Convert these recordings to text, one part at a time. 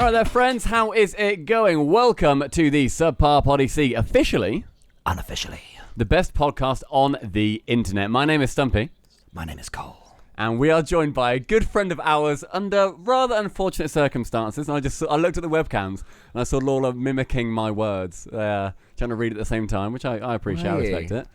All right there, friends. How is it going? Welcome to the SubPar Poddy C, officially, unofficially, the best podcast on the internet. My name is Stumpy. My name is Cole. And we are joined by a good friend of ours under rather unfortunate circumstances. And I looked at the webcams and I saw Lawler mimicking my words, trying to read at the same time, which I appreciate. I respect it.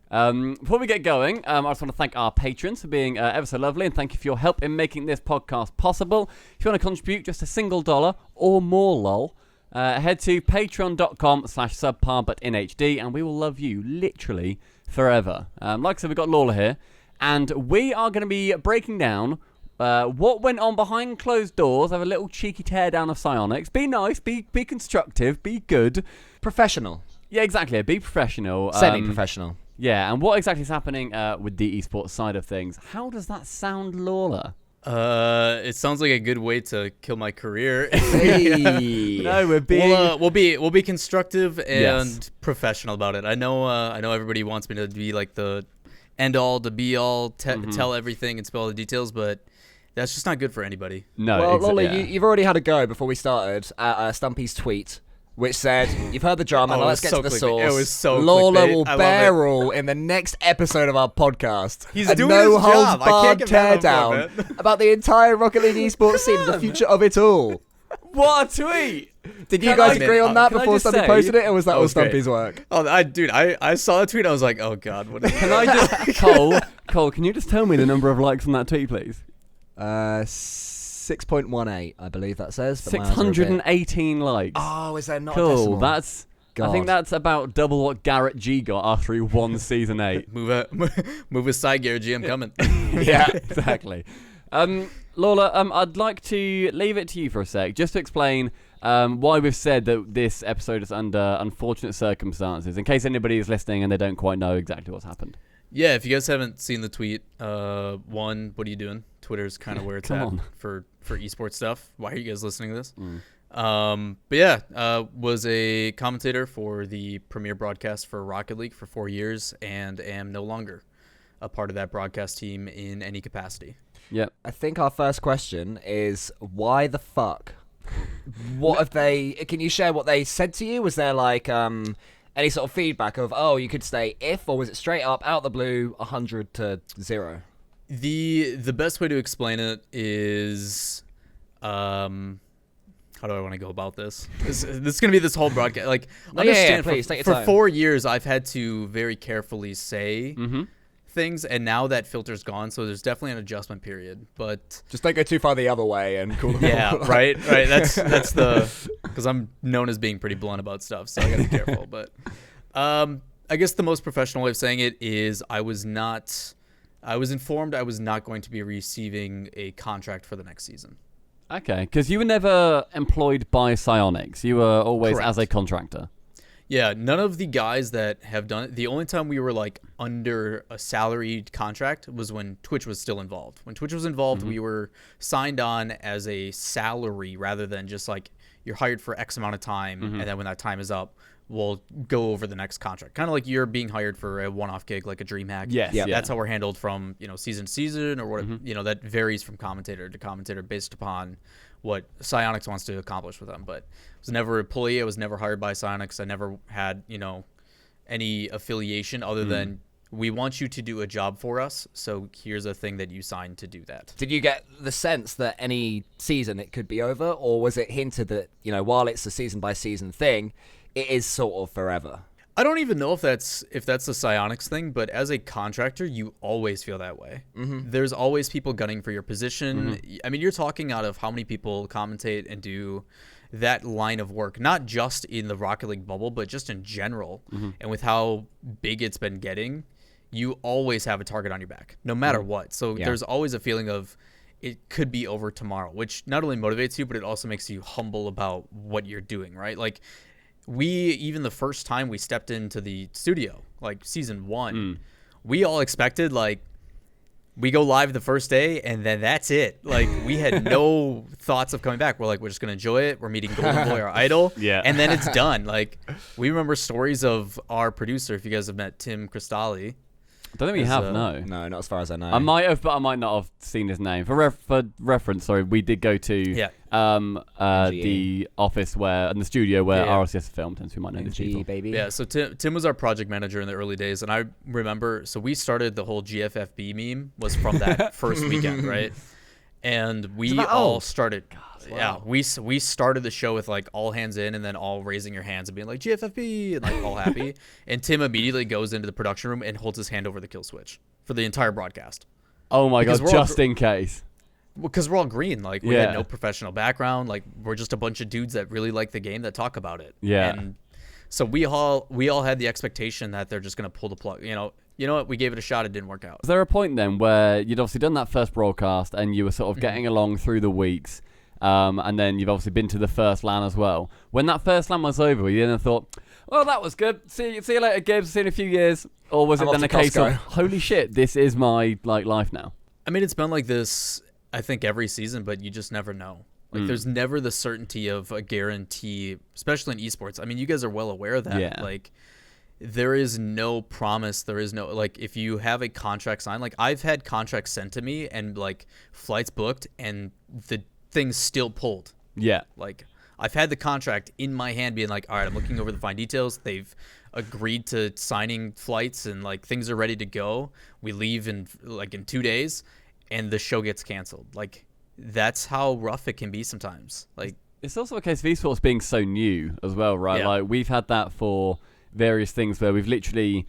Before we get going, I just want to thank our patrons for being ever so lovely, and thank you for your help in making this podcast possible. If you want to contribute just $1 or more, lol, head to patreon.com/subpar but in HD, and we will love you literally forever. Like I said, we've got Lawler here, and we are going to be breaking down what went on behind closed doors. Have a little cheeky teardown of Psyonix. Be nice, be constructive, be good. Professional. Yeah, exactly. Be professional. Semi-professional. Yeah, and what exactly is happening with the esports side of things? How does that sound, Lawler? It sounds like a good way to kill my career. Hey. No, we're being we'll be constructive and professional about it. I know everybody wants me to be like the end all, the be all, tell everything and spill all the details, but that's just not good for anybody. No. Well, Lawler, you've already had a go before we started at Stumpy's tweet, which said, "You've heard the drama, now let's get to the source." It was so Lawler clickbait. will bear all in the next episode of our podcast. He's doing his job. I can't get mad at him, about the entire Rocket League esports scene, the future of it all. What a tweet! Did you guys agree on that before Stumpy posted it, or was that all Stumpy's work? Oh, I saw the tweet. I was like, oh god, what is Can I just Cole? Can you just tell me the number of likes on that tweet, please? 6.18, I believe that says. 618 likes. Oh, is there not a cool? decimal? That's. God. I think that's about double what Garrett G got after he won season 8. move aside, Garrett G. I'm coming. Yeah, exactly. Lawler, I'd like to leave it to you for a sec, just to explain why we've said that this episode is under unfortunate circumstances, in case anybody is listening and they don't quite know exactly what's happened. Yeah, if you guys haven't seen the tweet, one, what are you doing? Twitter's kind of where it's at for esports stuff. Why are you guys listening to this? But yeah, was a commentator for the premier broadcast for Rocket League for 4 years, and am no longer a part of that broadcast team in any capacity. Yep. I think our first question is, why the fuck? What have they... Can you share what they said to you? Was there like any sort of feedback of, oh, you could stay if, or was it straight up, out of the blue, 100 to 0? The best way to explain it is... how do I want to go about this? This is going to be this whole broadcast. Like, understand, please, take your for time. 4 years, I've had to very carefully say things, and now that filter's gone, so there's definitely an adjustment period. But just don't go too far the other way and call them yeah, right. That's the, because I'm known as being pretty blunt about stuff, so I got to be careful. But I guess the most professional way of saying it is I was informed I was not going to be receiving a contract for the next season. Okay, because you were never employed by Psyonix. You were always Correct. as a contractor. Yeah, none of the guys that have done it. The only time we were like under a salaried contract was when Twitch was still involved. When Twitch was involved, we were signed on as a salary rather than just like you're hired for X amount of time, and then when that time is up, we'll go over the next contract. Kind of like you're being hired for a one-off gig, like a DreamHack. Yes, yeah. That's how we're handled from season to season, or what that varies from commentator to commentator based upon what Psyonix wants to accomplish with them. But I was never an employee. I was never hired by Psyonix. I never had any affiliation other than we want you to do a job for us. So here's a thing that you signed to do that. Did you get the sense that any season it could be over, or was it hinted that while it's a season by season thing, it is sort of forever? I don't even know if that's a Psyonix thing, but as a contractor, you always feel that way. There's always people gunning for your position. I mean, you're talking out of how many people commentate and do that line of work, not just in the Rocket League bubble, but just in general. And with how big it's been getting, you always have a target on your back, no matter what. So there's always a feeling of it could be over tomorrow, which not only motivates you, but it also makes you humble about what you're doing, right? Like, even the first time we stepped into the studio, like season 1, we all expected, like, we go live the first day and then that's it. Like, we had no thoughts of coming back. We're like, we're just going to enjoy it. We're meeting Golden Boy, our idol. Yeah. And then it's done. Like, we remember stories of our producer, if you guys have met Tim Cristalli. I don't think we have, no. No, not as far as I know. I might have, but I might not have seen his name. For reference, sorry, we did go to the office and the studio where RLCS filmed, and so we might know these people. Baby. Yeah, so Tim was our project manager in the early days, and I remember, so we started the whole GFFB meme was from that first weekend, right? And we all started. Yeah, we started the show with like all hands in, and then all raising your hands and being like GFFB and like all happy. And Tim immediately goes into the production room and holds his hand over the kill switch for the entire broadcast. Oh my god! Just in case. Because we're all green, like we had no professional background, like we're just a bunch of dudes that really like the game that talk about it. Yeah. And so we all had the expectation that they're just gonna pull the plug. You know what? We gave it a shot. It didn't work out. Was there a point then where you'd obviously done that first broadcast and you were sort of getting along through the weeks, and then you've obviously been to the first LAN as well. When that first LAN was over, you then thought, "Well, that was good. See you later, Gibbs. See you in a few years." Or was it then a case of, "Holy shit, this is my life now"? I mean, it's been like this, I think, every season, but you just never know. Like, there's never the certainty of a guarantee, especially in esports. I mean, you guys are well aware of that. Yeah. Like, there is no promise. There is no, like, if you have a contract signed, like, I've had contracts sent to me and, like, flights booked and the thing's still pulled. Yeah. Like, I've had the contract in my hand being like, all right, I'm looking over the fine details. They've agreed to signing flights and, like, things are ready to go. We leave in 2 days and the show gets canceled. Like, that's how rough it can be sometimes. Like, it's also a case of esports being so new as well, right? Yeah. Like, we've had that for various things where we've literally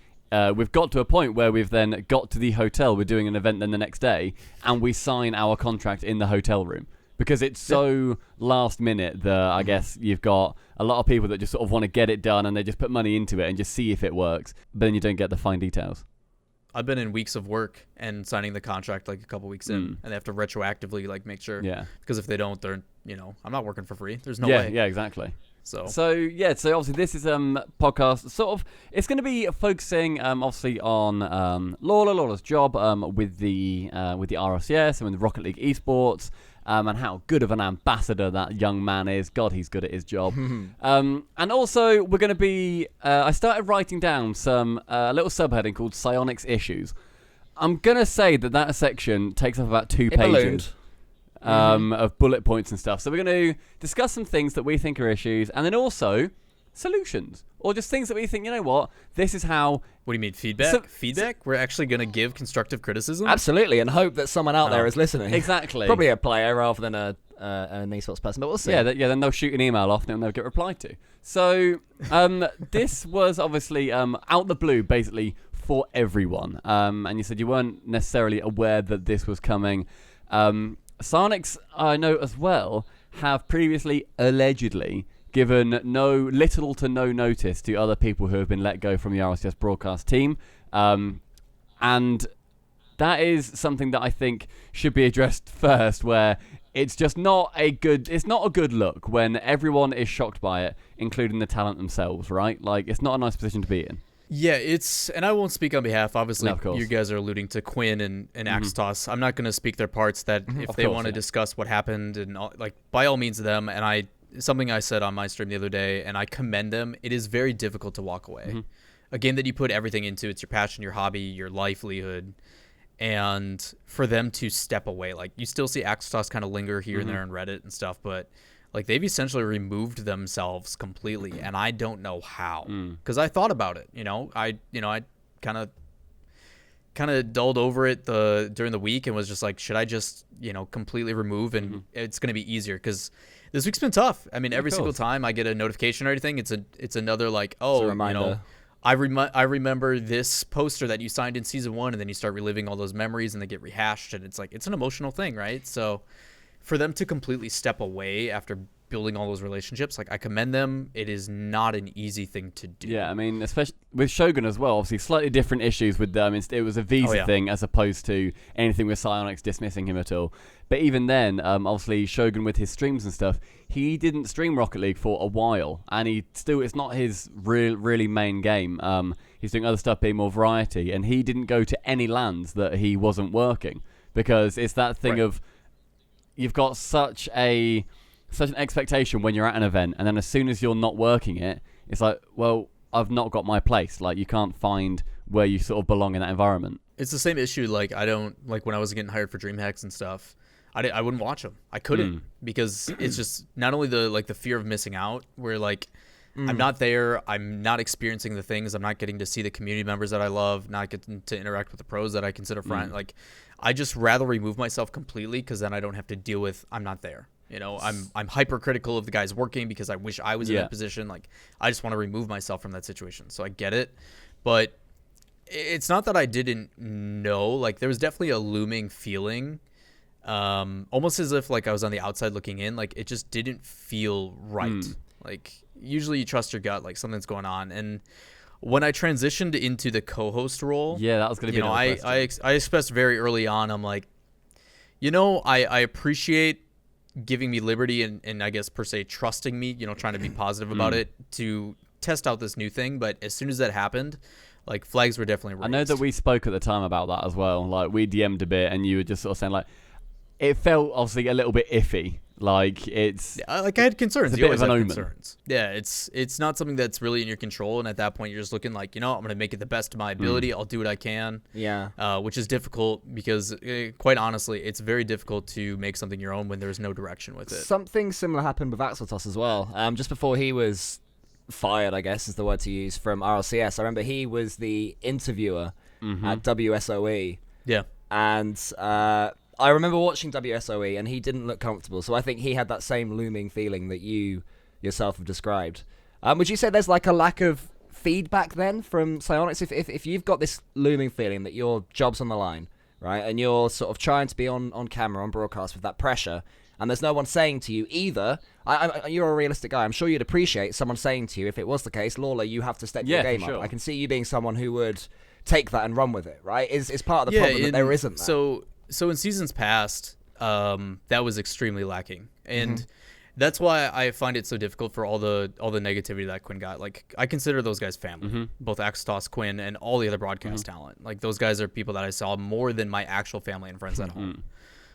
we've got to a point where we've then got to the hotel, we're doing an event then the next day, and we sign our contract in the hotel room because it's so last minute that I guess you've got a lot of people that just sort of want to get it done and they just put money into it and just see if it works, but then you don't get the fine details. I've been in weeks of work and signing the contract like a couple weeks in, and they have to retroactively like make sure. Yeah. Because if they don't, they're I'm not working for free. There's no way. Yeah, exactly. So obviously this is podcast sort of, it's going to be focusing obviously on Lawler's job with the RLCS and with Rocket League eSports. And how good of an ambassador that young man is. God, he's good at his job. And also, we're going to be... I started writing down some little subheading called Psyonix issues. I'm going to say that section takes up about 2 pages of bullet points and stuff. So we're going to discuss some things that we think are issues, and then also solutions. Or just things that we think, you know what, this is how... What do you mean, feedback? Feedback? We're actually going to give constructive criticism? Absolutely, and hope that someone out there is listening. Exactly. Probably a player rather than an esports person, but we'll see. Yeah, then they'll shoot an email off and it'll never get replied to. So this was obviously out the blue, basically, for everyone. And you said you weren't necessarily aware that this was coming. Psyonix, I know as well, have previously allegedly given little to no notice to other people who have been let go from the RLCS broadcast team. And that is something that I think should be addressed first, where it's just not a good look when everyone is shocked by it, including the talent themselves, right? Like, it's not a nice position to be in. Yeah, and I won't speak on behalf. Obviously, no, of course. You guys are alluding to Quinn and Axeltoss. I'm not going to speak their parts. That if they want to discuss what happened and all, like, by all means, them. And something I said on my stream the other day, and I commend them. It is very difficult to walk away. A game that you put everything into, it's your passion, your hobby, your livelihood, and for them to step away, like, you still see Axeltoss kind of linger here and there on Reddit and stuff, but like, they've essentially removed themselves completely, and I don't know how. Because I thought about it, I kind of dulled over it during the week and was just like, should I just completely remove, and it's going to be easier because this week's been tough. I mean, every single time I get a notification or anything, it's another like, oh, reminder. I remember this poster that you signed in season 1, and then you start reliving all those memories and they get rehashed, and it's like, it's an emotional thing, right? So for them to completely step away after building all those relationships, like, I commend them. It is not an easy thing to do. Yeah, I mean, especially with Shogun as well, obviously slightly different issues with them. It was a visa thing as opposed to anything with Psyonix dismissing him at all. But even then, obviously Shogun with his streams and stuff, he didn't stream Rocket League for a while, and it's not his really main game. He's doing other stuff, being more variety, and he didn't go to any lands that he wasn't working, because it's that thing of, you've got such an expectation when you're at an event, and then as soon as you're not working it, it's like, well, I've not got my place. Like, you can't find where you sort of belong in that environment. It's the same issue. Like, I don't, like, when I was getting hired for DreamHacks and stuff, I wouldn't watch them. I couldn't because it's just not only the fear of missing out, where like I'm not there, I'm not experiencing the things, I'm not getting to see the community members that I love, not getting to interact with the pros that I consider friends. Like, I just rather remove myself completely because then I don't have to deal with I'm not there. You know, I'm hypercritical of the guys working because I wish I was in that position. Like, I just want to remove myself from that situation. So I get it, but it's not that I didn't know. Like, there was definitely a looming feeling. Almost as if like I was on the outside looking in, like it just didn't feel right. Like, usually you trust your gut, like something's going on. And when I transitioned into the co-host role, that was going to be another question. I expressed very early on, I'm like, you know, I appreciate giving me liberty and I guess per se trusting me, you know, trying to be positive about it to test out this new thing. But as soon as that happened, like, flags were definitely raised. I know that we spoke at the time about that as well. Like, we DM'd a bit and you were just sort of saying like, it felt obviously a little bit iffy. Like, it's like I had concerns. It's a You bit of always an have omen. concerns. Yeah, it's not something that's really in your control, and at that point you're just looking like, you know, I'm gonna make it the best of my ability. I'll do what I can. Yeah. Which is difficult because, quite honestly, it's very difficult to make something your own when there's no direction with it. Something similar happened with Axeltoss as well. Just before he was fired, I guess is the word to use, from RLCS. I remember he was the interviewer at WSOE. Yeah. And I remember watching WSOE, and he didn't look comfortable. So I think he had that same looming feeling that you yourself have described. Would you say there's like a lack of feedback then from Psyonix? If you've got this looming feeling that your job's on the line, right, and you're sort of trying to be on camera, on broadcast with that pressure, and there's no one saying to you either, you're a realistic guy, I'm sure you'd appreciate someone saying to you, if it was the case, Lawler, you have to step your game up. I can see you being someone who would take that and run with it, right? Is part of the problem that there isn't that. So in seasons past, that was extremely lacking, and that's why I find it so difficult for all the negativity that Quinn got. Like, I consider those guys family, both Axeltoss, Quinn, and all the other broadcast talent. Like, those guys are people that I saw more than my actual family and friends at home.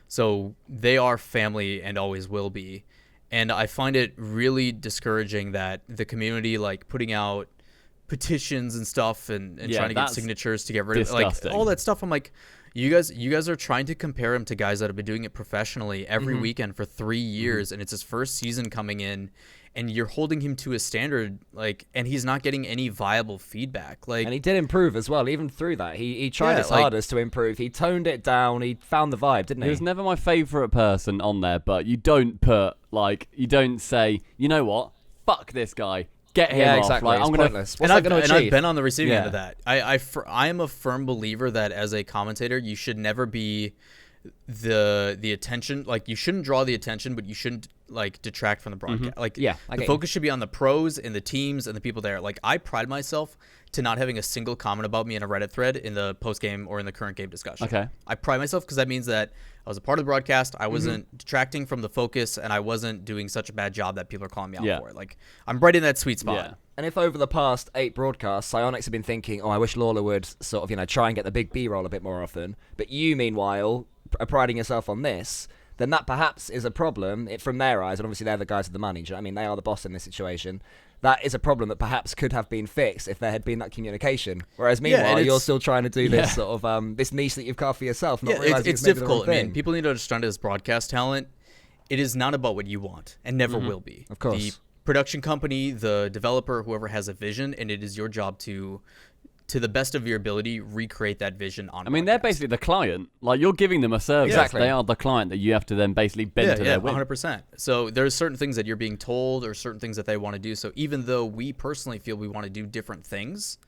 So they are family and always will be, and I find it really discouraging that the community, like, putting out petitions and stuff and trying to get signatures to get rid of like all that stuff. I'm like, you guys are trying to compare him to guys that have been doing it professionally every weekend for 3 years, and it's his first season coming in, and you're holding him to a standard, like, and he's not getting any viable feedback. Like, and he did improve as well, even through that. He tried his hardest to improve. He toned it down. He found the vibe, didn't he? He was never my favourite person on there, but you don't say, you know what, fuck this guy. Get him off. Exactly. Like, it's pointless. What's that going to achieve? And I've been on the receiving end of that. I am a firm believer that as a commentator, you should never be the attention. Like, you shouldn't draw the attention, but you shouldn't like detract from the broadcast. Like, the focus should be on the pros and the teams and the people there. Like, I pride myself to not having a single comment about me in a Reddit thread in the post game or in the current game discussion. Okay. I pride myself because that means that I was a part of the broadcast. I wasn't detracting from the focus, and I wasn't doing such a bad job that people are calling me out for it. Like, I'm right in that sweet spot. Yeah. And if over the past 8 broadcasts, Psyonix have been thinking, I wish Lawler would sort of, try and get the big B-roll a bit more often, but you, meanwhile, are priding yourself on this, then that perhaps is a problem from their eyes, and obviously they're the guys with the money, do you know what I mean? They are the boss in this situation. That is a problem that perhaps could have been fixed if there had been that communication. Whereas meanwhile, you're still trying to do this sort of this niche that you've carved for yourself. Not realizing it's maybe difficult. The wrong I thing. mean, people need to understand as broadcast talent, it is not about what you want and never will be. Of course. The production company, the developer, whoever has a vision, and it is your job to the best of your ability, recreate that vision on. I mean, they're basically the client. Like, you're giving them a service. Exactly. They are the client that you have to then basically bend to their will. 100%. So there's certain things that you're being told or certain things that they want to do. So even though we personally feel we want to do different things,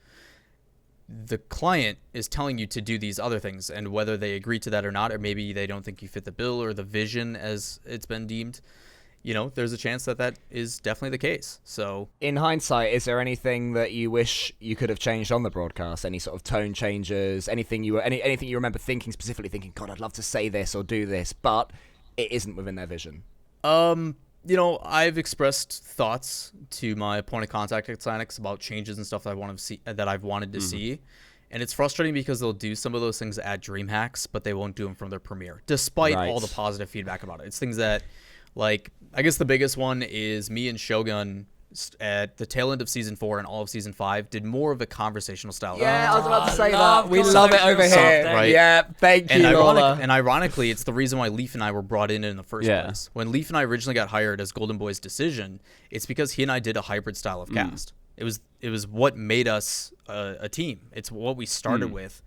the client is telling you to do these other things, and whether they agree to that or not, or maybe they don't think you fit the bill or the vision as it's been deemed, there's a chance that is definitely the case. So in hindsight, is there anything that you wish you could have changed on the broadcast? Any sort of tone changes? Anything you remember specifically thinking, God, I'd love to say this or do this, but it isn't within their vision? I've expressed thoughts to my point of contact at Psyonix about changes and stuff that I've wanted to see. And it's frustrating because they'll do some of those things at DreamHacks, but they won't do them from their premiere, despite all the positive feedback about it. It's things that, like, I guess the biggest one is me and Shogun at the tail end of season 4 and all of season 5 did more of a conversational style. Yeah, I was about to say love that. We love it over here. Right? Yeah, thank you, Lawler. And ironically, it's the reason why Leaf and I were brought in the first place. When Leaf and I originally got hired as Golden Boy's decision, it's because he and I did a hybrid style of cast. It was what made us a team. It's what we started with.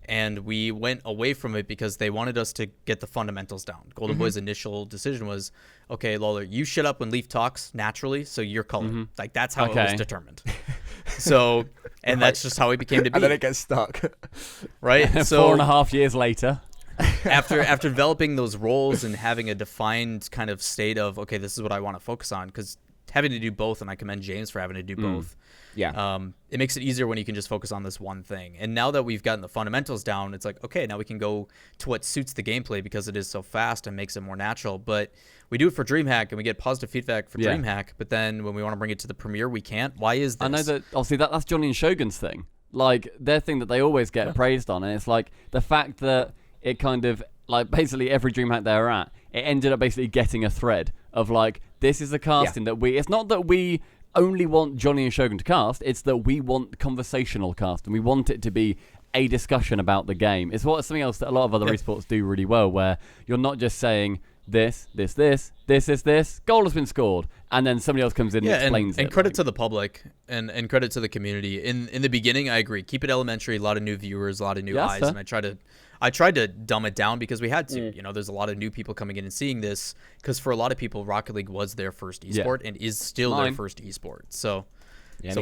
And we went away from it because they wanted us to get the fundamentals down. Golden Boy's initial decision was, okay, Lawler, you shut up when Leaf talks naturally, so you're color. Like, that's how it was determined. So, and that's just how it became to be. And then it gets stuck. Right? So 4.5 years later. after developing those roles and having a defined kind of state of, okay, this is what I want to focus on, because having to do both, and I commend James for having to do both. Yeah. It makes it easier when you can just focus on this one thing. And now that we've gotten the fundamentals down, it's like, okay, now we can go to what suits the gameplay because it is so fast and makes it more natural. But we do it for DreamHack and we get positive feedback for DreamHack. But then when we want to bring it to the premiere, we can't. Why is this? I know that, obviously, that's Johnny and Shogun's thing. Like, their thing that they always get praised on. And it's like the fact that it kind of, like, basically every DreamHack they're at, it ended up basically getting a thread of, like, this is the casting that it's not that we only want Johnny and Shogun to cast, it's that we want conversational cast and we want it to be a discussion about the game. It's something else that a lot of other esports do really well, where you're not just saying this, goal has been scored, and then somebody else comes in and explains it. And credit to the public and credit to the community. In the beginning, I agree. Keep it elementary, a lot of new viewers, a lot of new eyes, and I tried to dumb it down because we had to. You know, there's a lot of new people coming in and seeing this because for a lot of people, Rocket League was their first esport and is still their first esport. So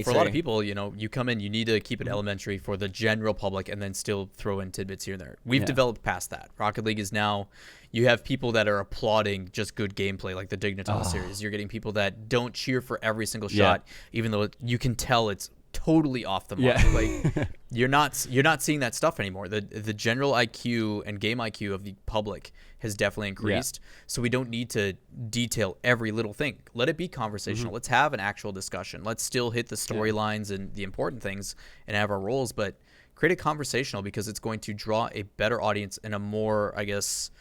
for a lot of people, you know, you come in, you need to keep it elementary for the general public and then still throw in tidbits here and there. We've developed past that. Rocket League is now, you have people that are applauding just good gameplay, like the Dignitas series. You're getting people that don't cheer for every single shot, even though you can tell it's totally off the mark. Like you're not seeing that stuff anymore. The general IQ and game IQ of the public has definitely increased. So we don't need to detail every little thing. Let it be conversational. Let's have an actual discussion. Let's still hit the storylines and the important things and have our roles, but create it conversational because it's going to draw a better audience and a more, I guess,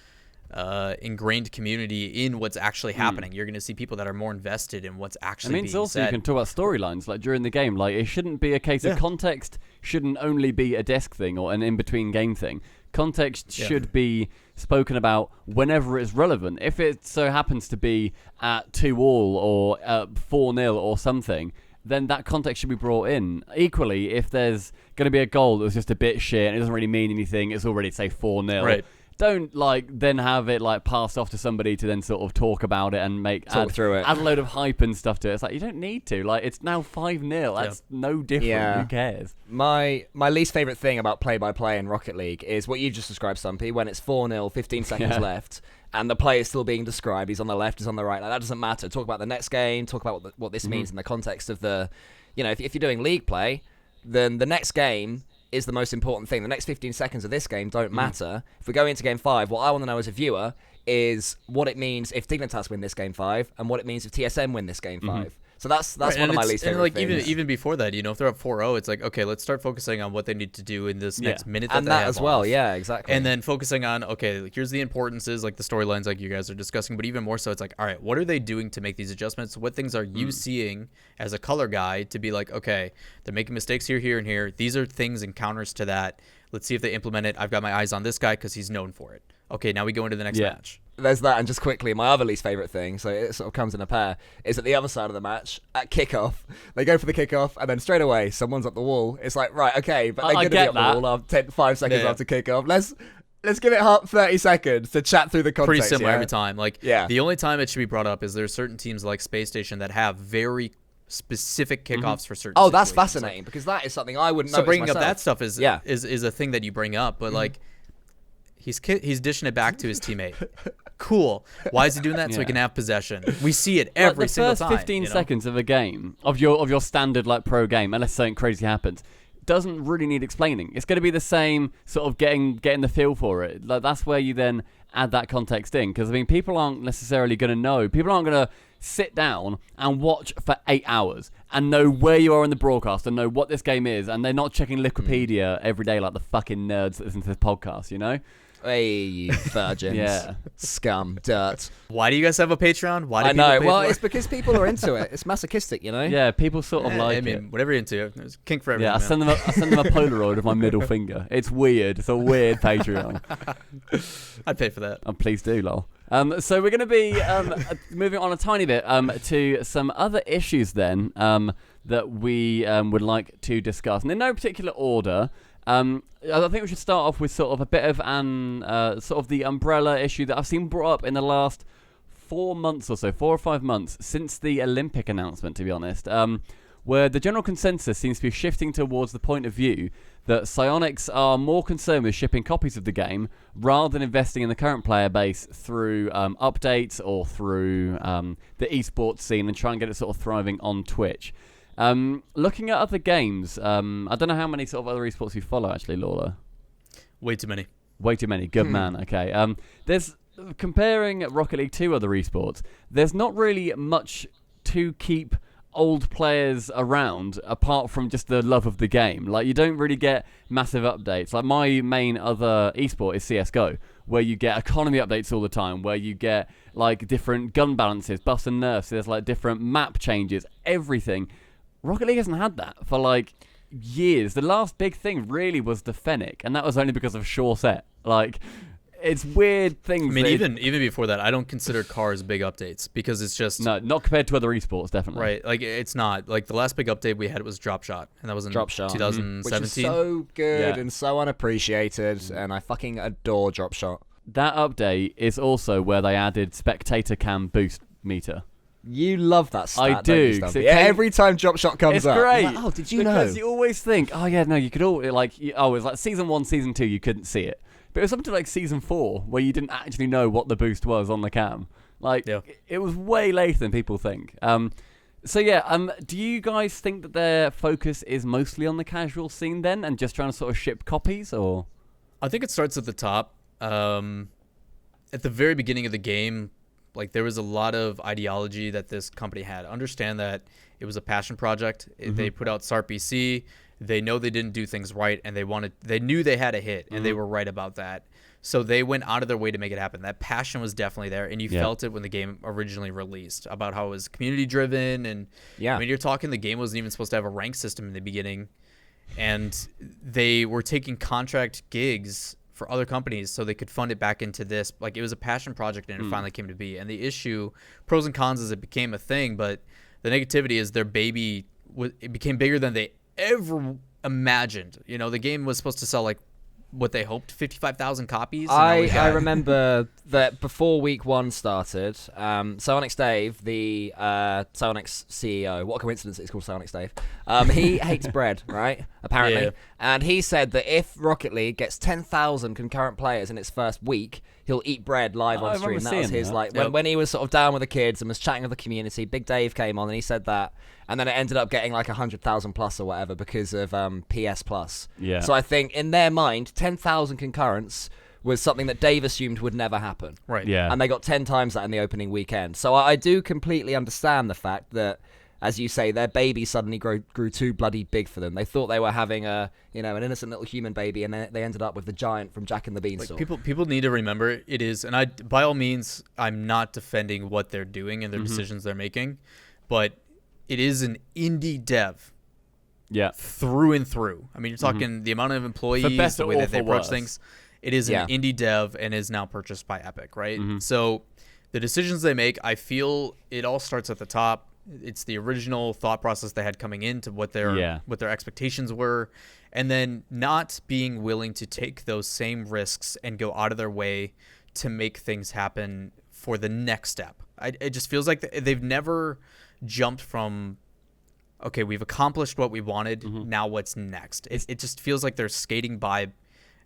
ingrained community in what's actually happening. You're going to see people that are more invested in what's actually being said. It means also you can talk about storylines like during the game. Like, it shouldn't be a case of context shouldn't only be a desk thing or an in-between game thing. Context should be spoken about whenever it's relevant. If it so happens to be at 2-2 or 4-0 or something, then that context should be brought in. Equally, if there's going to be a goal that was just a bit shit and it doesn't really mean anything, it's already, say, 4-0. Right. Don't then have it passed off to somebody to then sort of talk about it and add a load of hype and stuff to it. It's like, you don't need to. Like, it's now 5-0. That's no different. Yeah. Who cares? My least favorite thing about play-by-play in Rocket League is what you just described, Stumpy, when it's 4-0, 15 seconds left, and the play is still being described. He's on the left, he's on the right. Like, that doesn't matter. Talk about the next game. Talk about what this means in the context of the, if you're doing league play, then the next game is the most important thing. The next 15 seconds of this game don't matter. If we go into game 5, what I want to know as a viewer is what it means if Dignitas win this game 5 and what it means if TSM win this game 5. So that's one of my least favorite things. Even before that, if they're up 4-0, it's like, okay, let's start focusing on what they need to do in this next minute and they that have as well. off. Yeah, exactly. And then focusing on, okay, here's the importances, like the storylines like you guys are discussing, but even more so, it's like, all right, what are they doing to make these adjustments? What things are you seeing as a color guy to be like, okay, they're making mistakes here, here, and here. These are things and counters to that. Let's see if they implement it. I've got my eyes on this guy because he's known for it. Okay, now we go into the next match. There's that, and just quickly, my other least favorite thing, so it sort of comes in a pair, is at the other side of the match, at kickoff, they go for the kickoff, and then straight away, someone's up the wall. It's like, right, okay, but they're going to be up the wall after 5 seconds after kickoff. Let's give it 30 seconds to chat through the context. Pretty similar every time. The only time it should be brought up is there's certain teams like Space Station that have very specific kickoffs for certain that's fascinating, because that is something I wouldn't know. So bringing up that stuff is a thing that you bring up, but he's dishing it back to his teammate. Cool. Why is he doing that? So he can have possession. We see it every single time. The first 15 seconds of a game, of your standard pro game, unless something crazy happens, doesn't really need explaining. It's going to be the same sort of getting the feel for it. That's where you then add that context in, because people aren't necessarily going to know. People aren't going to sit down and watch for 8 hours and know where you are in the broadcast and know what this game is, and they're not checking Wikipedia every day like the fucking nerds that listen to this podcast, Hey, you virgins. Yeah. Scum. Dirt. Why do you guys have a Patreon? Why do I people know. pay Well, for it's because people are into it. It's masochistic, you know? Yeah, people sort of like I mean, it. whatever you're into. There's kink for everything. Yeah, I send them a Polaroid of my middle finger. It's weird. It's a weird Patreon. I'd pay for that. Please do, lol. So we're going to be moving on a tiny bit to some other issues then that we would like to discuss. And in no particular order, I think we should start off with sort of a bit of an sort of the umbrella issue that I've seen brought up in the last 4 months or so, 4 or 5 months since the Olympic announcement, to be honest, where the general consensus seems to be shifting towards the point of view that Psyonix are more concerned with shipping copies of the game rather than investing in the current player base through updates or through the eSports scene and try and get it sort of thriving on Twitch. Looking at other games, I don't know how many sort of other eSports you follow actually, Lawler. Way too many. Way too many. Good man. Okay. There's comparing Rocket League to other esports, there's not really much to keep old players around apart from just the love of the game. Like, you don't really get massive updates. Like, my main other esport is CSGO, where you get economy updates all the time, where you get like different gun balances, buffs and nerfs, there's like different map changes, everything. Rocket League hasn't had that for like years. The last big thing really was the Fennec, and that was only because of Sure Set. Like, it's weird things. I mean, even before that, I don't consider cars big updates because it's just no, not compared to other esports, definitely. Right, like it's not like the last big update we had was Drop Shot, and that was in Drop Shot, 2017. which is so good and so unappreciated, and I fucking adore Drop Shot. That update is also where they added spectator cam boost meter. You love that stat, I do. Don't you, yeah, every time Drop Shot comes it's up, great. like, oh, did you because know? you always think, oh yeah, no, you could all like, oh, it's like season 1, season 2, you couldn't see it. But it was something like season 4 where you didn't actually know what the boost was on the cam. Like, it was way later than people think. So yeah, do you guys think that their focus is mostly on the casual scene then, and just trying to sort of ship copies, or? I think it starts at the top. At the very beginning of the game, like, there was a lot of ideology that this company had. Understand that it was a passion project. They put out Psyonix C. They know they didn't do things right, and they knew they had a hit, and they were right about that. So they went out of their way to make it happen. That passion was definitely there, and you felt it when the game originally released, about how it was community driven. And I mean, you're talking, the game wasn't even supposed to have a rank system in the beginning, and they were taking contract gigs for other companies so they could fund it back into this. Like, it was a passion project, and it finally came to be. And the issue, pros and cons, is it became a thing, but the negativity is their baby, it became bigger than they ever imagined. You know, the game was supposed to sell like what they hoped, 55,000 copies. I remember that before week 1 started, Psyonix Dave, the Psyonix CEO, what a coincidence it's called Psyonix Dave, he hates bread, right? Apparently. Yeah. And he said that if Rocket League gets 10,000 concurrent players in its first week, he'll eat bread live on stream. That was his, like, when he was sort of down with the kids and was chatting with the community, Big Dave came on and he said that. And then it ended up getting like 100,000 plus or whatever because of PS Plus. Yeah. So I think in their mind, 10,000 concurrents was something that Dave assumed would never happen. Right. Yeah. And they got 10 times that in the opening weekend. So I do completely understand the fact that, as you say, their baby suddenly grew too bloody big for them. They thought they were having an innocent little human baby, and then they ended up with the giant from Jack and the Beanstalk. Like, people need to remember it is, and I, by all means, I'm not defending what they're doing and their decisions they're making, but it is an indie dev. Yeah. Through and through. I mean, you're talking the amount of employees, the way that they approach things. It is an indie dev and is now purchased by Epic, right? So the decisions they make, I feel it all starts at the top. It's the original thought process they had coming into what their expectations were, and then not being willing to take those same risks and go out of their way to make things happen for the next step. It just feels like they've never jumped from, okay, we've accomplished what we wanted, now what's next? It just feels like they're skating by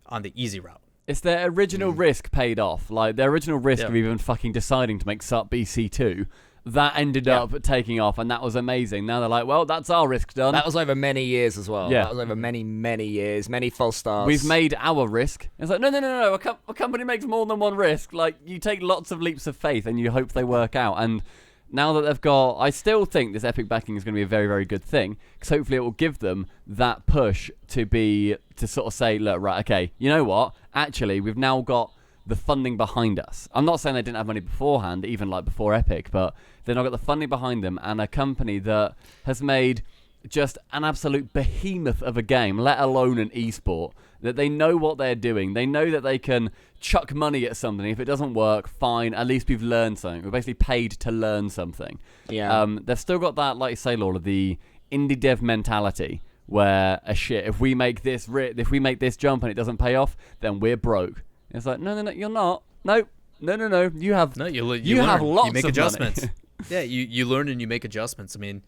on the easy route. It's their original risk paid off. Like, their original risk of even fucking deciding to make SubPar 2, that ended up taking off, and that was amazing. Now they're like, well, that's our risk done. That was over many years as well. Yeah. That was over many, many years, many false starts. We've made our risk. It's like, no. A company makes more than one risk. Like, you take lots of leaps of faith and you hope they work out. And now that they've got, I still think this Epic backing is going to be a very, very good thing, because hopefully it will give them that push to sort of say, look, right, okay, you know what? Actually, we've now got the funding behind us. I'm not saying they didn't have money beforehand, even like before Epic, but they've now got the funding behind them, and a company that has made just an absolute behemoth of a game, let alone an esport, that they know what they're doing. They know that they can chuck money at something. If it doesn't work, fine. At least we've learned something. We're basically paid to learn something. Yeah. They've still got that, like you say, Lawler, the indie dev mentality, where if we make this jump and it doesn't pay off, then we're broke. It's like, no, you're not. No. You have you have learn. lots You make of adjustments. money. Yeah, you learn and you make adjustments. I mean,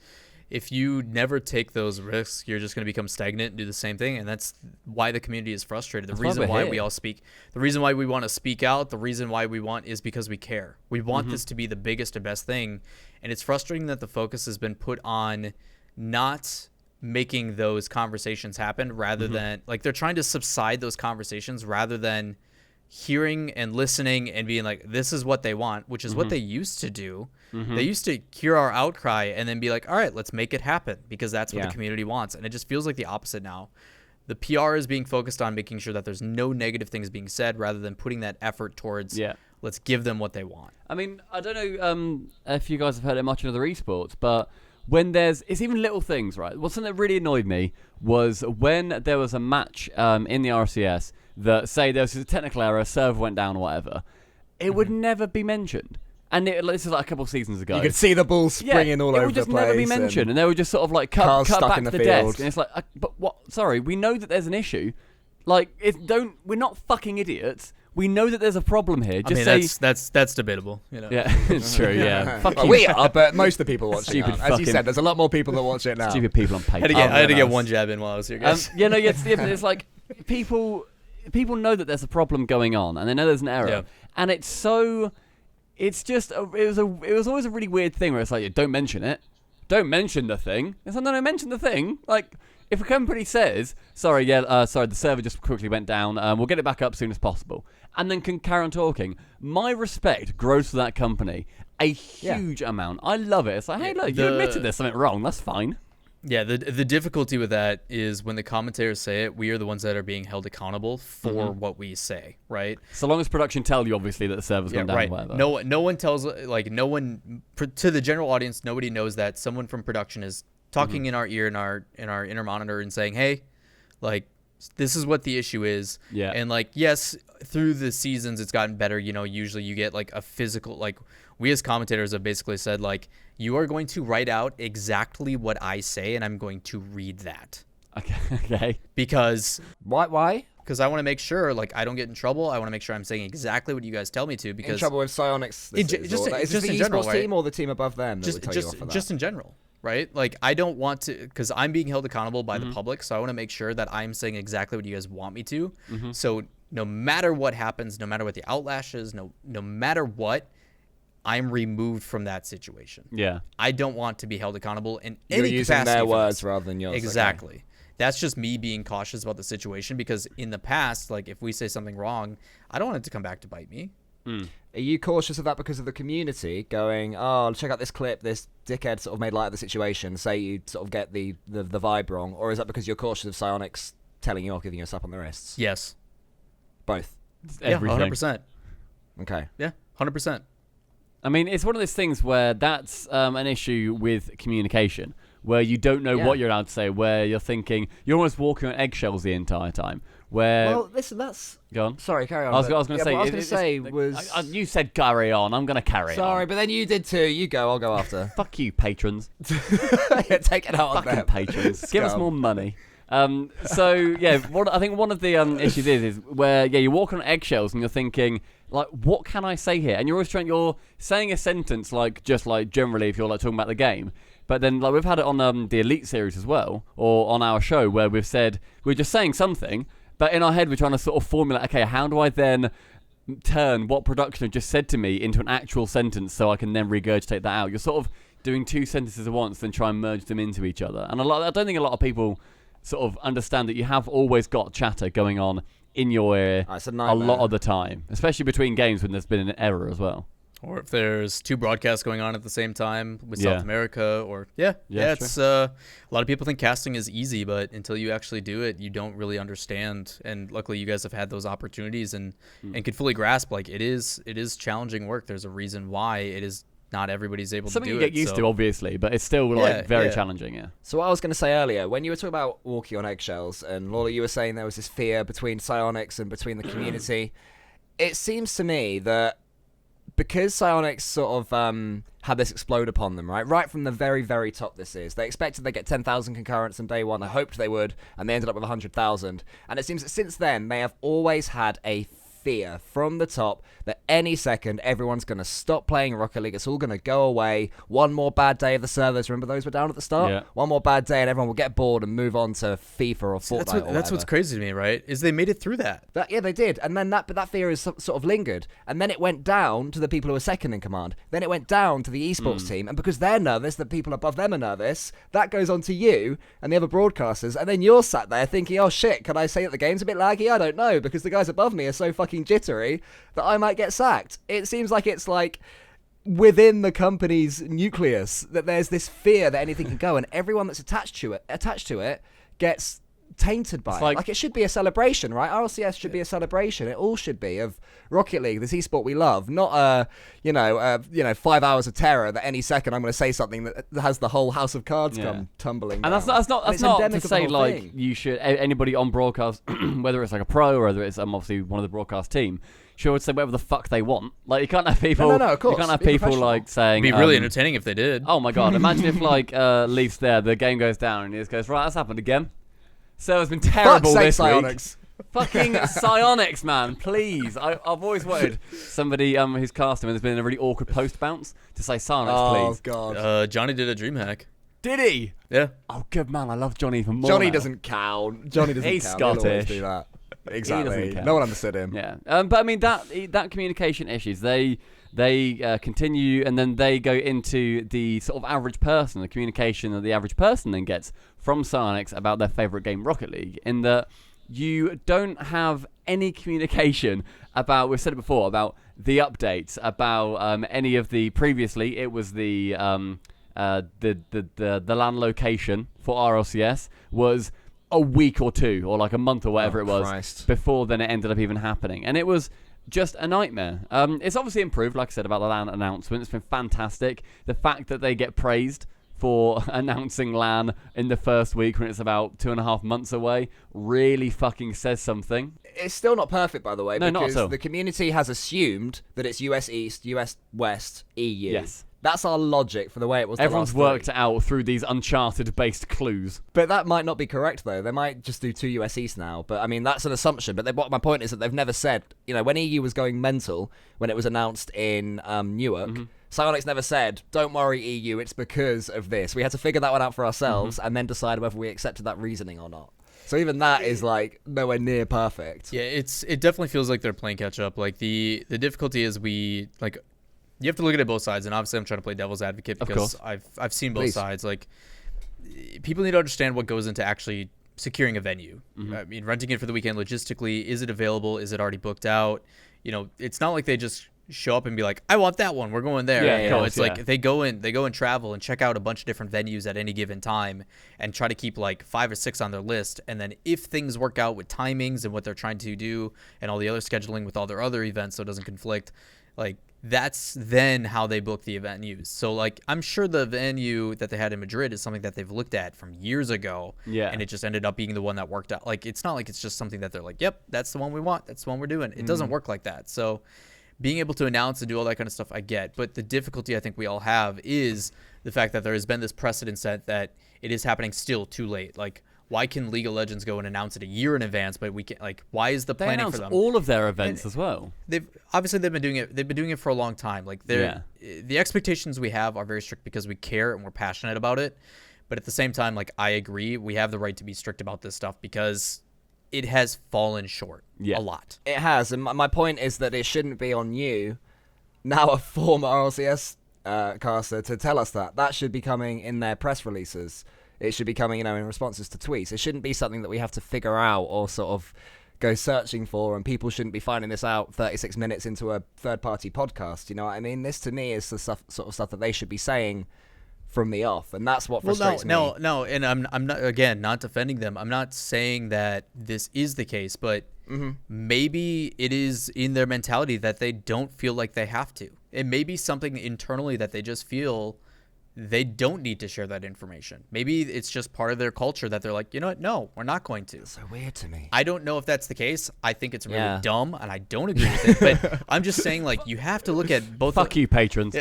if you never take those risks, you're just going to become stagnant and do the same thing, and that's why the community is frustrated. The reason why we all speak, the reason why we want to speak out, the reason why we want is because we care. We want this to be the biggest and best thing, and it's frustrating that the focus has been put on not making those conversations happen rather than, like, they're trying to subside those conversations rather than hearing and listening and being like, this is what they want, which is what they used to do. They used to hear our outcry and then be like, all right, let's make it happen, because that's what the community wants. And it just feels like the opposite now. The PR is being focused on making sure that there's no negative things being said rather than putting that effort towards let's give them what they want. I mean, I don't know if you guys have heard it much in other esports, but when it's even little things, right? Well, something that really annoyed me was when there was a match in the RCS that, say, there was a technical error, server went down or whatever, it would never be mentioned. And this is like a couple of seasons ago. You could see the balls springing all over the place. It would just never be mentioned, and they would just sort of like cut back to the desk, and it's like, but what? Sorry, we know that there's an issue. Like, we're not fucking idiots. We know that there's a problem here. Just that's debatable. You know? Yeah, it's true. Yeah, fuck well, you. we are, but most of the people watching Stupid are. As you said, there's a lot more people that watch it now. Stupid people on paper. I had to get one jab in while I was here, guys. It's like people know that there's a problem going on, and they know there's an error, and it's so. It's just it was always a really weird thing where it's like, don't mention it, don't mention the thing. It's like, no, mention the thing. Like, if a company says, sorry, the server just quickly went down, we'll get it back up as soon as possible, and then can carry on talking, my respect grows to that company a huge amount. I love it. It's like, hey, look, you admitted there's something wrong. That's fine. Yeah, the difficulty with that is when the commentators say it, we are the ones that are being held accountable for what we say, right? So long as production tell you, obviously, that the server's gone down or whatever. No one tells, like, no one, to the general audience, nobody knows that someone from production is talking in our ear, in our inner monitor, and saying, hey, like, this is what the issue is. Yeah. And, like, yes, through the seasons, it's gotten better. You know, usually you get, like, a physical, like, we as commentators have basically said, like, you are going to write out exactly what I say, and I'm going to read that. Okay. Because why? Because I want to make sure, like, I don't get in trouble. I want to make sure I'm saying exactly what you guys tell me to. Because in trouble with Psyonix, is this the general, eSports team or the team above them? Just in general, right? Like, I don't want to, because I'm being held accountable by the public, so I want to make sure that I'm saying exactly what you guys want me to. So no matter what happens, no matter what the outlash is, no matter what, I'm removed from that situation. Yeah. I don't want to be held accountable in You're any using capacity. Their words rather than yours. Exactly. Okay. That's just me being cautious about the situation, because in the past, like, if we say something wrong, I don't want it to come back to bite me. Are you cautious of that because of the community going, oh, check out this clip, this dickhead sort of made light of the situation, say you sort of get the vibe wrong, or is that because you're cautious of Psyonix telling you off, giving you a slap on the wrists? Yes. Both? Everything. Yeah, 100%. Okay. Yeah, 100%. I mean, it's one of those things where that's an issue with communication, where you don't know what you're allowed to say, where you're thinking, you're almost walking on eggshells the entire time. Well, listen, that's... Go on. Sorry, carry on. I was going to say... What I was going to say was... you said carry on, I'm going to carry on. Sorry, but then you did too. You go, I'll go after. Fuck you, patrons. Take it out on Fucking them. patrons. Give us more money. So, I think one of the issues is where, you're walking on eggshells and you're thinking, like, what can I say here? And you're saying a sentence, like, just like generally if you're like talking about the game. But then, like, we've had it on the Elite series as well, or on our show, where we've said, we're just saying something, but in our head we're trying to sort of formulate, okay, how do I then turn what production have just said to me into an actual sentence so I can then regurgitate that out? You're sort of doing two sentences at once, then try and merge them into each other. And I don't think a lot of people sort of understand that you have always got chatter going on in your ear a lot of the time, especially between games when there's been an error as well. Or if there's 2 broadcasts going on at the same time with South America, or it's a lot of people think casting is easy, but until you actually do it, you don't really understand. And luckily, you guys have had those opportunities and can fully grasp like it is challenging work. There's a reason why it is not everybody's able to do it. Something you get used to, obviously, but it's still like very challenging. Yeah. So what I was going to say earlier, when you were talking about walking on eggshells, and Lawler, you were saying there was this fear between Psyonix and between the community. It seems to me that because Psyonix sort of had this explode upon them, right from the very, very top this is, they expected they'd get 10,000 concurrents on day one. I hoped they would, and they ended up with 100,000. And it seems that since then, they have always had a fear from the top that any second everyone's going to stop playing Rocket League. It's all going to go away. One more bad day of the servers. Remember those were down at the start? Yeah. One more bad day and everyone will get bored and move on to FIFA or Fortnite. That's what's crazy to me, right? Is they made it through that. Yeah, they did. And then that fear has sort of lingered. And then it went down to the people who were second in command. Then it went down to the eSports team. And because they're nervous, the people above them are nervous, that goes on to you and the other broadcasters. And then you're sat there thinking, oh shit, can I say that the game's a bit laggy? I don't know, because the guys above me are so fucking jittery that I might get sacked. It seems like it's like within the company's nucleus that there's this fear that anything can go, and everyone that's attached to it gets tainted by it. Like it should be a celebration, right? RLCS should be a celebration. It all should be of Rocket League, this esport we love, not 5 hours of terror that any second I'm going to say something that has the whole house of cards come tumbling down. And that's not to say like you should anybody on broadcast, whether it's like a pro or whether it's obviously one of the broadcast team, should say whatever the fuck they want. Like you can't have people. No, of course. You can't have people like saying. It'd be really entertaining if they did. Oh my god! Imagine if like Leaf's there, the game goes down, and he just goes, right, that's happened again. So it's been terrible this Psyonix. week. Fucking Psyonix, man, please. I've always wanted somebody who's cast him and there's been a really awkward post bounce to say Psyonix, please. Oh god. Johnny did a dream hack. Did he? Yeah. Oh, good man. I love Johnny even more. Johnny now. doesn't count. Johnny doesn't He's count. He'll always Scottish. do that. He Exactly. doesn't count. No one understood him. Yeah. But I mean that communication issues they continue, and then they go into the sort of average person, the communication that the average person then gets from Psyonix about their favorite game, Rocket League, in that you don't have any communication about, we've said it before, about the updates, about any of the, previously it was the LAN location for RLCS was a week or two, or like a month or whatever it was, Christ. before then it ended up even happening. And it was just a nightmare. It's obviously improved, like I said, about the LAN announcement. It's been fantastic. The fact that they get praised for announcing LAN in the first week when it's about 2.5 months away really fucking says something. It's still not perfect, by the way, No, not because at all. the community has assumed that it's US East, US West, EU. Yes. That's our logic for the way it was. Everyone's worked it out through these Uncharted-based clues. But that might not be correct, though. They might just do 2 US East now. But, I mean, that's an assumption. But my point is that they've never said, when EU was going mental, when it was announced in Newark, Psyonix never said, don't worry, EU, it's because of this. We had to figure that one out for ourselves and then decide whether we accepted that reasoning or not. So even that is, like, nowhere near perfect. Yeah, it definitely feels like they're playing catch-up. Like, the difficulty is you have to look at it both sides, and obviously I'm trying to play devil's advocate because I've seen both sides. Like, people need to understand what goes into actually securing a venue. I mean, renting it for the weekend logistically, is it available? Is it already booked out? It's not like they just show up and be like, I want that one, we're going there. It's like they go and travel and check out a bunch of different venues at any given time and try to keep like 5 or 6 on their list. And then if things work out with timings and what they're trying to do and all the other scheduling with all their other events so it doesn't conflict, like, that's then how they book the venues. So, like, I'm sure the venue that they had in Madrid is something that they've looked at from years ago. Yeah. And it just ended up being the one that worked out. Like, it's not like it's just something that they're like, yep, that's the one we want. That's the one we're doing. It doesn't work like that. So, being able to announce and do all that kind of stuff, I get. But the difficulty I think we all have is the fact that there has been this precedent set that it is happening still too late. Like, why can League of Legends go and announce it a year in advance, but we can't? Like, why is the planning for them? All of their events as well. They've been doing it. They've been doing it for a long time. Like, the expectations we have are very strict because we care and we're passionate about it. But at the same time, like, I agree, we have the right to be strict about this stuff because it has fallen short a lot. It has, and my point is that it shouldn't be on you, now a former RLCS caster, to tell us that. That should be coming in their press releases. It should be coming, in responses to tweets. It shouldn't be something that we have to figure out or sort of go searching for, and people shouldn't be finding this out 36 minutes into a third-party podcast. You know what I mean? This, to me, is the sort of stuff that they should be saying from the off, and that's what frustrates me. No, and I'm not, again, not defending them. I'm not saying that this is the case, but maybe it is in their mentality that they don't feel like they have to. It may be something internally that they just feel they don't need to share that information. Maybe it's just part of their culture that they're like, you know what? No, we're not going to. It's so weird to me. I don't know if that's the case. I think it's really dumb, and I don't agree with it. But I'm just saying, like, you have to look at both. Fuck you, patrons.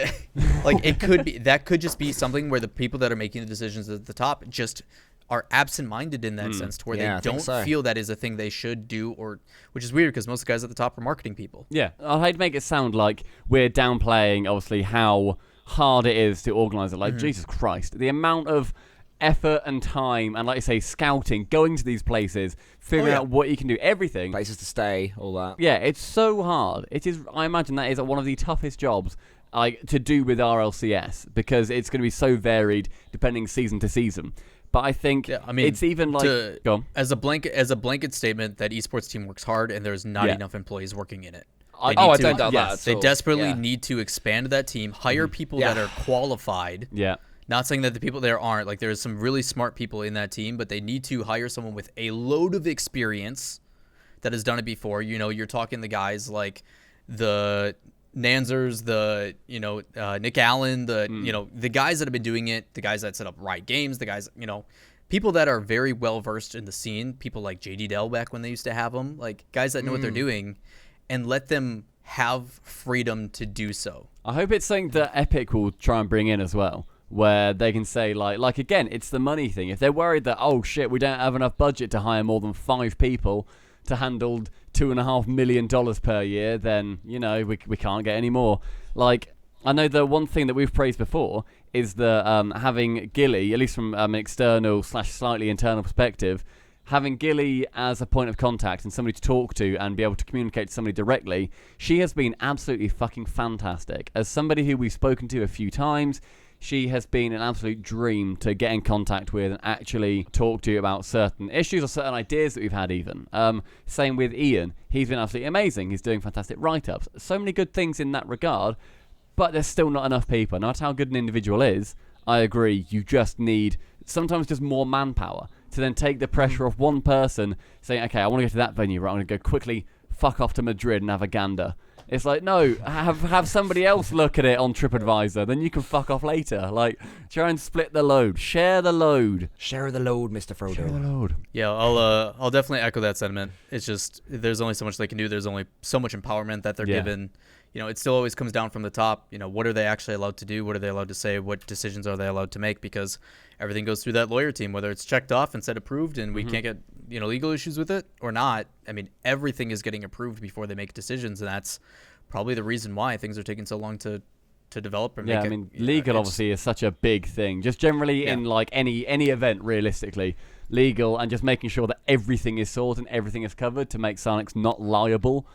Like, it could be, that could just be something where the people that are making the decisions at the top just are absent-minded in that sense, to where they don't feel that is a thing they should do, or which is weird because most of the guys at the top are marketing people. Yeah, I'd hate to make it sound like we're downplaying, obviously, how hard it is to organise it. Like, Jesus Christ, the amount of effort and time and, like you say, scouting, going to these places, figuring out what you can do, everything. Places to stay, all that. Yeah, it's so hard. It is. I imagine that is one of the toughest jobs to do with RLCS, because it's going to be so varied depending season to season. But I think it's even like go on. as a blanket statement that esports team works hard and there's not enough employees working in it. I don't doubt that. They desperately need to expand that team, hire people that are qualified. Yeah. Not saying that the people there aren't. Like, there's some really smart people in that team, but they need to hire someone with a load of experience that has done it before. You know, you're talking the guys like the Nanzers, the Nick Allen, the guys that have been doing it, the guys that set up Riot Games, the guys, people that are very well versed in the scene, people like JD Dell back when they used to have them, like guys that know what they're doing, and let them have freedom to do so. I hope it's something that Epic will try and bring in as well, where they can say like again, it's the money thing. If they're worried that, oh shit, we don't have enough budget to hire more than 5 people to handle $2.5 million per year, then we can't get any more. Like, I know the one thing that we've praised before is the having Gilly, at least from an external / slightly internal perspective, having Gilly as a point of contact and somebody to talk to and be able to communicate to somebody directly. She has been absolutely fucking fantastic. As somebody who we've spoken to a few times, she has been an absolute dream to get in contact with and actually talk to you about certain issues or certain ideas that we've had even. Same with Ian. He's been absolutely amazing. He's doing fantastic write-ups. So many good things in that regard, but there's still not enough people. No matter how good an individual is, I agree, you just need sometimes just more manpower to then take the pressure off one person saying, okay, I want to go to that venue, right? I'm going to go quickly fuck off to Madrid and have a gander. It's like, no, have somebody else look at it on TripAdvisor, then you can fuck off later. Like, try and split the load. Share the load. Share the load, Mr. Frodo. Share the load. Yeah, I'll definitely echo that sentiment. It's just, there's only so much they can do. There's only so much empowerment that they're given. It still always comes down from the top. What are they actually allowed to do? What are they allowed to say? What decisions are they allowed to make? Because everything goes through that lawyer team, whether it's checked off and said approved and we can't get, legal issues with it or not. I mean, everything is getting approved before they make decisions, and that's probably the reason why things are taking so long to develop and make it. Legal obviously is such a big thing. Just generally in like any event, realistically, legal and just making sure that everything is sorted and everything is covered to make Psyonix not liable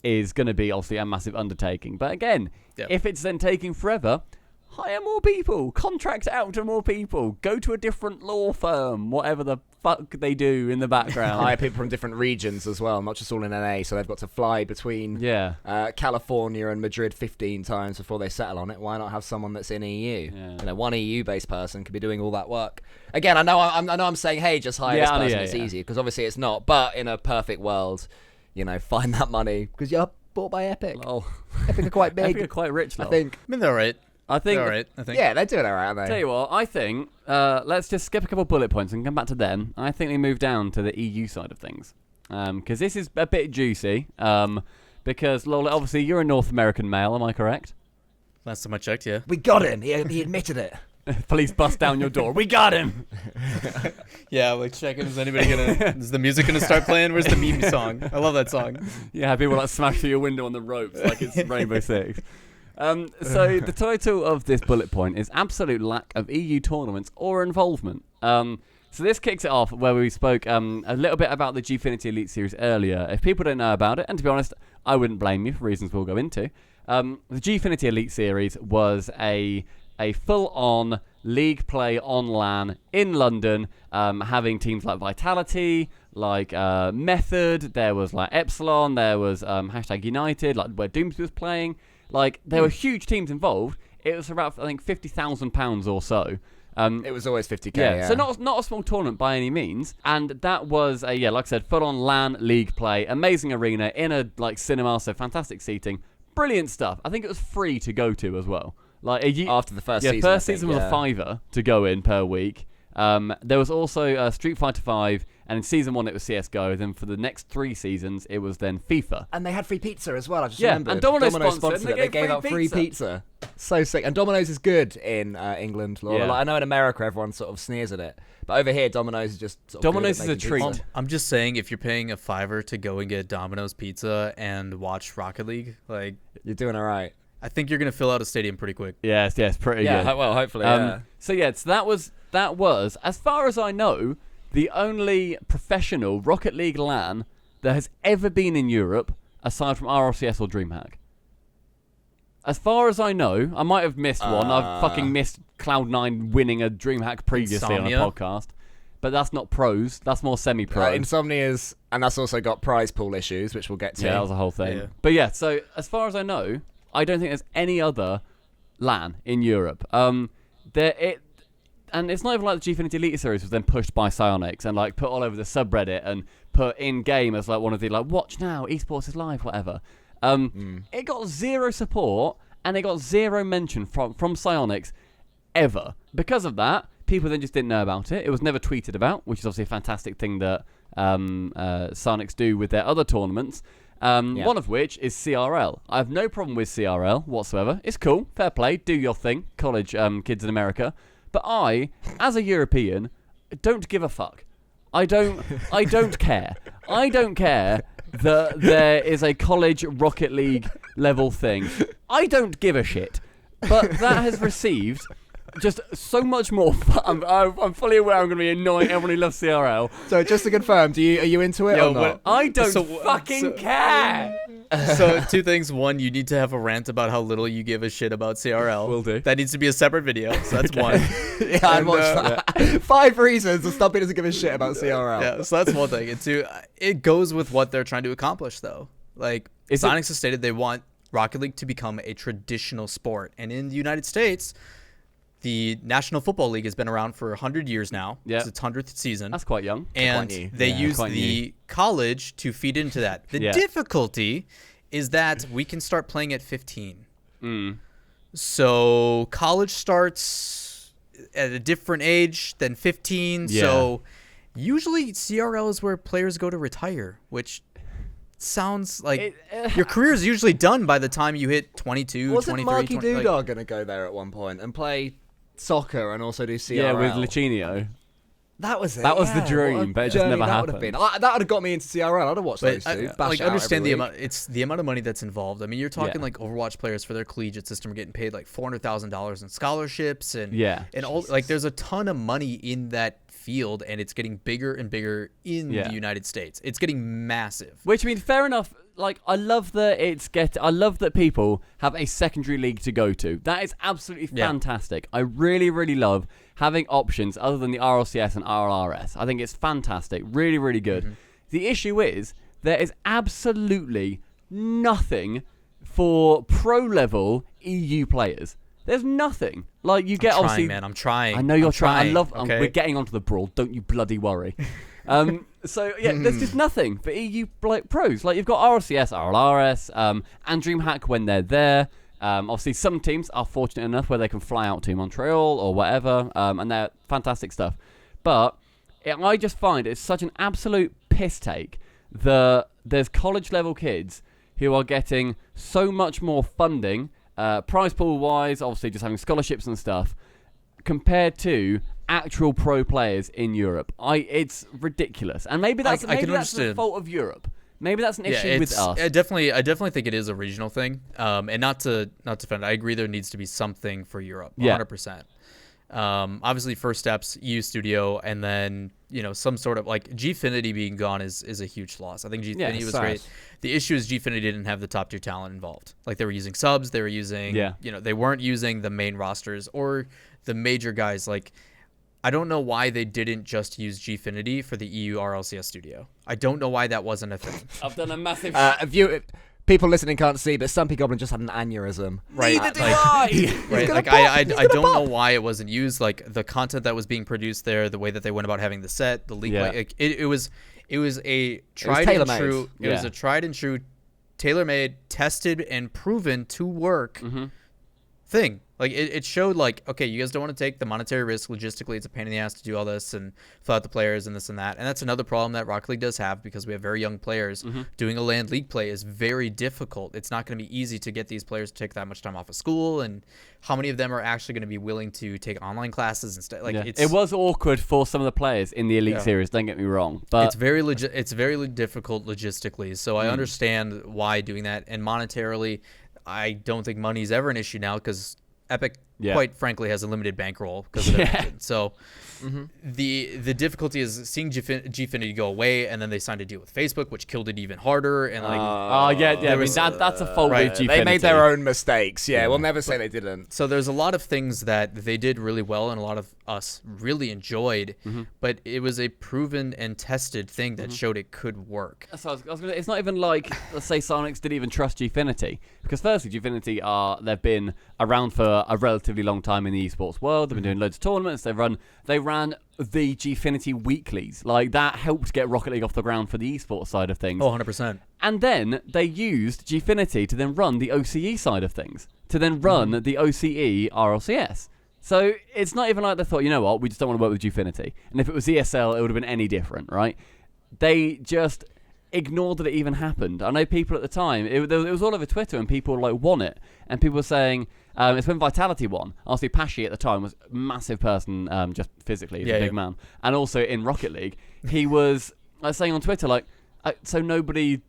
is going to be obviously a massive undertaking. But again, if it's then taking forever, hire more people, contract out to more people, go to a different law firm, whatever the fuck they do in the background. Hire people from different regions as well, not just all in NA, so they've got to fly between California and Madrid 15 times before they settle on it. Why not have someone that's in EU? Yeah. One EU-based person could be doing all that work. Again, I know I'm saying, hey, just hire this person, it's easy, because obviously it's not, but in a perfect world, find that money, because you're bought by Epic. Oh. Epic are quite big. Epic are quite rich, I think. I mean, they're all right. I think. They're all right, I think. Yeah, they're doing all right, aren't they? Tell you what, I think let's just skip a couple of bullet points and come back to them. I think we move down to the EU side of things, because this is a bit juicy. Because Lawler, obviously you're a North American male, am I correct? Last time I checked, yeah. We got him. He admitted it. Police bust down your door. We got him. Yeah, like checking. Is the music gonna start playing? Where's the meme song? I love that song. Yeah, people like smash through your window on the ropes like it's Rainbow Six. So the title of this bullet point is absolute lack of EU tournaments or involvement. So this kicks it off where we spoke a little bit about the Gfinity Elite Series earlier. If people don't know about it, and to be honest, I wouldn't blame you for reasons we'll go into. The Gfinity Elite Series was a full-on league play on LAN in London, having teams like Vitality, like Method, there was like Epsilon, there was hashtag United, like where Doomsday was playing. Like, there were huge teams involved. It was about, I think, £50,000 or so. It was always 50k. Yeah, so not a small tournament by any means. And that was, like I said, full-on LAN league play, amazing arena, in a, like, cinema, so fantastic seating. Brilliant stuff. I think it was free to go to as well. Like after the first season. Yeah, first season was a $5 to go in per week. There was also Street Fighter 5, and in season 1 it was CSGO. Then for the next 3 seasons, it was then FIFA. And they had free pizza as well. I just remembered. remembered. And Domino's sponsored it. They gave out free pizza. So sick. And Domino's is good in England. Like, I know in America everyone sort of sneers at it, but over here Domino's is just sort of Domino's is a treat. Pizza. I'm just saying, if you're paying a $5 to go and get Domino's pizza and watch Rocket League, like, you're doing all right. I think you're gonna fill out a stadium pretty quick. Yes, pretty good. Well, hopefully. So that was, as far as I know, the only professional Rocket League LAN there has ever been in Europe, aside from RLCS or DreamHack. As far as I know, I might have missed one. I've fucking missed Cloud9 winning a DreamHack previously Insomnia. on a podcast. But that's not pros. That's more semi-pro. Insomnia's, and that's also got prize pool issues, which we'll get to. Yeah, that was a whole thing. Yeah. But so as far as I know, I don't think there's any other LAN in Europe. And it's not even like the Gfinity Elite Series was then pushed by Psyonix and like put all over the subreddit and put in game as like one of the like watch now, eSports is live, whatever. It got 0 support and it got 0 mention from Psyonix ever. Because of that, people then just didn't know about it. It was never tweeted about, which is obviously a fantastic thing that Psyonix do with their other tournaments. One of which is CRL. I have no problem with CRL whatsoever. It's cool, fair play, do your thing, college kids in America. But I, as a European, don't give a fuck. I don't care. I don't care that there is a college Rocket League level thing. I don't give a shit. But that has received just so much more fun. I'm fully aware I'm going to be annoying everyone who loves CRL. So just to confirm, are you into it or not? I don't fucking care. So 2 things. One, you need to have a rant about how little you give a shit about CRL. Will do. That needs to be a separate video. So that's one. Yeah, I'd watch that. 5 reasons the Stumpy doesn't give a shit about CRL. Yeah, so that's one thing. And 2, it goes with what they're trying to accomplish, though. Like, Psyonix has stated they want Rocket League to become a traditional sport. And in the United States, the National Football League has been around for 100 years now. Yeah. It's its 100th season. That's quite young. And they use the college to feed into that. The difficulty is that we can start playing at 15. So college starts at a different age than 15. Yeah. So usually CRL is where players go to retire, which sounds like your career is usually done by the time you hit 22, Wasn't 23. Marky 20, Doodah going to go there at one point and play soccer and also do CRL? Yeah, with Lucinio. That was it. That was the dream, but it just never happened. That would have got me into CRL. I'd have watched those two. Like, understand the amount. It's the amount of money that's involved. I mean, you're talking like Overwatch players for their collegiate system are getting paid like $400,000 in scholarships and all. Like, there's a ton of money in that field, and it's getting bigger and bigger in the United States. It's getting massive. Which, I mean, fair enough. Like, I love that people have a secondary league to go to. That is absolutely fantastic. I really, really love having options other than the RLCS and RLRS. I think it's fantastic. Really, really good. The issue is there is absolutely nothing for pro-level EU players. There's nothing. Like, you get obviously... I'm trying. I know you're trying. Okay. We're getting onto the brawl. Don't you bloody worry. So there's just nothing for EU like pros. Like, you've got RLCS, RLRS, and DreamHack when they're there. Obviously, some teams are fortunate enough where they can fly out to Montreal or whatever, and they're fantastic stuff. But I just find it's such an absolute piss take that there's college level kids who are getting so much more funding, prize pool wise, obviously just having scholarships and stuff, compared to actual pro players in Europe. It's ridiculous, and maybe that's the fault of Europe. Maybe that's an issue with us. I definitely think it is a regional thing. And not to defend it, I agree there needs to be something for Europe. 100%. Obviously, first steps, EU Studio, and then some sort of like Gfinity being gone is a huge loss. I think Gfinity was great. The issue is Gfinity didn't have the top tier talent involved. Like, they were using subs, they were using they weren't using the main rosters or the major guys, like, I don't know why they didn't just use Gfinity for the EU RLCS studio. I don't know why that wasn't a thing. I've done a massive... People listening can't see, but Stumpy Goblin just had an aneurysm. Right. Neither do I! Right, like I don't know why it wasn't used. Like the content that was being produced there, the way that they went about having the set, the leak, like, it was a tried and true. It was a tried and true, tailor-made, tested and proven to work thing. Like it showed like, okay, you guys don't want to take the monetary risk. Logistically, it's a pain in the ass to do all this and fill out the players and this and that. And that's another problem that Rocket League does have because we have very young players. Doing a land league play is very difficult. It's not going to be easy to get these players to take that much time off of school. And how many of them are actually going to be willing to take online classes and stuff? Like it was awkward for some of the players in the Elite Series. Don't get me wrong, but it's very It's very difficult logistically. So I understand why doing that. And monetarily, I don't think money is ever an issue now because Epic, quite frankly, has a limited bankroll because of their engine. So the difficulty is seeing Gfinity go away, and then they signed a deal with Facebook, which killed it even harder. And like, I mean, that's a fault with Gfinity. They made their own mistakes. Yeah, we'll never say they didn't. So there's a lot of things that they did really well, and a lot of us really enjoyed. But it was a proven and tested thing that showed it could work. So it's not even like, let's say Psyonix didn't even trust Gfinity, because firstly, Gfinity they've been around for a relatively long time in the esports world. They've been doing loads of tournaments. They ran the Gfinity weeklies. Like, that helped get Rocket League off the ground for the esports side of things. Oh, 100%. And then they used Gfinity to then run the OCE side of things, to then run the OCE RLCS. So it's not even like they thought, you know what, we just don't want to work with Gfinity. And if it was ESL, it would have been any different, right? They just ignored that it even happened. I know people at the time, it was all over Twitter, and people like won it. And people were saying, it's when Vitality won. Obviously, Pashi at the time was a massive person, just physically, he was a big man. And also in Rocket League, he was saying on Twitter, like, so nobody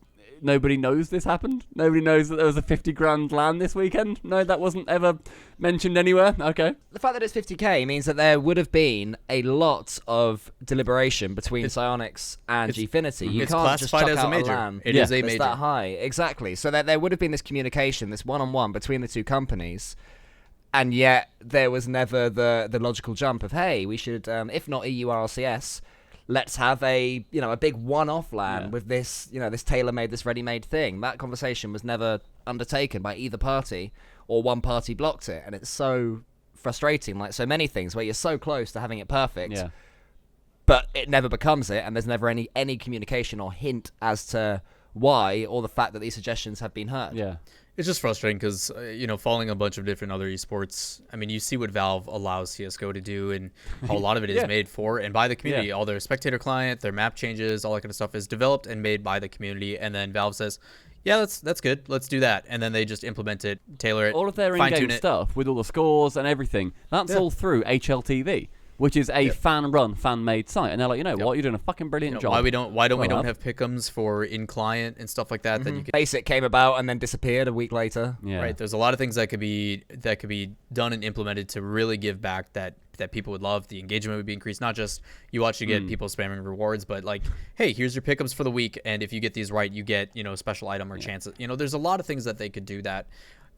knows this happened? Nobody knows that there was a 50 grand LAN this weekend? No, that wasn't ever mentioned anywhere? Okay. The fact that it's 50k means that there would have been a lot of deliberation between Psyonix and Gfinity. You it's can't just classified chuck as a out major. LAN It is a that's major. that high. Exactly. So that there would have been this communication, this one-on-one between the two companies, and yet there was never the logical jump of, hey, we should, if not EU RLCS, let's have a big one-off LAN with this, this tailor-made, this ready-made thing. That conversation was never undertaken by either party, or one party blocked it. And it's so frustrating, like so many things, where you're so close to having it perfect, but it never becomes it, and there's never any communication or hint as to why, or the fact that these suggestions have been heard. Yeah. It's just frustrating because, following a bunch of different other esports, I mean, you see what Valve allows CSGO to do, and how a lot of it is made for and by the community. All their spectator client, their map changes, all that kind of stuff is developed and made by the community. And then Valve says, yeah, that's good. Let's do that. And then they just implement it, tailor it, all of their in-game stuff with all the scores and everything. That's all through HLTV, which is a fan-run, fan-made site. And they're like, what, you're doing a fucking brilliant job. Why don't we have pick'ems for in-client and stuff like that? That you can... Basic came about and then disappeared a week later. Yeah. Right. There's a lot of things that could be done and implemented to really give back that people would love. The engagement would be increased. Not just you watch you get people spamming rewards, but like, hey, here's your pick'ems for the week, and if you get these right, you get a special item or chances. There's a lot of things that they could do that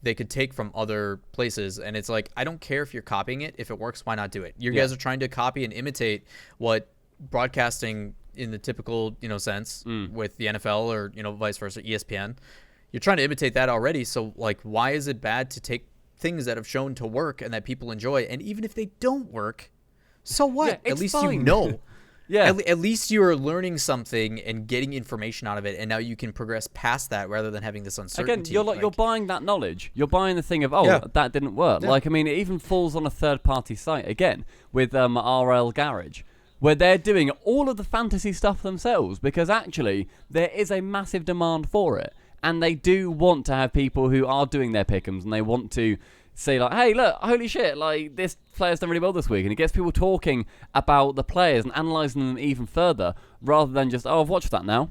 they could take from other places, and it's like, I don't care if you're copying it. If it works, why not do it? You guys are trying to copy and imitate what broadcasting in the typical sense with the NFL or vice versa, ESPN. You're trying to imitate that already, so like, why is it bad to take things that have shown to work and that people enjoy, and even if they don't work, so what? At least fine. you know. Yeah. At least you're learning something and getting information out of it, and now you can progress past that rather than having this uncertainty. Again, you're buying that knowledge. You're buying the thing of, that didn't work. Yeah. Like, I mean, it even falls on a third-party site, again, with RL Garage, where they're doing all of the fantasy stuff themselves, because actually, there is a massive demand for it. And they do want to have people who are doing their pick'ems, and they want to say, like, hey, look, holy shit, like, this player's done really well this week. And it gets people talking about the players and analysing them even further, rather than just, I've watched that now.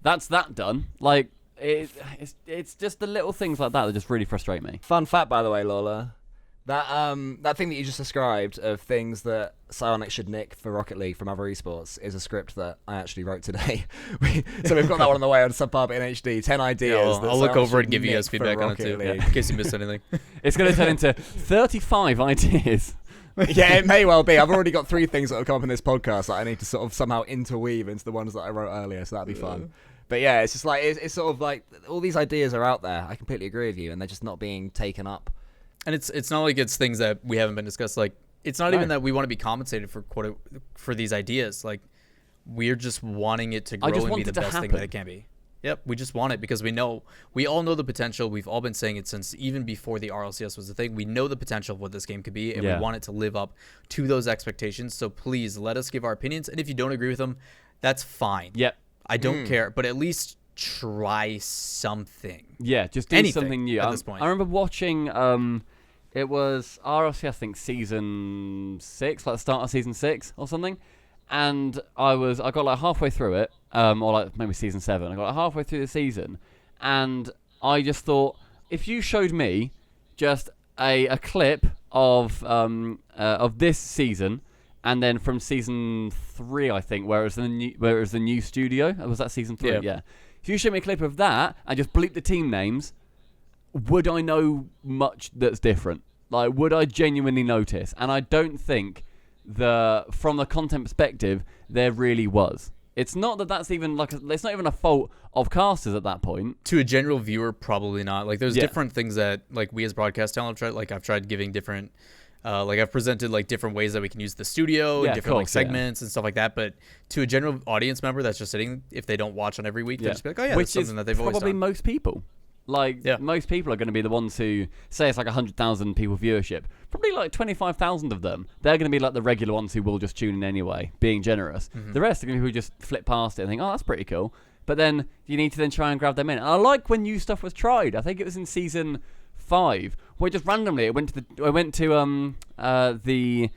That's that done. Like, it's just the little things like that just really frustrate me. Fun fact, by the way, Lawler. That thing that you just described of things that Psyonix should nick for Rocket League from other esports is a script that I actually wrote today. So we've got that one on the way on SubPar in HD. 10 ideas. I'll look over and give you guys feedback on it too, in case you missed anything. It's going to turn into 35 ideas Yeah, it may well be. I've already got 3 things that will come up in this podcast that I need to sort of somehow interweave into the ones that I wrote earlier, so that'd be fun. But yeah, it's just like, it's sort of like, all these ideas are out there. I completely agree with you, and they're just not being taken up. And it's not like it's things that we haven't been discussed. Like, it's not even that we want to be compensated for these ideas. Like, we're just wanting it to grow and be the best thing that it can be. Yep, we just want it because we all know the potential. We've all been saying it since even before the RLCS was a thing. We know the potential of what this game could be, and we want it to live up to those expectations. So please let us give our opinions. And if you don't agree with them, that's fine. Yep. I don't care, but at least try something. Yeah, just do something new. At this point. I remember watching, it was RLCS, I think, season 6, like the start of season 6 or something. And I got like halfway through it, or like maybe season 7. I got like halfway through the season, and I just thought, if you showed me just a clip of this season, and then from season 3, I think, where it was the new studio, was that season 3? Yeah. If you showed me a clip of that and just bleep the team names, would I know much that's different? Like, would I genuinely notice? And I don't think from the content perspective, there really was. It's not that that's even like it's not even a fault of casters at that point. To a general viewer, probably not. Like, there's different things that like we as broadcast talent I've tried giving different. Like, I've presented like different ways that we can use the studio and different like segments and stuff like that. But to a general audience member that's just sitting, if they don't watch on every week, they'll just be like, oh yeah, which that's something that they've always done. Probably most people. Like, most people are going to be the ones who say it's like 100,000 people viewership. Probably like 25,000 of them, they're going to be like the regular ones who will just tune in anyway, being generous. The rest are going to be who just flip past it and think, oh, that's pretty cool. But then you need to then try and grab them in. And I like when new stuff was tried. I think it was in season 5, where just randomly I went to the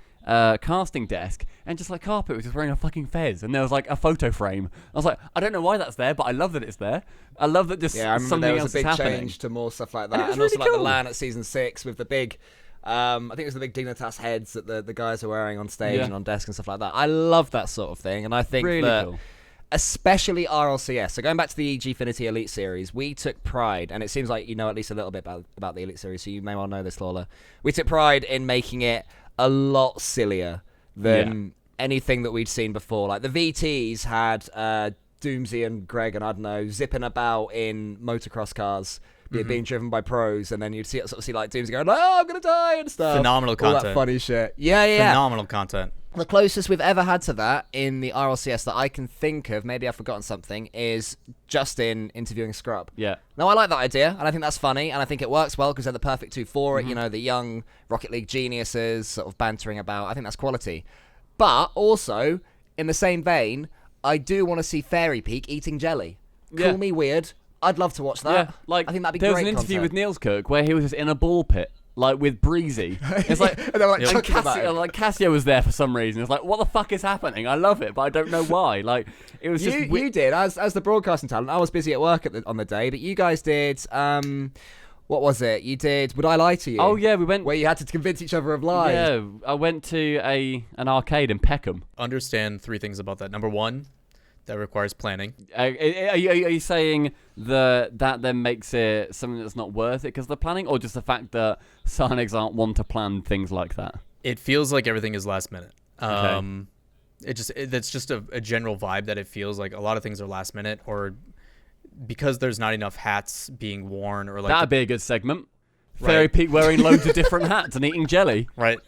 casting desk, and just like Carpet was just wearing a fucking fez, and there was like a photo frame. I was like, I don't know why that's there, but I love that it's there. I love that just something there was else a big is happening. change to more stuff like that, and really also cool. like the LAN at season 6 with the big I think it was the big Dignitas heads that the guys are wearing on stage and on desk and stuff like that. I love that sort of thing, and I think that cool. Especially RLCS. So going back to the Gfinity Elite Series, we took pride, and it seems like you know at least a little bit about the Elite Series, so you may well know this, Lawler. We took pride in making it a lot sillier than anything that we'd seen before. Like, the VTs had Doomsy and Greg and, I don't know, zipping about in motocross cars, being driven by pros, and then you'd see like Doomsy going, oh, I'm going to die and stuff. Phenomenal content. All that funny shit. Yeah. Phenomenal content. The closest we've ever had to that in the RLCS that I can think of, maybe I've forgotten something, is Justin interviewing Scrub. Yeah. Now, I like that idea, and I think that's funny, and I think it works well because they're the perfect two for it. You know, the young Rocket League geniuses sort of bantering about. I think that's quality. But also, in the same vein, I do want to see Fairy Peak eating jelly. Call me weird. I'd love to watch that. Yeah, like, I think that'd be there great. There was an interview content. with Niels Kirk where he was just in a ball pit, like with Breezy. It's like, and they were like, Cassio was there for some reason. It's like, what the fuck is happening? I love it, but I don't know why. Like, it was just you did as the broadcasting talent. I was busy at work on the day, but you guys did. What was it? You did Would I Lie to You? Oh yeah, we went where you had to convince each other of lies. Yeah, I went to an arcade in Peckham. Understand 3 things about that. Number 1, that requires planning. Are you saying that then makes it something that's not worth it because of the planning, or just the fact that Psyonix aren't one to plan things like that? It feels like everything is last minute. Okay. That's just a general vibe that it feels like a lot of things are last minute, or because there's not enough hats being worn, or like that'd be a good segment. Fairy Peak wearing loads of different hats and eating jelly. Right.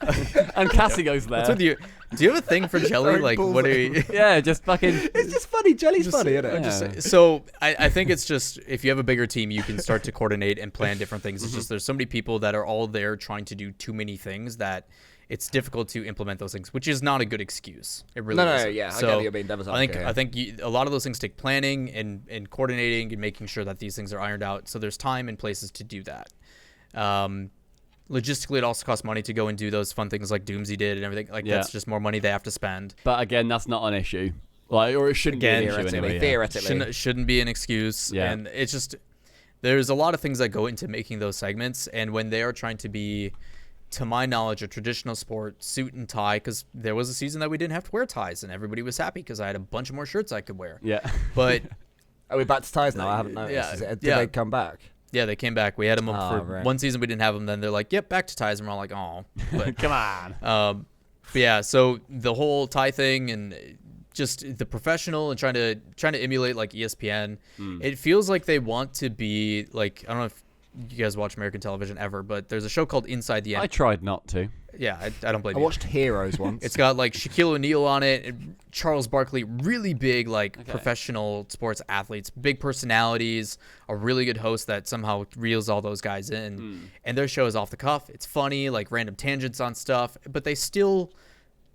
And Cassie goes there. What's with you? Do you have a thing for jelly? Like, what are you? Yeah, just fucking. It's just funny. Jelly's funny, isn't it? Yeah. So I think it's just, if you have a bigger team, you can start to coordinate and plan different things. It's just there's so many people that are all there trying to do too many things that it's difficult to implement those things, which is not a good excuse. It really isn't. No, yeah. So I get you're being devil's advocate. I think a lot of those things take planning and coordinating and making sure that these things are ironed out. So there's time and places to do that. Logistically, it also costs money to go and do those fun things like Doomsy did and everything. Like, that's just more money they have to spend. But again, that's not an issue. Like, or it shouldn't be an issue anyway. Theoretically. Shouldn't be an excuse. Yeah. And it's just, there's a lot of things that go into making those segments. And when they are trying to be, to my knowledge, a traditional sport, suit and tie, because there was a season that we didn't have to wear ties, and everybody was happy because I had a bunch of more shirts I could wear. Yeah. But are we back to ties now? I haven't noticed. Did they come back? Yeah, they came back. We had them for right. one season. We didn't have them. Then they're like, yep, back to ties. And we're all like, oh. But, Come on. but yeah, so the whole tie thing and just the professional and trying to emulate like ESPN, it feels like they want to be like, I don't know if you guys watch American television ever, but there's a show called Inside the NBA. I tried not to. Yeah, I don't blame I you. watched Heroes once. It's got like Shaquille O'Neal on it, and Charles Barkley, really big like professional sports athletes, big personalities, a really good host that somehow reels all those guys in. And their show is off the cuff. It's funny, like random tangents on stuff, but they still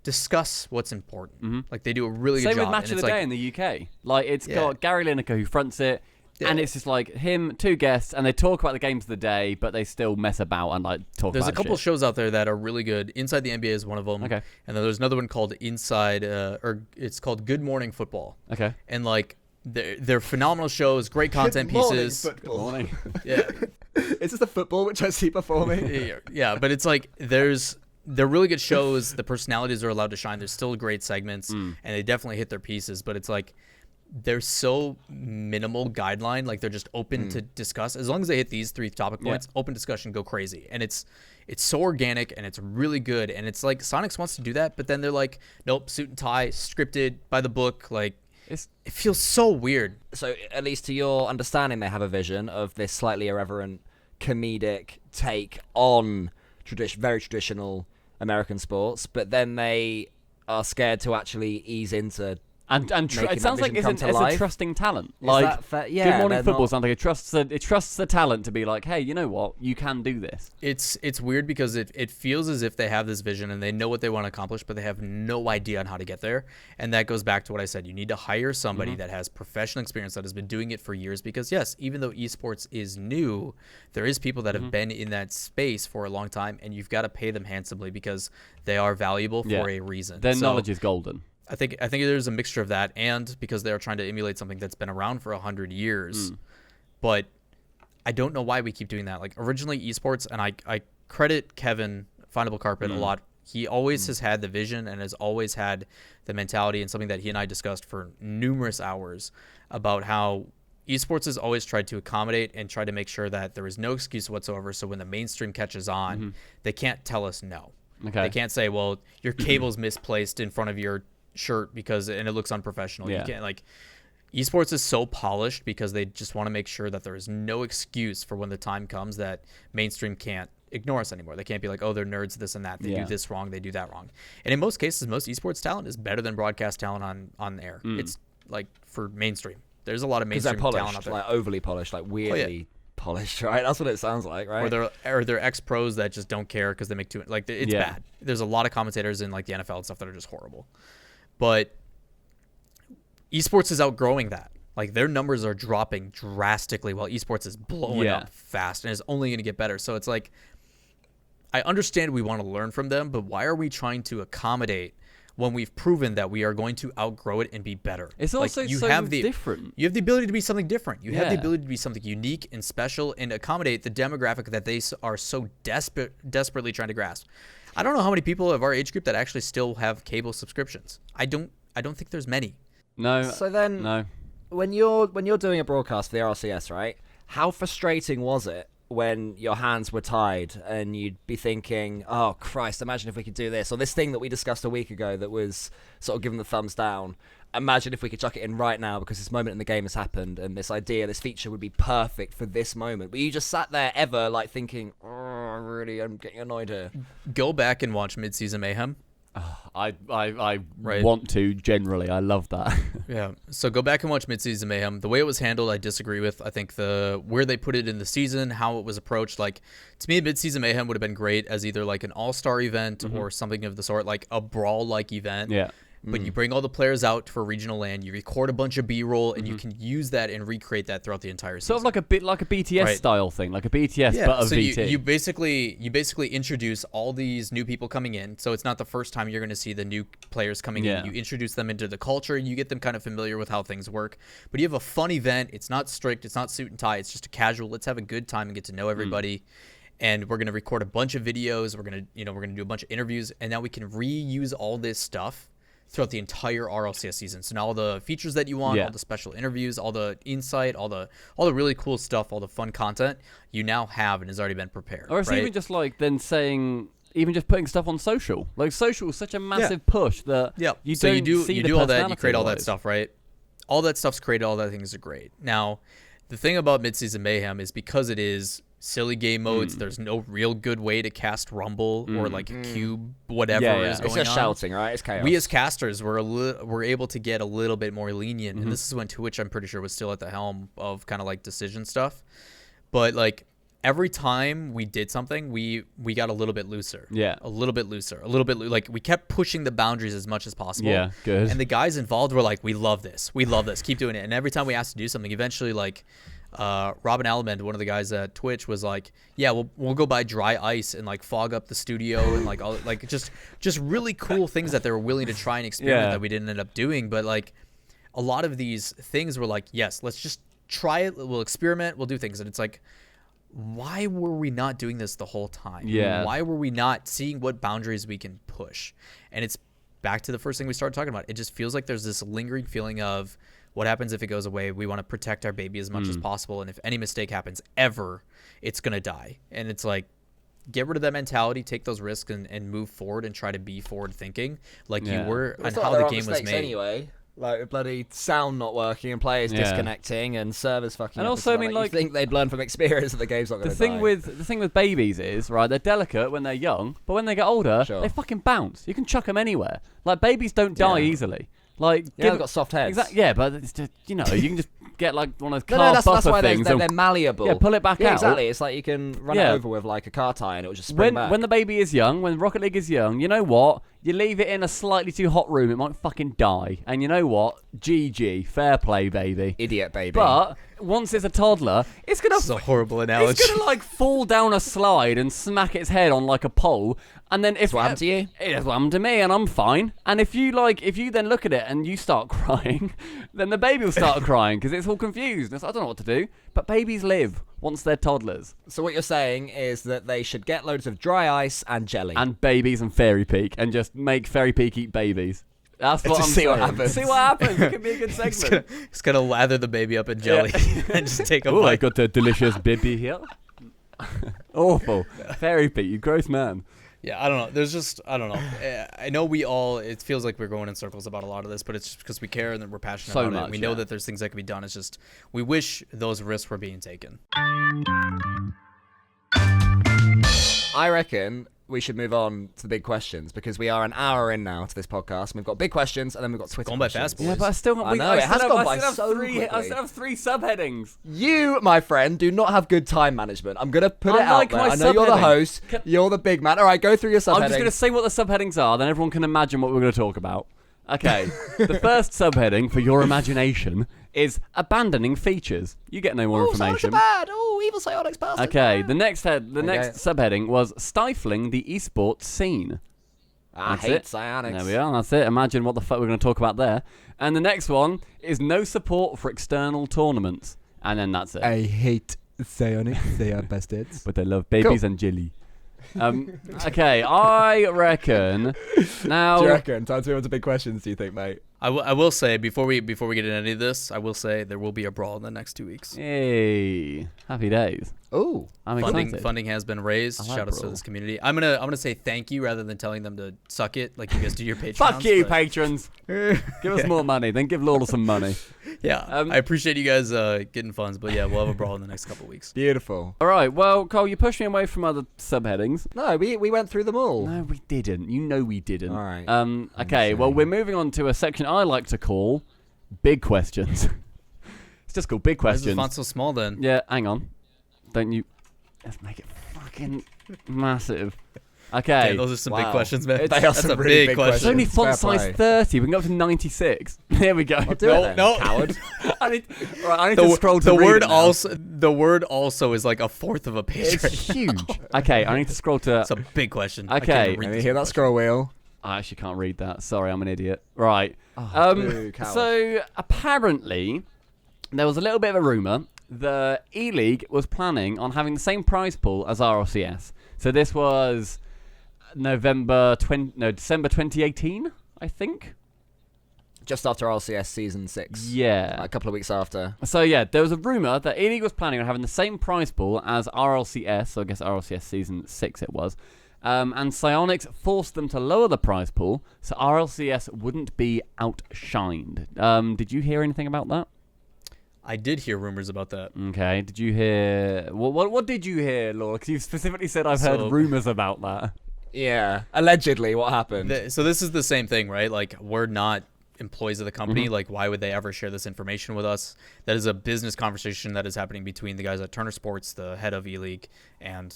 discuss what's important. Like they do a really good Same job. with Match of the Day in the UK. Like it's Yeah. got Gary Lineker who fronts it. And it's just like him, two guests, and they talk about the games of the day, but they still mess about and like talk There's about a couple shit. shows out there that are really good. Inside the NBA is one of them. Okay. And then there's another one called Inside, or it's called Good Morning Football. Okay. And like they're phenomenal shows, great content pieces. Good morning. Yeah. Is this the football which I see before me? Yeah, but it's like they're really good shows. The personalities are allowed to shine. There's still great segments, and they definitely hit their pieces. But it's like they're so minimal guideline. Like they're just open to discuss. As long as they hit these 3 topic points, open discussion, go crazy. And it's so organic and it's really good. And it's like Psyonix wants to do that, but then they're like, nope, suit and tie, scripted by the book. Like it feels so weird. So at least to your understanding, they have a vision of this slightly irreverent comedic take on very traditional American sports, but then they are scared to actually ease into And making it sounds that like vision come it's to a life. trusting talent. Is Like that fair? Yeah, Good Morning they're Football not- sounds like it trusts the talent to be like, hey, you know what, you can do this. It's weird because it feels as if they have this vision and they know what they want to accomplish, but they have no idea on how to get there. And that goes back to what I said. You need to hire somebody that has professional experience, that has been doing it for years. Because yes, even though esports is new, there is people that have been in that space for a long time, and you've got to pay them handsomely because they are valuable for a reason. Their So knowledge is golden. I think there's a mixture of that, and because they are trying to emulate something that's been around for 100 years. But I don't know why we keep doing that. Like originally esports, and I credit Kevin Findable Carpet a lot. He always has had the vision and has always had the mentality, and something that he and I discussed for numerous hours about how esports has always tried to accommodate and try to make sure that there is no excuse whatsoever. So when the mainstream catches on, they can't tell us no. Okay. They can't say, well, your cable's misplaced in front of your shirt and it looks unprofessional. Yeah. You can't, like, esports is so polished because they just want to make sure that there is no excuse for when the time comes that mainstream can't ignore us anymore. They can't be like, oh, they're nerds, this and that. They do this wrong, they do that wrong. And in most cases, most esports talent is better than broadcast talent on air. It's like for mainstream. There's a lot of because they're mainstream talent out polished, there. like overly polished, like weirdly polished, right? That's what it sounds like, right? Or they're ex-pros that just don't care because they make it's bad. There's a lot of commentators in like the NFL and stuff that are just horrible. But esports is outgrowing that. Like their numbers are dropping drastically while esports is blowing up fast and is only going to get better. So it's like, I understand we want to learn from them, but why are we trying to accommodate when we've proven that we are going to outgrow it and be better? It's also like, so different. You have the ability to be something different. You have the ability to be something unique and special and accommodate the demographic that they are so desperately trying to grasp. I don't know how many people of our age group that actually still have cable subscriptions. I don't think there's many. No. So then, no. when you're doing a broadcast for the RLCS, right? How frustrating was it when your hands were tied and you'd be thinking, oh Christ, imagine if we could do this, or this thing that we discussed a week ago that was sort of given the thumbs down, imagine if we could chuck it in right now because this moment in the game has happened and this feature would be perfect for this moment. But you just sat there ever like thinking, oh, I'm getting annoyed here. Go back and watch Mid-Season Mayhem. I want to generally. I love that. Yeah. So go back and watch Mid-Season Mayhem. The way it was handled, I disagree with. I think where they put it in the season, how it was approached, like to me, Mid-Season Mayhem would have been great as either like an all-star event or something of the sort, like a brawl-like event. Yeah. But you bring all the players out for regional land, you record a bunch of B-roll, and you can use that and recreate that throughout the entire season. Sort of like a bit like a BTS style thing, like a BTS but of so VT. you basically introduce all these new people coming in. So it's not the first time you're going to see the new players coming in. You introduce them into the culture, you get them kind of familiar with how things work. But you have a fun event. It's not strict. It's not suit and tie. It's just a casual. Let's have a good time and get to know everybody. And we're going to record a bunch of videos. We're going to do a bunch of interviews, and now we can reuse all this stuff throughout the entire RLCS season. So now all the features that you want, Yeah. all the special interviews, all the insight, all the really cool stuff, all the fun content, you now have and has already been prepared. Or it's right? even just like then saying, even just putting stuff on social. Like social is such a massive push that you so don't you do see you the do all that, you create all that personality-wise. stuff, right? All that stuff's created, all that things are great. Now, the thing about Midseason Mayhem is because it is silly game modes, there's no real good way to cast Rumble or like Cube, whatever is going It's just on. shouting, right? It's chaos. We as casters were able to get a little bit more lenient, and this is when Twitch, I'm pretty sure, was still at the helm of kind of like decision stuff. But like every time we did something, we got a little bit looser. Yeah. A little bit looser. A little bit like we kept pushing the boundaries as much as possible. Yeah, good. And the guys involved were like, we love this. We love this. Keep doing it. And every time we asked to do something, eventually like Robin Alamend, one of the guys at Twitch, was like, yeah, we'll go buy dry ice and like fog up the studio and like all like just really cool things that they were willing to try and experiment that we didn't end up doing. But like a lot of these things were like, yes, let's just try it. We'll experiment. We'll do things. And it's like, why were we not doing this the whole time? Yeah. Why were we not seeing what boundaries we can push? And it's back to the first thing we started talking about. It just feels like there's this lingering feeling of what happens if it goes away. We want to protect our baby as much as possible. And if any mistake happens ever, it's going to die. And it's like, get rid of that mentality, take those risks and move forward and try to be forward thinking like you were on how the game was made. Anyway. Like bloody sound not working and players disconnecting and servers fucking. And up. also, It's I mean, you like think they'd learn from experience that the game's not going the to thing die. with babies is right. They're delicate when they're young, but when they get older, Sure. they fucking bounce. You can chuck them anywhere. Like babies don't die easily. Like they've got soft heads. Exactly. Yeah, but it's just, you can just get like one of those No, car that's buffer why things. they're and- malleable. Yeah, pull it back out. Exactly. It's like you can run it over with like a car tire and it'll just spring back. When the baby is young, when Rocket League is young, you know what? You leave it in a slightly too hot room, it might fucking die. And you know what? GG, fair play, baby. Idiot baby. But once it's a toddler, it's gonna It's a horrible analogy. it's gonna like fall down a slide and smack its head on like a pole, and then if what happened to you? It's what happened to me, and I'm fine. And if you then look at it and you start crying, then the baby will start crying because it's all confused. It's, I don't know what to do. But babies live once they're toddlers, So what you're saying is that they should get loads of dry ice and jelly. and babies and Fairy Peak, and just make Fairy Peak eat babies. That's what Just I'm see saying. what happens. See what happens. It could be a good segment. It's gonna lather the baby up in jelly and just take a Oh, I bite. got a delicious baby here. Awful. Fairy Peak, you gross man. Yeah, I don't know. There's just, I don't know. I know it feels like we're going in circles about a lot of this, but it's just because we care and that we're passionate So about much, it. We know yeah. that there's things that can be done. It's just, we wish those risks were being taken. I reckon we should move on to the big questions because we are an hour in now to this podcast. We've got big questions and then we've got Twitter Going by questions. fast, boys. Yeah, but I still I know, it has gone by I so I quickly. still have 3 subheadings. You, my friend, do not have good time management. I'm going to put it I out like there. my I know you're the subheading. host. Can- You're the big man. All right, go through your subheadings. I'm just going to say what the subheadings are, then everyone can imagine what we're going to talk about. Okay, the first subheading for your imagination is abandoning features. You get no more information. bad. Oh, evil Psyonix person. Okay, the next subheading was stifling the eSports scene. I That's hate it. Psyonix. There we are, that's it. Imagine what the fuck we're going to talk about there. And the next one is no support for external tournaments. And then that's it. I hate Psyonix. They are bastards. But they love babies and jelly. Okay, I reckon now. Do you reckon? Time to move on to big questions, do you think, mate? I will say, before we get into any of this, I will say there will be a brawl in the next 2 weeks. Hey, happy days. Ooh. I'm excited. Funding has been raised. I like Shout outs to brawl. this community. I'm gonna say thank you rather than telling them to suck it like you guys do your Patreons. Fuck you, but- patrons. Give us more money, then give Lawler some money. Yeah, I appreciate you guys getting funds, but yeah, we'll have a brawl in the next couple weeks. Beautiful. All right, well, Cole, you pushed me away from other subheadings. No, we went through them all. No, we didn't. You know we didn't. All right. Okay, well, we're moving on to a section I like to call Big Questions. It's just called Big Why is the Questions. font so small then? Yeah, hang on. Don't you... Let's make it fucking massive. Okay. Okay, those are some Wow. big questions, man. They are That's some a really big big question. It's only Fair font size play. 30. We can go up to 96. There we go. I'll do it then, coward. I need to scroll to the read word it now. also is like a fourth of a page. It's Right? huge. Okay, I need to scroll to... It's a big question. I Okay. can't even read Let me this hear that question. scroll wheel. I actually can't read that. Sorry, I'm an idiot. Right. boo, coward. So apparently, there was a little bit of a rumor. The E-League was planning on having the same prize pool as RLCS. So this was December 2018, I think. just after RLCS Season 6. Yeah. A couple of weeks after. So yeah, there was a rumor that eLeague was planning on having the same prize pool as RLCS, so I guess RLCS Season 6 it was, and Psyonix forced them to lower the prize pool so RLCS wouldn't be outshined. Did you hear anything about that? I did hear rumors about that. Okay, did you hear... What did you hear, Laura? Because you specifically said I've heard rumors about that. Yeah, allegedly what happened. So this is the same thing, right? Like, we're not employees of the company. Like, why would they ever share this information with us? That is a business conversation that is happening between the guys at Turner Sports, the head of eLeague, and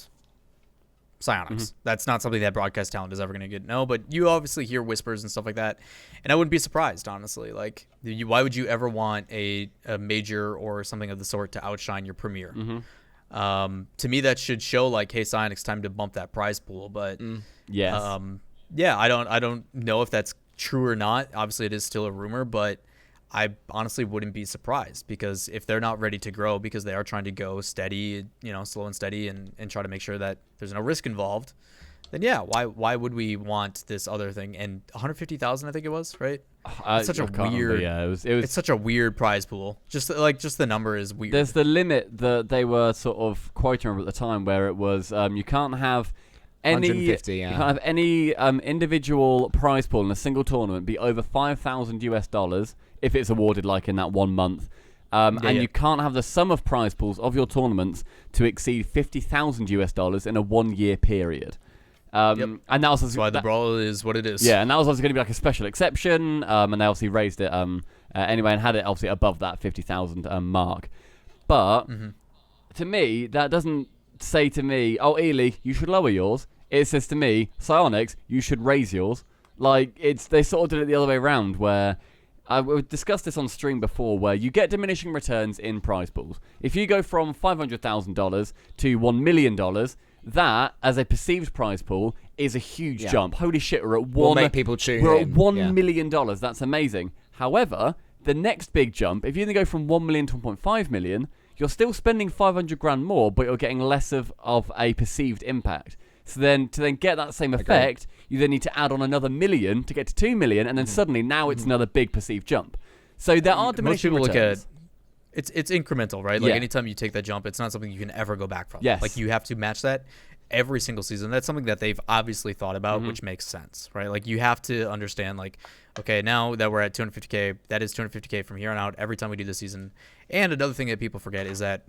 Psyonix. That's not something that broadcast talent is ever going to get know, but you obviously hear whispers and stuff like that, and I wouldn't be surprised, honestly. Like, why would you ever want a major or something of the sort to outshine your premier? To me, that should show like, hey, Psyonix, time to bump that prize pool. But yes, yeah, I don't know if that's true or not. Obviously, it is still a rumor, but I honestly wouldn't be surprised, because if they're not ready to grow, because they are trying to go steady, slow and steady, and try to make sure that there's no risk involved, then yeah, why would we want this other thing? And 150,000, I think it was, right? It's such a weird. Yeah, it was. It's such a weird prize pool. Just the number is weird. There's the limit that they were sort of quoting at the time, where it was you can't have any 150, yeah. You can't have any individual prize pool in a single tournament be over $5,000 if it's awarded like in that 1 month. You can't have the sum of prize pools of your tournaments to exceed $50,000 in a 1 year period. And that was that's why the brawl is what it is. Yeah, and that was obviously going to be like a special exception, and they obviously raised it anyway and had it obviously above that 50,000 mark. But to me, that doesn't say to me, oh, eLeague, you should lower yours. It says to me, Psyonix, you should raise yours. Like, they sort of did it the other way around, where we discussed this on stream before, where you get diminishing returns in prize pools. If you go from $500,000 to $1 million, that, as a perceived prize pool, is a huge jump. Holy shit, we're at We'll make people tune We're at in. $1 million. That's amazing. However, the next big jump, if you go from 1 million to 1.5 million, you're still spending 500 grand more, but you're getting less of a perceived impact. So then, to get that same effect, you then need to add on another million to get to 2 million, and then suddenly now it's another big perceived jump. So there are diminishing returns. Most people look at it's incremental, right? Like anytime you take that jump, it's not something you can ever go back from. Yes. Like, you have to match that every single season. That's something that they've obviously thought about, which makes sense, right? Like, you have to understand, like, okay, now that we're at 250K, that is 250K from here on out every time we do this season. And another thing that people forget is that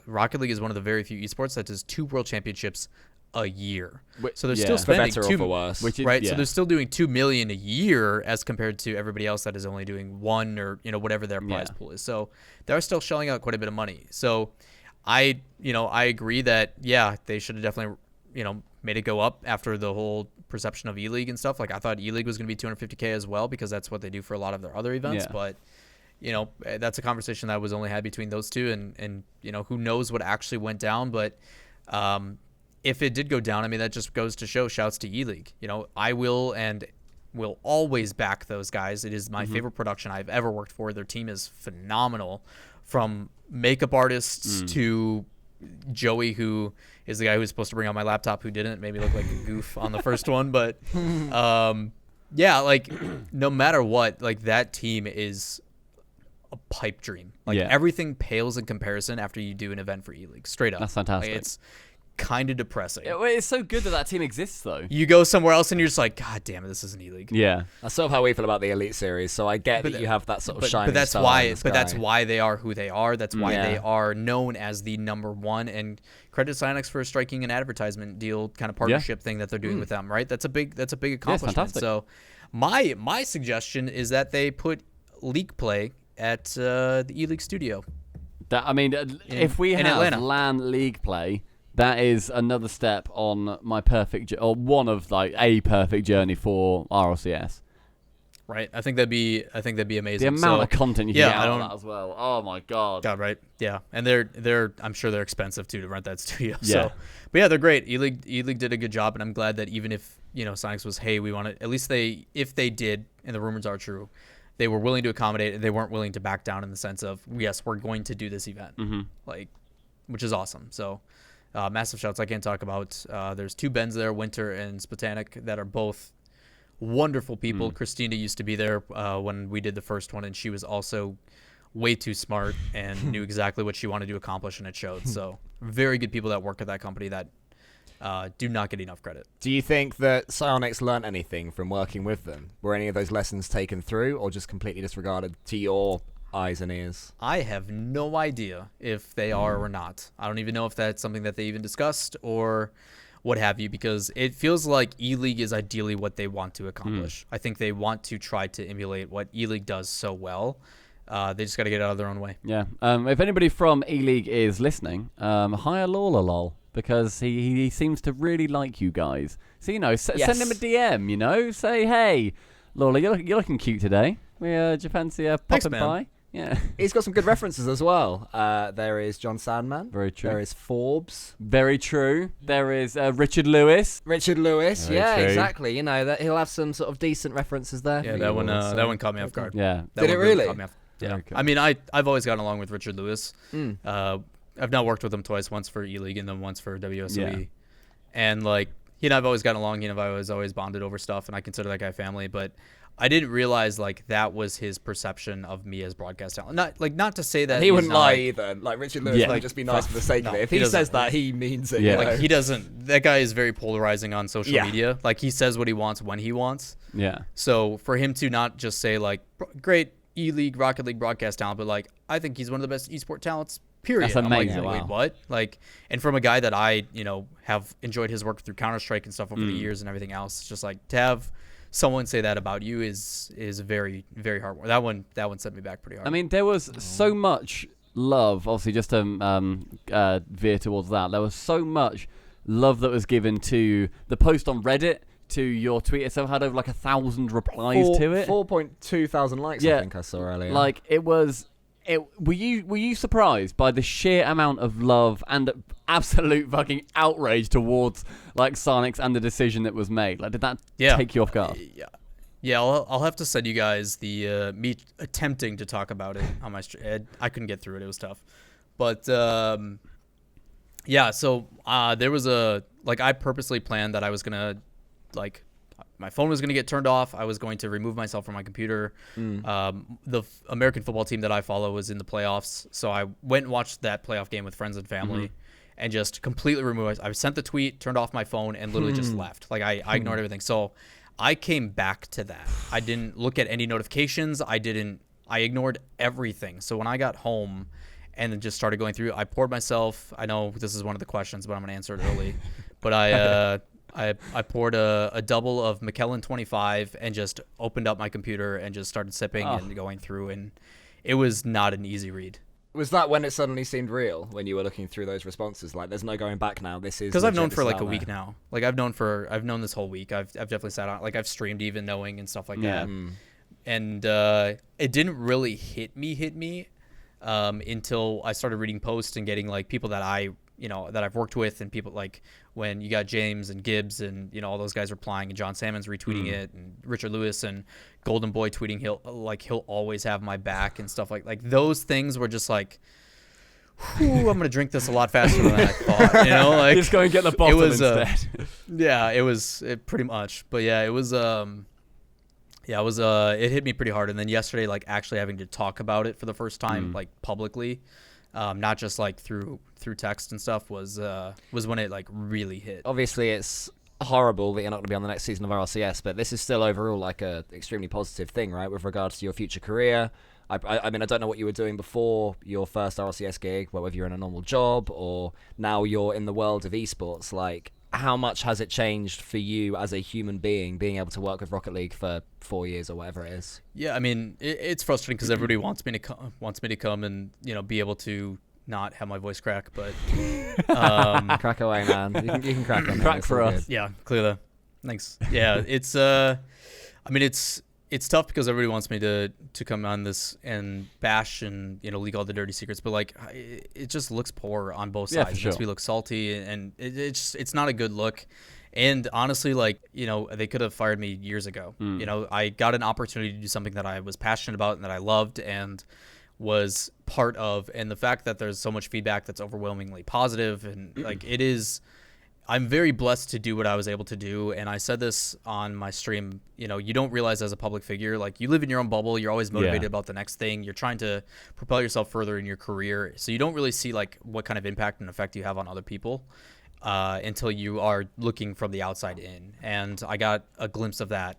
Rocket League is one of the very few esports that does 2 world championships a year. So they're still spending for better or for worse, right? So they're still doing 2 million a year as compared to everybody else that is only doing 1 or whatever their prize pool is. So they're still shelling out quite a bit of money. So I agree that they should have definitely made it go up after the whole perception of eLeague and stuff. Like, I thought eLeague was going to be 250K as well, because that's what they do for a lot of their other events. But that's a conversation that was only had between those two, and who knows what actually went down. But if it did go down, I mean, that just goes to show, shouts to eLeague. I will always back those guys. It is my favorite production I've ever worked for. Their team is phenomenal, from makeup artists to Joey, who is the guy who was supposed to bring out my laptop, who didn't, made me look like a goof on the first one. But like, no matter what, like, that team is a pipe dream. Like, everything pales in comparison after you do an event for eLeague. Straight up. That's fantastic. Like, it's kind of depressing. It's so good that team exists, though. You go somewhere else and you're just like, God damn it, this isn't eLeague. Yeah, that's sort of how we feel about the Elite Series. So I get that you have that sort of shining that's star why. in the sky. But that's why they are who they are. That's why they are known as the #1. And credit Psyonix for striking an advertisement deal kind of partnership thing that they're doing with them. Right. That's a big accomplishment. So my suggestion is that they put league play at the eLeague studio. If we have LAN league play, that is another step on my one of like a perfect journey for RLCS. Right, I think that'd be amazing. The amount of content you can get out of that as well. Oh my god. Right, yeah, and they're I'm sure they're expensive too to rent that studio. Yeah. So, but yeah, they're great. eLeague did a good job, and I'm glad that even if Psyonix was, hey, we want to, at least if they did, and the rumors are true, they were willing to accommodate, and they weren't willing to back down in the sense of, yes, we're going to do this event, like, which is awesome. So. Massive shouts. I can't talk about. There's 2 Bens there, Winter and Splatanic, that are both wonderful people. Christina used to be there when we did the first one, and she was also way too smart and knew exactly what she wanted to accomplish, and it showed. So very good people that work at that company that do not get enough credit. Do you think that Psyonix learned anything from working with them? Were any of those lessons taken through, or just completely disregarded to your eyes and ears? I have no idea if they are or not. I don't even know if that's something that they even discussed or what have you, because it feels like eLeague is ideally what they want to accomplish. I think they want to try to emulate what eLeague does so well. They just got to get out of their own way. Yeah. If anybody from eLeague is listening, hire Lawler lol, because he seems to really like you guys. So, send him a DM, say, hey, Lawler, you're looking cute today. Do you fancy popping by? Yeah. He's got some good references as well. There is John Sandman. Very true. There is Forbes. Very true. There is Richard Lewis. Richard Lewis. Very yeah, true. Exactly. That he'll have some sort of decent references there. Yeah, for that you one. all, so. That one caught me off guard. Yeah. That Did one it really? caught me off. Yeah. Very cool. I mean, I've always gotten along with Richard Lewis. I've now worked with him twice, once for eLeague and then once for WSOE. Yeah. And I've always gotten along. I was always bonded over stuff, and I consider that guy family. But I didn't realize that was his perception of me as broadcast talent. Not to say that He he's wouldn't not, lie either. Richard Lewis might just be nice for the sake of it. If he says that, he means it. Yeah. He doesn't. That guy is very polarizing on social Yeah. media. He says what he wants when he wants. Yeah. So for him to not just say great eLeague, Rocket League broadcast talent, but I think he's one of the best esport talents. Period. That's amazing. I'm like, Wow. wait, what? And from a guy that I, have enjoyed his work through Counter-Strike and stuff over the years and everything else, it's just to have someone say that about you is very, very hard. That one set me back pretty hard. I mean, there was so much love, obviously, just to veer towards that. There was so much love that was given to the post on Reddit, to your tweet itself. Had over 1,000 replies to it. 4.2 thousand likes, Yeah. I think I saw earlier. It was. Were you surprised by the sheer amount of love and absolute fucking outrage towards Psyonix and the decision that was made? Did that take you off guard? Yeah. I'll have to send you guys the me attempting to talk about it on my stream. I couldn't get through it. It was tough, but yeah. So there was I purposely planned that I was gonna my phone was going to get turned off. I was going to remove myself from my computer. The American football team that I follow was in the playoffs, so I went and watched that playoff game with friends and family and just completely removed. I sent the tweet, turned off my phone, and literally just left. I ignored everything. So I came back to that. I didn't look at any notifications. I ignored everything. So when I got home and then just started going through, I poured myself. I know this is one of the questions, but I'm going to answer it early. But I poured a double of McKellen 25 and just opened up my computer and just started sipping and going through, and it was not an easy read. Was that when it suddenly seemed real, when you were looking through those responses? There's no going back now. This is because I've known legit, for this is a out week there. now. I've known this whole week. I've definitely sat on. I've streamed even knowing and stuff like that. And it didn't really hit me until I started reading posts and getting people that that I've worked with, and people when you got James and Gibbs and all those guys replying, and John Salmon's retweeting it, and Richard Lewis and Golden Boy tweeting he'll always have my back and stuff like those things were just I'm gonna drink this a lot faster than I thought. Just go and get the bottle instead. Yeah, it was pretty much, but yeah, it was it hit me pretty hard. And then yesterday, actually having to talk about it for the first time, publicly, not just through text and stuff, was when it really hit. Obviously, it's horrible that you're not going to be on the next season of RLCS, but this is still overall a extremely positive thing, right, with regards to your future career. I mean, I don't know what you were doing before your first RLCS gig, whether you're in a normal job or now you're in the world of esports. How much has it changed for you as a human being, being able to work with Rocket League for 4 years or whatever it is? Yeah, I mean, it's frustrating because everybody wants me to come and be able to not have my voice crack, but Crack away, man. You can crack on. Crack for us. yeah, clearly. Thanks. Yeah, it's I mean, it's tough because everybody wants me to come on this and bash and leak all the dirty secrets, but it just looks poor on both Yeah, sides. for It makes sure. me look salty, and it's not a good look. And honestly, they could have fired me years ago. I got an opportunity to do something that I was passionate about and that I loved and was part of, and the fact that there's so much feedback that's overwhelmingly positive and it is I'm very blessed to do what I was able to do. And I said this on my stream, you know, you don't realize as a public figure, like you live in your own bubble. You're always motivated about the next thing. You're trying to propel yourself further in your career. So you don't really see like what kind of impact and effect you have on other people until you are looking from the outside in. And I got a glimpse of that,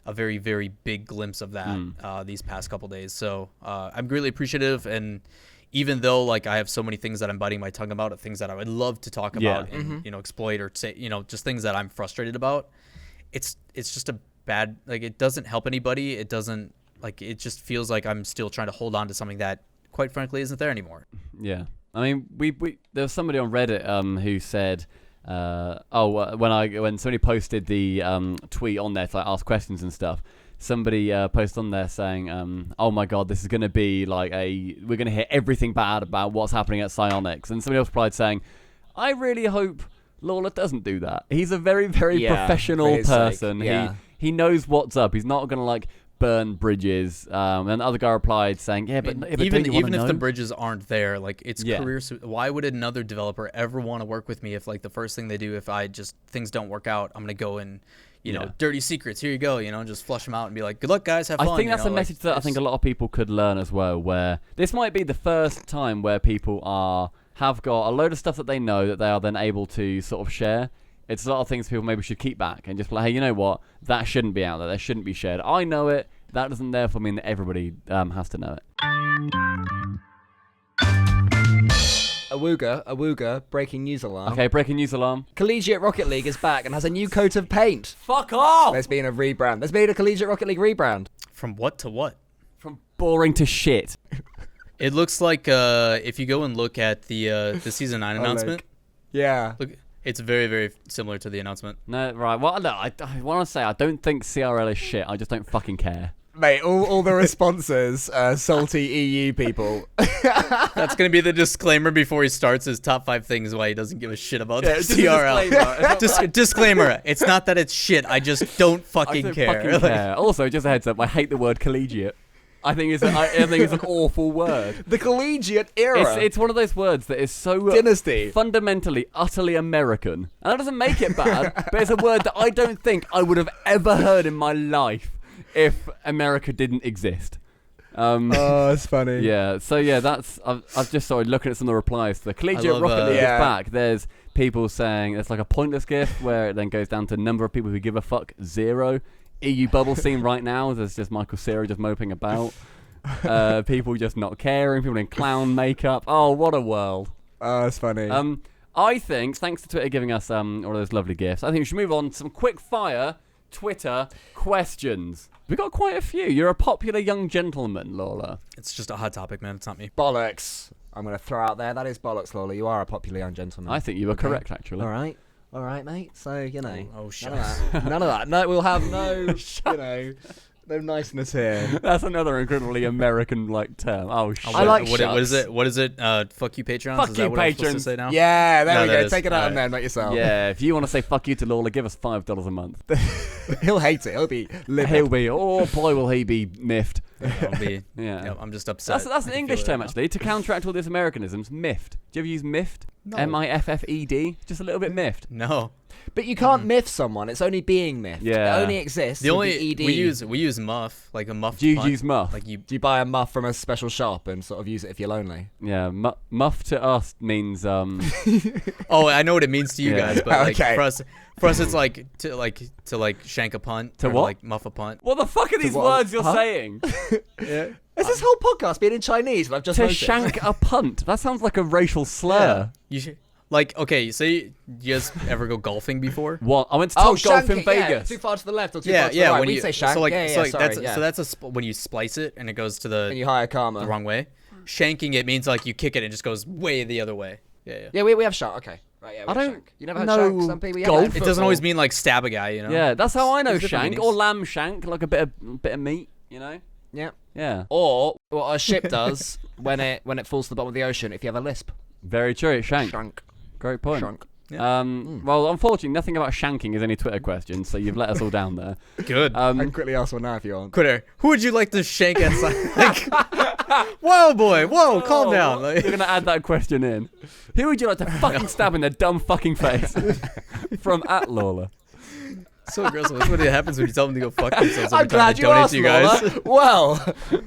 a very, very big glimpse of that these past couple days. So I'm greatly appreciative. And even though like I have so many things that I'm biting my tongue about, things that I would love to talk about and you know, exploit or say, you know, just things that I'm frustrated about, it's just a bad, like it doesn't help anybody. It doesn't, like, it just feels like I'm still trying to hold on to something that quite frankly isn't there anymore. Yeah. I mean, we there was somebody on Reddit who said, when somebody posted the tweet on there to like ask questions and stuff, somebody posted on there saying, oh my god, this is going to be like we're going to hear everything bad about what's happening at Psyonix. And somebody else replied saying, I really hope Lawler doesn't do that. He's a very, very professional person. He knows what's up. He's not going to like burn bridges. And the other guy replied saying, yeah, but even if the bridges aren't there, like it's career. Why would another developer ever want to work with me if like the first thing they do, if things don't work out, I'm going to go and, you know, dirty secrets, here you go, you know, just flush them out and be like, good luck guys, have fun. I think that's a message that I think a lot of people could learn as well, where this might be the first time where people have got a load of stuff that they know that they are then able to sort of share. It's a lot of things people maybe should keep back and just be like, hey, you know what, that shouldn't be out there, that shouldn't be shared. I know it, that doesn't therefore mean that everybody has to know it. Awooga, breaking news alarm. Okay, breaking news alarm. Collegiate Rocket League is back and has a new coat of paint. Fuck off! There's been a rebrand. There's been a Collegiate Rocket League rebrand. From what to what? From boring to shit. It looks like if you go and look at the Season 9 announcement. Look, it's very, very similar to the announcement. No, right. Well, no, I want to say I don't think CRL is shit. I just don't fucking care. Mate, all the responses, salty EU people. That's going to be the disclaimer before he starts his top 5 things why he doesn't give a shit about CRL. Disclaimer. It's not that it's shit. I just don't fucking care. Also, just a heads up, I hate the word collegiate. I think it's an awful word. The collegiate era. It's one of those words that is so Dynasty. Fundamentally, utterly American. And that doesn't make it bad, but it's a word that I don't think I would have ever heard in my life if America didn't exist. Oh, it's funny. Yeah, so yeah, I've just started looking at some of the replies to the Collegiate Rocket League is back. There's people saying it's like a pointless GIF where it then goes down to number of people who give a fuck, 0. EU bubble scene right now, there's just Michael Cera just moping about. People just not caring, people in clown makeup. Oh, what a world. Oh, it's funny. I think, thanks to Twitter giving us all of those lovely gifts, I think we should move on to some quick fire Twitter questions. We got quite a few. You're a popular young gentleman, Lawler. It's just a hot topic, man. It's not me. Bollocks. I'm going to throw out there. That is bollocks, Lawler. You are a popular young gentleman. I think you were correct, actually. All right, mate. So, you know. Oh, shit. None of that. No, we'll have no, no niceness here. That's another incredibly American-like term. Oh, shit. I like what is it? What is it? Fuck you, Patreons? Fuck is you, that what I'm supposed to patrons. say now? Yeah, there we go. Is. Take it out and then, not yourself. Yeah, if you want to say fuck you to Lawler, give us $5 a month. He'll hate it. He'll be livid. He'll be, oh boy, will he be miffed. Yeah, I'm just upset. That's an English term, actually, to counteract all this Americanisms. Miffed. Do you ever use miffed? No. M-I-F-F-E-D? Just a little bit miffed. No. But you can't miff someone. It's only being miffed. Yeah. It only exists. The only ED. we use muff, like a muff. Do you punt. use muff? Like you. Do you buy a muff from a special shop and sort of use it if you're lonely? Yeah, muff to us means Oh, I know what it means to you guys, but like for us it's like to shank a punt. To or what? like muff a punt. What the fuck are these words you're saying? Yeah. Is this whole podcast being in Chinese? I've just To noticed. shank a punt. That sounds like a racial slur. You should. Like, okay, say you guys ever go golfing before? What? I went to golf shank in it, Vegas. too far to the left or too far to the right. When We you say shank. So that's when you splice it and it goes to And you hire the karma. wrong way. Shanking it means like you kick it and it just goes way the other way. Yeah. Yeah, we have shank. Okay. Right, yeah, we I have don't shank. You never had know shank? Some people, golf. It doesn't always mean like stab a guy, you know. Yeah, that's how I know There's different shank meanings. or lamb shank, like a bit of meat, you know. Yeah. Yeah. Or what a ship does when it falls to the bottom of the ocean if you have a lisp. Very true. It's shank. Shank. Great point. Shank. Yeah. Well, unfortunately, nothing about shanking is any Twitter questions, so you've let us all down there. Good. I can quickly ask one now if you want. Quitter, who would you like to shank outside? Whoa, boy. Whoa, calm down. You're gonna add that question in. Who would you like to fucking stab in the dumb fucking face? from @Lawler. So aggressive. That's what happens when you tell them to go fuck themselves. I'm glad you asked, to you guys. Lawler. Well,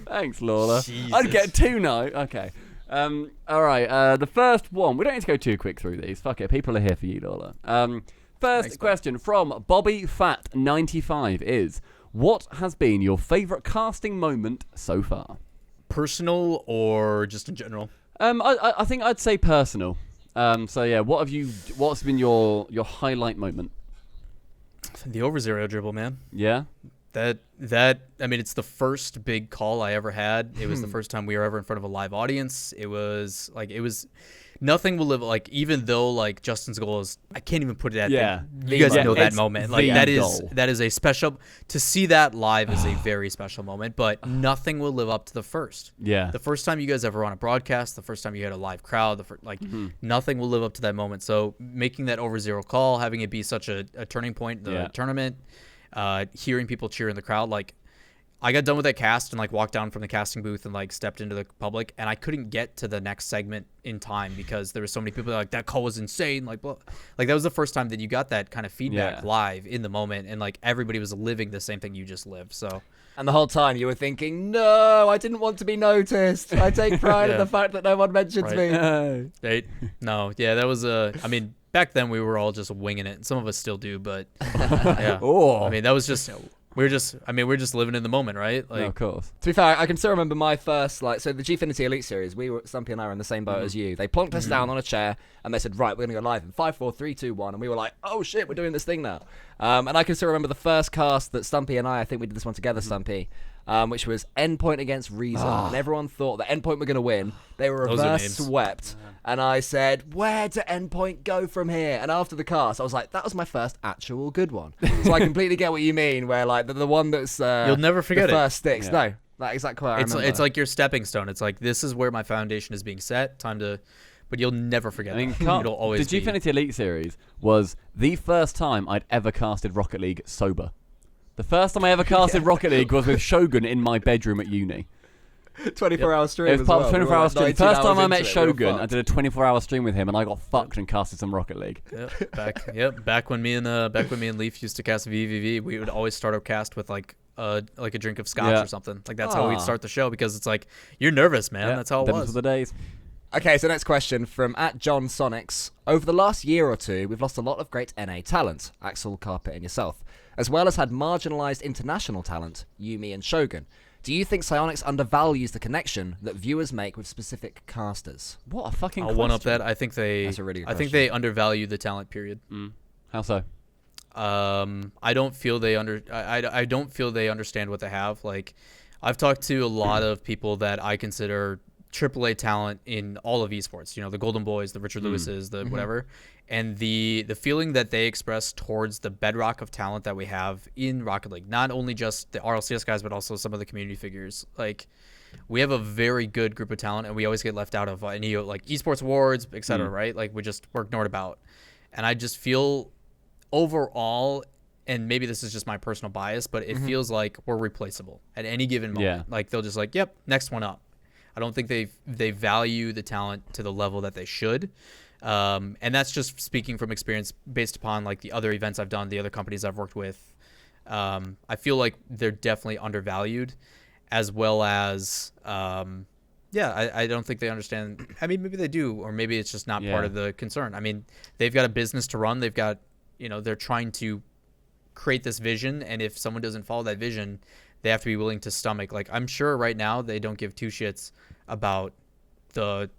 Thanks, Lawler. Jesus. I'd get 2 now. Okay. All right. The first one. We don't need to go too quick through these. Fuck it. People are here for you, Lawler. First Thanks, question from Bobby Fat 95 is: what has been your favourite casting moment so far? Personal or just in general? I think I'd say personal. So yeah, what's been your highlight moment? The over zero dribble, man. Yeah. That I mean, it's the first big call I ever had. It was the first time we were ever in front of a live audience. It was nothing will live, like, even though like Justin's goal is, I can't even put it at you guys know that moment. Like that is a special, to see that live is a very special moment, but nothing will live up to the first. Yeah. The first time you guys ever on a broadcast, the first time you had a live crowd, nothing will live up to that moment. So making that over zero call, having it be such a turning point in the tournament, hearing people cheer in the crowd, like I got done with that cast and like walked down from the casting booth and like stepped into the public, and I couldn't get to the next segment in time because there were so many people like, that call was insane. Like, well, like that was the first time that you got that kind of feedback live in the moment, and like everybody was living the same thing you just lived. So, and the whole time you were thinking, no, I didn't want to be noticed. I take pride in the fact that no one mentions me. That was I mean, back then we were all just winging it. Some of us still do, but I mean, that was just. We're just living in the moment, right? Like, no, of course. To be fair, I can still remember my first, so the Gfinity Elite Series, Stumpy and I were in the same boat as you. They plonked us down on a chair and they said, right, we're going to go live in 5, 4, 3, 2, 1. And we were like, oh shit, we're doing this thing now. And I can still remember the first cast that Stumpy and I think we did this one together, Stumpy, which was Endpoint against Reason. And everyone thought that Endpoint were going to win. They were reverse swept. And I said, where to Endpoint go from here? And after the cast, I was like, that was my first actual good one. So I completely get what you mean, where like the one that's you'll never forget the first sticks. Yeah. No, that's exactly what I remember. It's like your stepping stone. It's like, this is where my foundation is being set. But you'll never forget. I mean, that. It'll always the Gfinity Elite Series was the first time I'd ever casted Rocket League sober. The first time I ever casted Rocket League was with Shogun in my bedroom at uni. 24-hour stream. It was part of 24-hour stream. First time I met Shogun, we I did a 24-hour stream with him, and I got fucked and casted some Rocket League. Back when me and Leaf used to cast VVV, we would always start our cast with like a drink of scotch or something. Like that's how we'd start the show, because it's like, you're nervous, man. That's how it was. For the days. Okay, so next question from @JohnSonics. Over the last year or two, we've lost a lot of great NA talent, Axel, Carpet, and yourself, as well as had marginalised international talent, Yumi and Shogun. Do you think Psyonix undervalues the connection that viewers make with specific casters? What a fucking I'll question. one up that. I think they. That's a really good I think question. they undervalue the talent. Period. How so? I don't feel they I don't feel they understand what they have. Like, I've talked to a lot of people that I consider AAA talent in all of esports. You know, the Golden Boys, the Richard Lewises, the whatever. And the feeling that they express towards the bedrock of talent that we have in Rocket League, not only just the RLCS guys, but also some of the community figures. Like, we have a very good group of talent, and we always get left out of any like esports awards, etc. Right? Like, we're ignored about. And I just feel overall, and maybe this is just my personal bias, but it feels like we're replaceable at any given moment. Yeah. Like, they'll just like, yep, next one up. I don't think they value the talent to the level that they should. And that's just speaking from experience based upon like the other events I've done, the other companies I've worked with. I feel like they're definitely undervalued, as well as, I don't think they understand. I mean, maybe they do, or maybe it's just not part of the concern. I mean, they've got a business to run. They've got, they're trying to create this vision. And if someone doesn't follow that vision, they have to be willing to stomach. Like, I'm sure right now they don't give two shits about the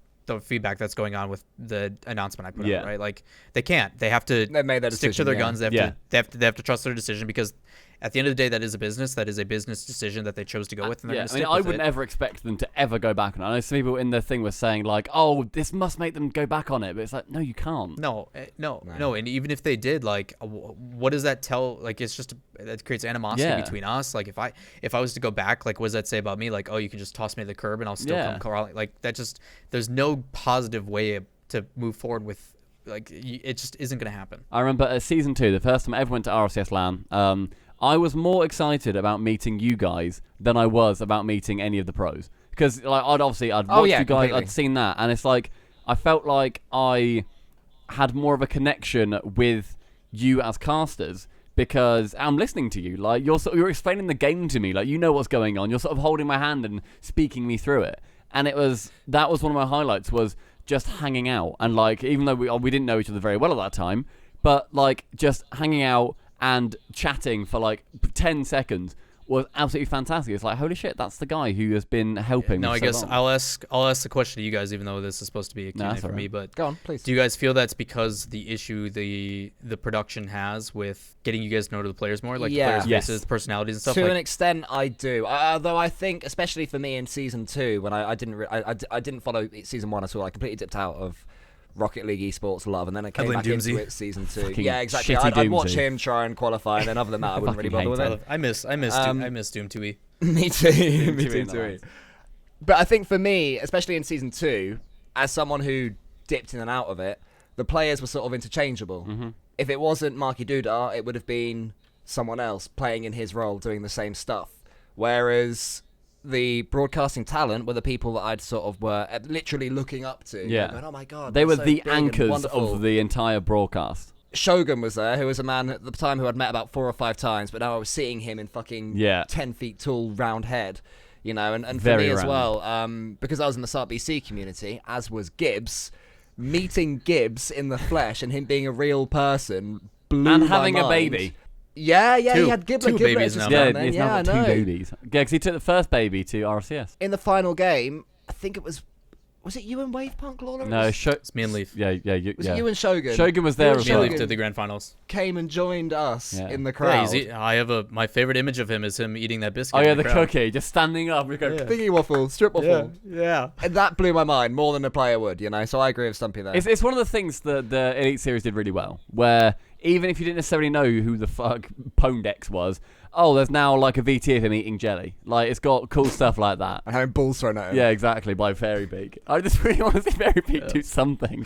feedback that's going on with the announcement I put out, right? Like, they can't. They have to stick to their guns. They have to trust their decision, because at the end of the day, that is a business. That is a business decision that they chose to go with. And I mean, I would never expect them to ever go back on it. I know some people in the thing were saying like, "Oh, this must make them go back on it," but it's like, no, you can't. No. And even if they did, like, what does that tell? Like, it's just that creates animosity between us. Like, if I was to go back, like, what does that say about me? Like, oh, you can just toss me to the curb and I'll still come crawling. Like, that just, there's no positive way to move forward with. Like, it just isn't going to happen. I remember at season 2, the first time I ever went to RLCS LAN, I was more excited about meeting you guys than I was about meeting any of the pros, because like I'd watched you guys, completely. I'd seen that, and it's like I felt like I had more of a connection with you as casters, because I'm listening to you. Like, you're explaining the game to me. Like, you know what's going on. You're sort of holding my hand and speaking me through it. And that was one of my highlights, was just hanging out. And like, even though we didn't know each other very well at that time, but like just hanging out and chatting for like 10 seconds was absolutely fantastic. It's like, holy shit, that's the guy who has been helping me I so guess long. I'll ask the question to you guys, even though this is supposed to be a Q&A for me. But Go on, please. do you guys feel that's because the issue the production has with getting you guys to know the players more, like the players' faces, personalities, and stuff? To an extent, I do. Although I think, especially for me in season 2, when I didn't follow season 1 at all. I completely dipped out of Rocket League esports love, and then I came back into it season 2. Fucking Yeah, exactly. shitty I'd watch Doomsy. him try and qualify, and then other than that, I wouldn't really bother with it. I miss Doom 2E. Me too. Me Doom too. But I think for me, especially in season 2, as someone who dipped in and out of it, the players were sort of interchangeable. Mm-hmm. If it wasn't Marky Doodah, it would have been someone else playing in his role, doing the same stuff. Whereas the broadcasting talent were the people that I'd sort of were literally looking up to. Yeah. Going, oh my God. They they're were so the big and anchors wonderful. of the entire broadcast. Shogun was there, who was a man at the time who I'd met about 4 or 5 times, but now I was seeing him in fucking 10 feet tall, round head, you know, and for Very me as round. well, because I was in the SubBC community, as was Gibbs, meeting Gibbs in the flesh and him being a real person blew And my having a mind. baby. Yeah, he Two had Giblet. babies Giblet now. just Yeah, down there. he's Yeah, now I got 2 know. babies. Yeah, because he took the first baby to RLCS. In the final game, I think it was it you and Wavepunk, Lawler? No, It's me and Leaf. Yeah. Was it you and Shogun? Shogun was there You and as Me and well. Leaf did the grand finals. Came and joined us Yeah. in the Yeah, crowd. I have my favorite image of him is him eating that biscuit. Oh yeah, in the crowd. cookie, just standing up. We go, Thingy waffle, strip waffle. Yeah. And that blew my mind more than a player would, you know. So I agree with Stumpy there. It's one of the things that the Elite Series did really well, where even if you didn't necessarily know who the fuck Pondex was, there's now like a VT of him eating jelly. Like, it's got cool stuff like that. And having balls thrown at him. Yeah, exactly, by Fairy Beak. I just really want to see Fairy Beak do something.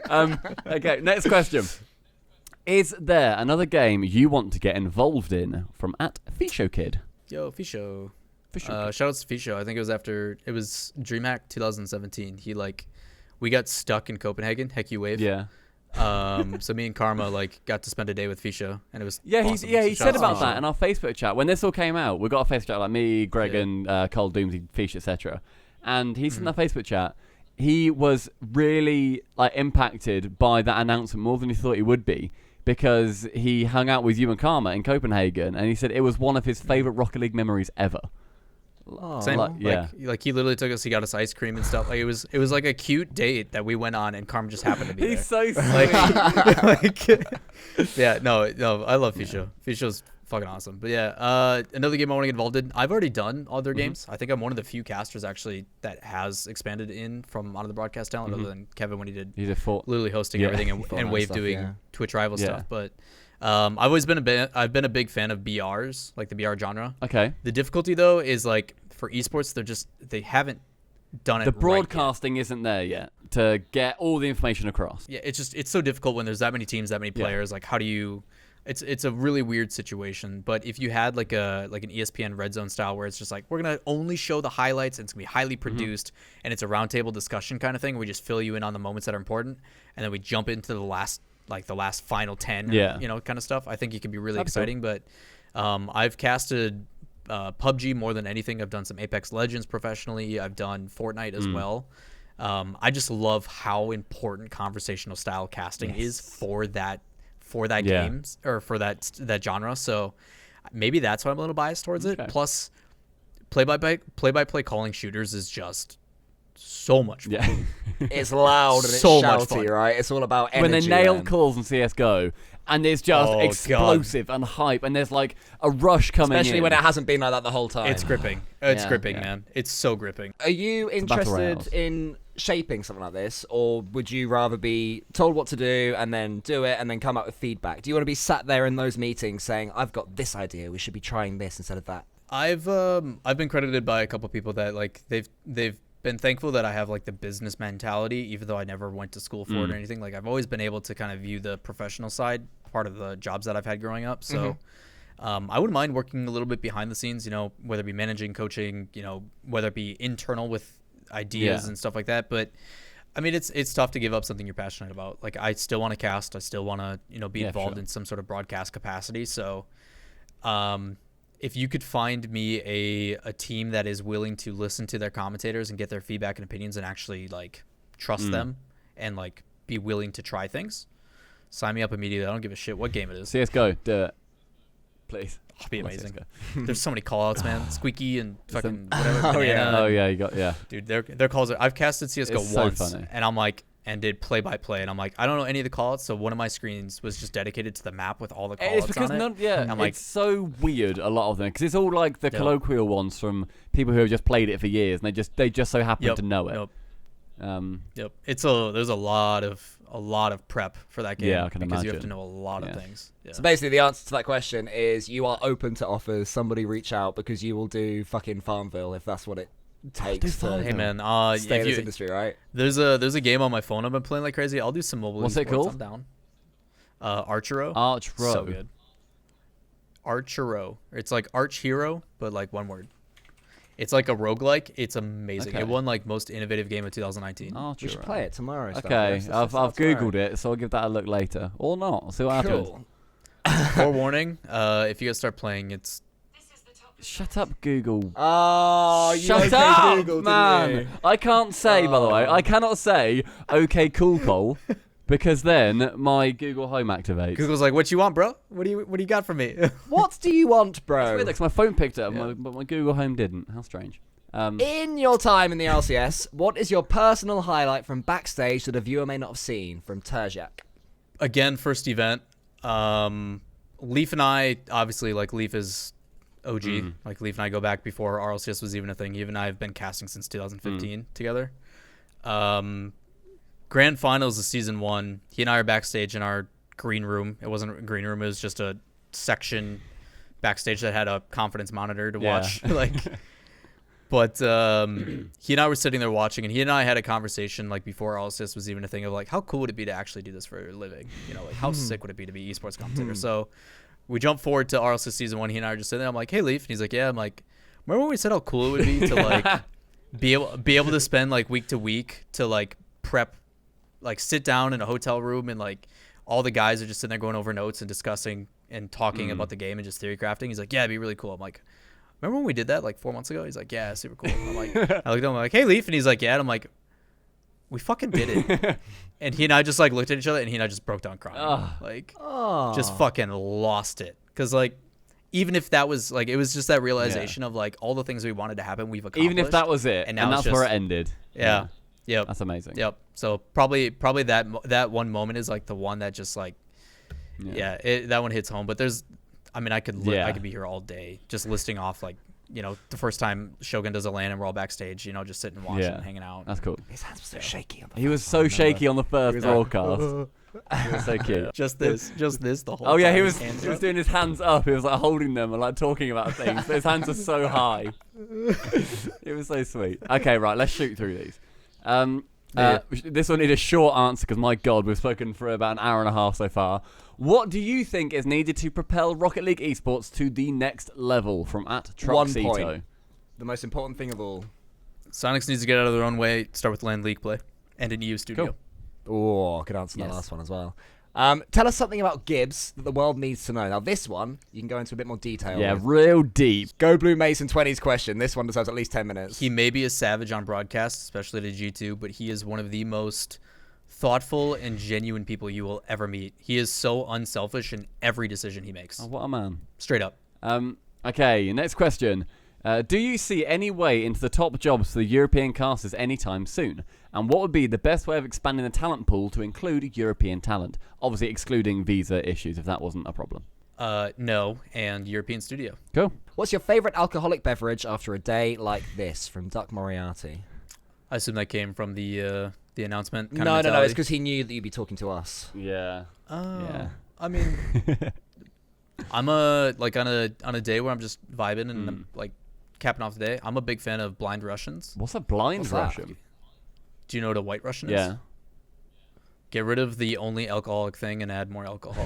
Okay, next question. Is there another game you want to get involved in? From @FishoKid. Yo, Fisho. Fisho Shout outs to Fisho. I think it was DreamHack 2017. We got stuck in Copenhagen. Heck you wave. Yeah. So me and Karma got to spend a day with Fisho, and it was Yeah, awesome. he So said shout outs about to Fisho. that in our Facebook chat. When this all came out, we got a Facebook chat, like me, Greg, Yeah. and Cole, Doomsy, Fish, etc. And he said in that Facebook chat, he was really impacted by that announcement more than he thought he would be, because he hung out with you and Karma in Copenhagen, and he said it was one of his favorite Rocket League memories ever. Same. Yeah. He literally took us. He got us ice cream and stuff. It was like a cute date that we went on, and Karma just happened to be He's there. so sweet. Yeah, no, I love Fisho. Fisho's fucking awesome. But yeah, another game I want to get involved in. I've already done all their games. I think I'm one of the few casters actually that has expanded in from out of the broadcast talent, other than Kevin when he did He's a fort. literally hosting Yeah. everything and Fortnite Wave stuff, doing yeah. Twitch rival Yeah. stuff. But I've always been a big fan of BRs, like the BR genre. Okay. The difficulty though is for esports, they haven't done it. The right yet. broadcasting isn't there yet to get all the information across. Yeah, it's so difficult when there's that many teams, that many players. Like, how do you? It's a really weird situation. But if you had like an ESPN Red Zone style where it's just like, we're gonna only show the highlights, and it's gonna be highly produced, and it's a roundtable discussion kind of thing. We just fill you in on the moments that are important, and then we jump into the last final 10, Yeah. kind of stuff. I think it could be really That'd be cool. exciting. But I've casted PUBG more than anything. I've done some Apex Legends professionally. I've done Fortnite as well. I just love how important conversational style casting is for that games or for that genre. So maybe that's why I'm a little biased towards it. Okay. Plus, play-by-play calling shooters is just so much fun. Yeah. It's loud and it's So much shouty, fun. right? It's all about energy. When they nail then. calls in CSGO, and it's just Oh, explosive and hype, and there's like a rush coming Especially in. when it hasn't been like that the whole time. It's gripping. It's Yeah, gripping, yeah. man. It's so gripping. Are you battle interested royales. in shaping something like this, or would you rather be told what to do and then do it and then come up with feedback? Do you want to be sat there in those meetings saying, "I've got this idea. We should be trying this instead of that"? I've been credited by a couple people that they've been thankful that I have the business mentality, even though I never went to school for it or anything. I've always been able to kind of view the professional side, part of the jobs that I've had growing up. So I wouldn't mind working a little bit behind the scenes, whether it be managing, coaching, whether it be internal with ideas and stuff like that. But I mean, it's tough to give up something you're passionate about. Like, I still want to cast. I still want to, be involved in some sort of broadcast capacity. So, if you could find me a team that is willing to listen to their commentators and get their feedback and opinions and actually like trust them and like be willing to try things, sign me up immediately. I don't give a shit what game it is. CS:GO, do it, please. It'll be amazing. There's so many callouts, man. Squeaky and fucking whatever. Dude, their calls are. I've casted CS:GO It's so once, funny. and I'm like, and did play by play, and I'm like, I don't know any of the callouts. So one of my screens was just dedicated to the map with all the callouts It's because on it. I'm like, it's so weird. A lot of them, because it's all like the colloquial ones from people who have just played it for years, and they just so happen to know it. Yep. There's a lot of prep for that game. Yeah, I can because you have imagine. to know a lot of things. Yeah. So basically, the answer to that question is you are open to offers. Somebody reach out because you will do fucking Farmville if that's what it takes to Hey man, stay if in this you, industry, right? there's a game on my phone I've been playing like crazy. I'll do some mobile. What's it esports. called? I'm down. Archero. Archero. So good. Archero. It's like Arch Hero, but like one word. It's like a roguelike. It's amazing. Okay. It won like most innovative game of 2019. Archero. We should play it tomorrow. Okay, Starbucks. I've Let's googled tomorrow. it, so I'll give that a look later, or not. I'll see what happens. Cool. Forewarning, if you guys start playing, it's Shut up, Google. Oh, you Shut okay up, Google, didn't man! you? I can't say, by the way, I cannot say "Okay, cool, Cole," because then my Google Home activates. Google's like, "What you want, bro? What do you got for me?" What do you want, It's bro? weird, 'cause my phone picked it up, Yeah. but my Google Home didn't. How strange. In your time in the LCS, what is your personal highlight from backstage that a viewer may not have seen from Terjak? Again, first event. Leaf and I, obviously, like Leaf is OG. Like Leaf and I go back before RLCS was even a thing. Even I have been casting since 2015 together. Grand finals of season 1. He and I are backstage in our green room. It wasn't a green room. It was just a section backstage that had a confidence monitor to watch. But he and I were sitting there watching, and he and I had a conversation like before RLCS was even a thing of like, how cool would it be to actually do this for a living? Like how sick would it be to be esports commentator? So we jump forward to RLCS season 1. He and I are just sitting there. I'm like, hey Leaf, and he's like, yeah. I'm like, remember when we said how cool it would be to like be able to spend like week to week to like prep, like sit down in a hotel room and like all the guys are just sitting there going over notes and discussing and talking about the game and just theory crafting. He's like, yeah, it'd be really cool. I'm like, remember when we did that like 4 months ago? He's like, yeah, super cool. I'm like, I looked at him, I'm like, hey Leaf, and he's like, yeah. And I'm like, we fucking did it. And he and I just like looked at each other, and he and I just broke down crying. Just fucking lost it. Because like, even if that was like, it was just that realization of like all the things we wanted to happen, we've accomplished. Even if that was it, and now that's it's where just- it ended. Yeah. Yep. That's amazing. Yep. So probably that one moment is like the one that just like, that one hits home. But there's, I mean, I could be here all day just listing off like, the first time Shogun does a LAN and we're all backstage, just sitting and watching, hanging out. That's cool. His hands were so shaky. On the He was so shaky on the first broadcast. He was so cute. Just this the whole Oh yeah, time. he was Hands he was up. doing his hands up. He was like holding them and like talking about things. But his hands are so high. It was so sweet. Okay, right, let's shoot through these. This will need a short answer because my God, we've spoken for about an hour and a half so far. What do you think is needed to propel Rocket League esports to the next level? From1 @Truxito. point. The most important thing of all. Psyonix needs to get out of their own way, start with LAN League play, and an EU studio. Cool. Oh, I could answer that Yes. last one as well. Tell us something about Gibbs that the world needs to know. Now, this one, you can go into a bit more detail. Yeah, with. real deep. Go Blue Mason 20's question. This one deserves at least 10 minutes. He may be a savage on broadcast, especially to G2, but he is one of the most thoughtful and genuine people you will ever meet. He is so unselfish in every decision he makes. Oh, what a man. Straight up. Okay, next question. Do you see any way into the top jobs for the European casters anytime soon? And what would be the best way of expanding the talent pool to include European talent? Obviously excluding visa issues, if that wasn't a problem. No, and European studio. Cool. What's your favorite alcoholic beverage after a day like this? From Duck Moriarty. I assume that came from the announcement. No. It's because he knew that you'd be talking to us. Yeah. Yeah. I mean, I'm on a day where I'm just vibing and I'm like capping off the day. I'm a big fan of Blind Russians. What's a blind What's that? Russian? Do you know what a White Russian is? Yeah. Get rid of the only alcoholic thing and add more alcohol.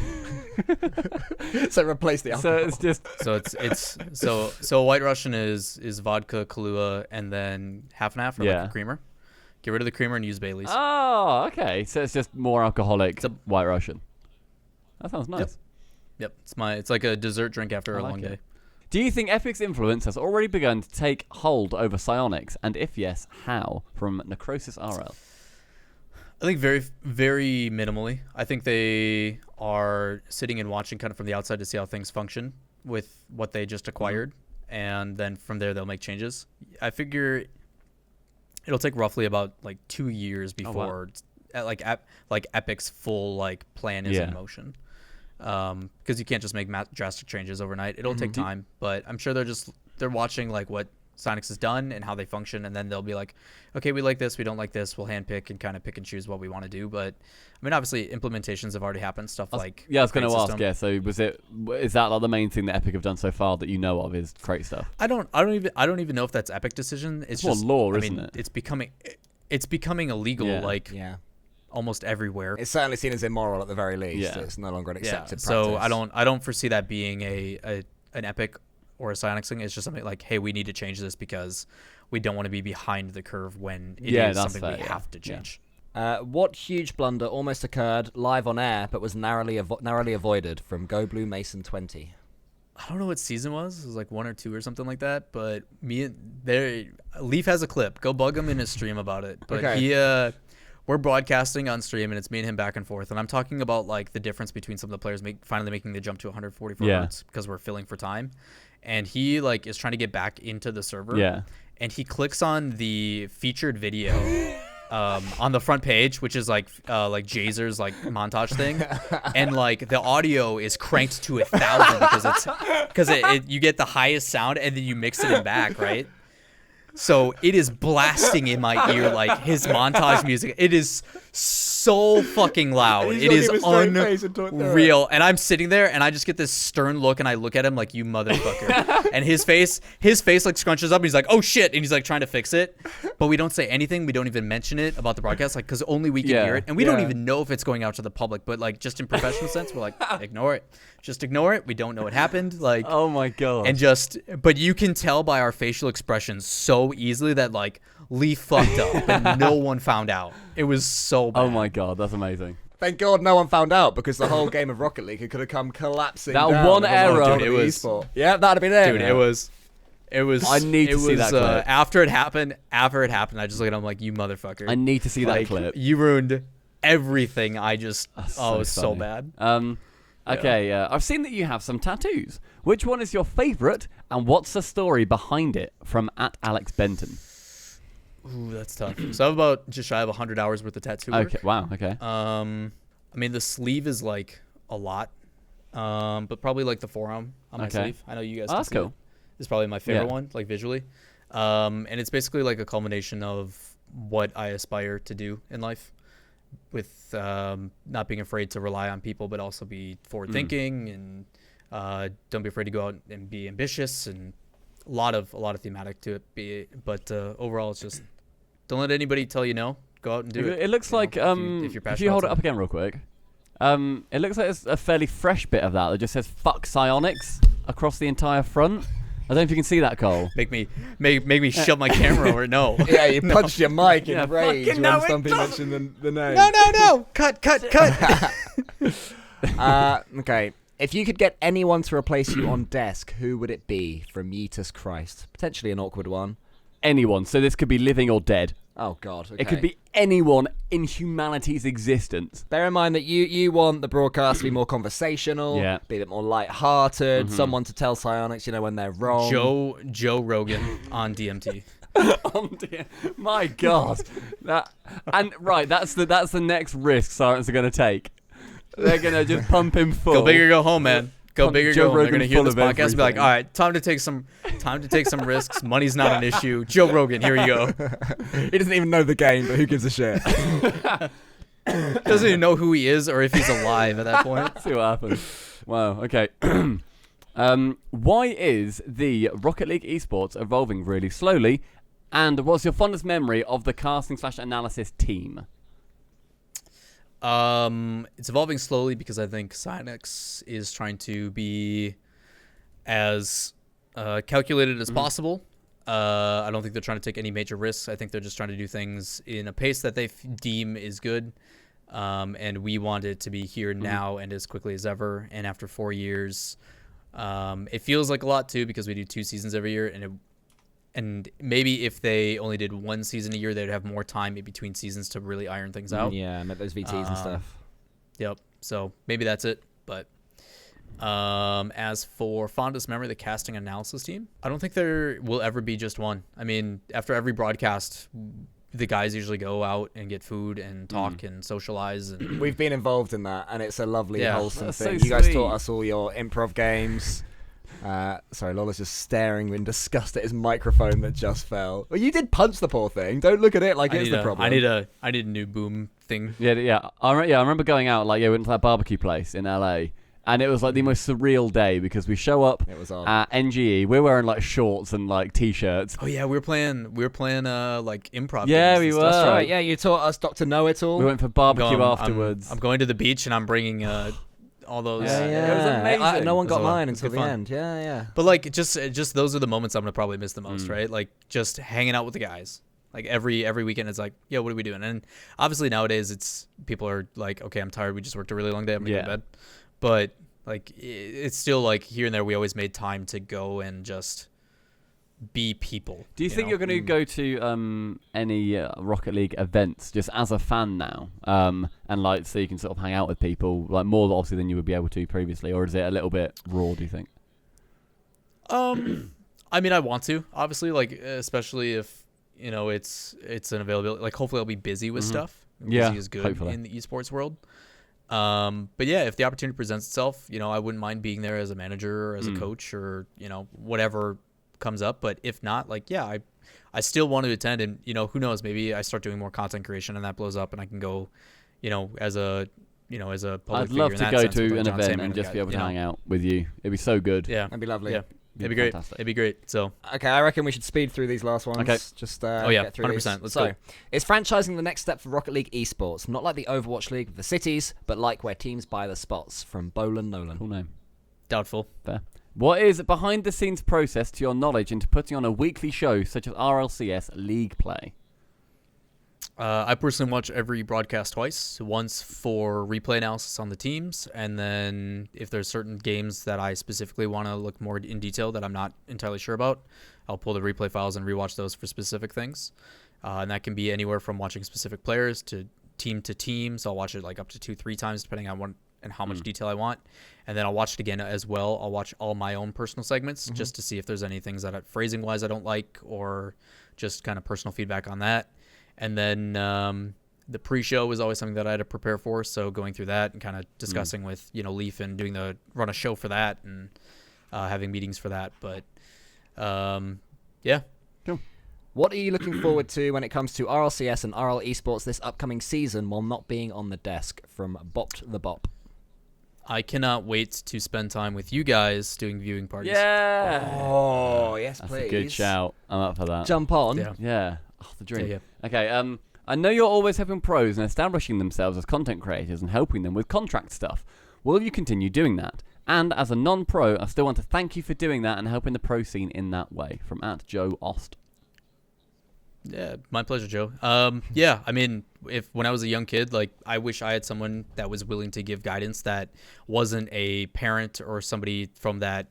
So replace the So alcohol. it's just So a White Russian is vodka, Kahlua, and then half and half or like Yeah. a creamer. Get rid of the creamer and use Bailey's. Oh, okay. So it's just more alcoholic White Russian. That sounds nice. Yep. It's like a dessert drink after a long day. Do you think Epic's influence has already begun to take hold over Psyonix? And if yes, how? From Necrosis RL. I think very, very minimally. I think they are sitting and watching kind of from the outside to see how things function with what they just acquired. And then from there, they'll make changes. I figure it'll take roughly about like 2 years before Epic's full like plan is in motion. Because you can't just make drastic changes overnight. It'll take time, but I'm sure they're watching like what Psyonix has done and how they function, and then they'll be like, okay, we like this, we don't like this, we'll handpick and kind of pick and choose what we want to do. But I mean, obviously implementations have already happened, I was going to ask. Yeah, so is that like the main thing that Epic have done so far that you know of is crate stuff? I don't even know if that's Epic decision. It's more just law, isn't it? It's becoming illegal. Almost everywhere. It's certainly seen as immoral at the very least. Yeah. It's no longer an accepted practice. So I don't foresee that being an Epic or a Psyonix thing. It's just something like, hey, we need to change this because we don't want to be behind the curve when it is something we have to change. What huge blunder almost occurred live on air but was narrowly avoided? From Go Blue Mason 20. I don't know what season it was like 1 or 2 or something like that, but Leaf has a clip. Go bug him in his stream about it. But we're broadcasting on stream, and it's me and him back and forth. And I'm talking about like the difference between some of the players finally making the jump to 144 hertz because we're filling for time. And he like is trying to get back into the server. Yeah. And he clicks on the featured video on the front page, which is like Jazer's like montage thing, and like the audio is cranked to 1,000 because you get the highest sound and then you mix it in back, right? So it is blasting in my ear like his montage music. It is so fucking loud. It is unreal. And I'm sitting there and I just get this stern look and I look at him like, you motherfucker. And his face like scrunches up and he's like, oh shit. And he's like trying to fix it. But we don't say anything. We don't even mention it about the broadcast, like, because only we can hear it. And we don't even know if it's going out to the public. But like, just in professional sense, we're like, ignore it. Just ignore it. We don't know what happened. Like, oh my God. And but you can tell by our facial expressions so easily that like Lee fucked up and no one found out. It was so bad. Oh my God, that's amazing. Thank God no one found out, because the whole game of Rocket League could have come collapsing that down. One error. Dude, it was. Yeah, that'd have been it. Dude, it was. I need to see that clip. After it happened, I just look at him like, you motherfucker. I need to see that clip. You ruined everything. It was so bad. Okay, I've seen that you have some tattoos. Which one is your favorite, and what's the story behind it? From @AlexBenton. Ooh, that's tough. So I have about just shy of 100 hours worth of tattoo work. Okay, wow, okay. I mean, the sleeve is like a lot, but probably like the forearm on my sleeve. I know you guys can that's see cool. it. It's probably my favorite one, like visually. And it's basically like a culmination of what I aspire to do in life, with not being afraid to rely on people, but also be forward thinking, and don't be afraid to go out and be ambitious, and a lot of thematic to it. But overall, it's just don't let anybody tell you no. Go out and do it. It looks like if you're passionate. If you hold it up again real quick, it looks like it's a fairly fresh bit of that just says "fuck Psyonix" across the entire front. I don't know if you can see that, Cole. Make me shove my camera over. No. Yeah, you punched your mic in rage when somebody mentioned the name. No. Cut. Okay. If you could get anyone to replace you on desk, who would it be? From Yeetus Christ. Potentially an awkward one. Anyone. So this could be living or dead. Oh, God. Okay. It could be anyone in humanity's existence. Bear in mind that you want the broadcast to be more conversational, be a bit more light-hearted, someone to tell Psyonix, when they're wrong. Joe Rogan on DMT. My God. That's the next risk Psyonix are going to take. They're going to just pump him full. Go big or go home, man. Go big or go home. They're going to hear this podcast and be like, all right, time to take some risks. Money's not an issue. Joe Rogan, here you go. He doesn't even know the game, but who gives a shit? Doesn't even know who he is or if he's alive at that point. See what happens. Wow, okay. Why is the Rocket League eSports evolving really slowly? And what's your fondest memory of the casting/analysis team? It's evolving slowly because I think Psyonix is trying to be as calculated as possible, I don't think they're trying to take any major risks. I think they're just trying to do things in a pace that they deem is good. And we want it to be here now and as quickly as ever. And after 4 years, it feels like a lot too, because we do 2 seasons every year, and maybe if they only did 1 season a year, they'd have more time in between seasons to really iron things out. Yeah, make those VTs and stuff. Yep. So maybe that's it. But as for fondest memory, the casting analysis team, I don't think there will ever be just one. I mean, after every broadcast, the guys usually go out and get food and talk and socialize. And We've been involved in that, and it's a lovely, wholesome That's thing. so You guys sweet. taught us all your improv games. Sorry, Lawler's just staring in disgust at his microphone that just fell. Well, you did punch the poor thing. Don't look at it like it's the problem. I need a new boom thing. Yeah. I remember going out, like, we went to that barbecue place in LA, and it was like the most surreal day because we show up It was odd. at NGE. We're wearing like shorts and like t-shirts. Oh yeah, we were playing like improv. Yeah, games we and were. stuff. That's right. Yeah, you taught us Dr. Know-It-All. We went for barbecue I'm- afterwards. I'm going to the beach and I'm bringing all those. Yeah. It was amazing. No one It got was a lot. mine It was until good the fun. end. Yeah. But like just those are the moments I'm gonna probably miss the most, right? Like just hanging out with the guys. Like every weekend, it's like, yeah, what are we doing? And obviously nowadays, it's people are like, okay, I'm tired. We just worked a really long day. I'm gonna go to bed. But like it's still like here and there, we always made time to go and just be people. Do you think you're going to go to any Rocket League events just as a fan now, and like so you can sort of hang out with people like more obviously than you would be able to previously, or is it a little bit raw? Do you think? I mean, I want to obviously, like especially if it's an availability. Like hopefully I'll be busy with stuff. Yeah, Busy is good hopefully. in the esports world. But yeah, if the opportunity presents itself, I wouldn't mind being there as a manager or as a coach or, whatever comes up. But if not, like, yeah, I still want to attend, and, who knows, maybe I start doing more content creation and that blows up and I can go, as a public I'd figure love in to that go sense with, to like, an John event Salmon and the just be guys, able to hang out with you. It'd be so good. Yeah. That'd be lovely. Yeah. It'd be great. Fantastic. It'd be great. So Okay, I reckon we should speed through these last ones. Okay. Just yeah, get through 100%. these. Let's so, go. is franchising the next step for Rocket League esports? Not like the Overwatch League with the cities, but like where teams buy the spots. From Bolan Nolan. Cool name. doubtful. Fair. What is behind the scenes process to your knowledge into putting on a weekly show such as RLCS League Play? I personally watch every broadcast twice. Once for replay analysis on the teams, and then if there's certain games that I specifically want to look more in detail that I'm not entirely sure about, I'll pull the replay files and rewatch those for specific things. And that can be anywhere from watching specific players to team. So I'll watch it like up to 2-3 times depending on what and how much detail I want. And then I'll watch it again as well. I'll watch all my own personal segments just to see if there's any things that phrasing wise I don't like, or just kind of personal feedback on that. And then the pre-show is always something that I had to prepare for. So going through that and kind of discussing with, Leaf and run a show for that and having meetings for that. But yeah. Cool. What are you looking forward to when it comes to RLCS and RL esports this upcoming season while not being on the desk? From Bopped the Bop. I cannot wait to spend time with you guys doing viewing parties. Yeah. Oh, yes, That's please. a good shout. I'm up for that. Jump on. Yeah. Yeah. Oh, the dream. Yeah. Okay. I know you're always helping pros and establishing themselves as content creators and helping them with contract stuff. Will you continue doing that? And as a non-pro, I still want to thank you for doing that and helping the pro scene in that way. From @Joe Ost. Yeah, my pleasure, Joe. Yeah, I mean, when I was a young kid, like, I wish I had someone that was willing to give guidance that wasn't a parent or somebody from that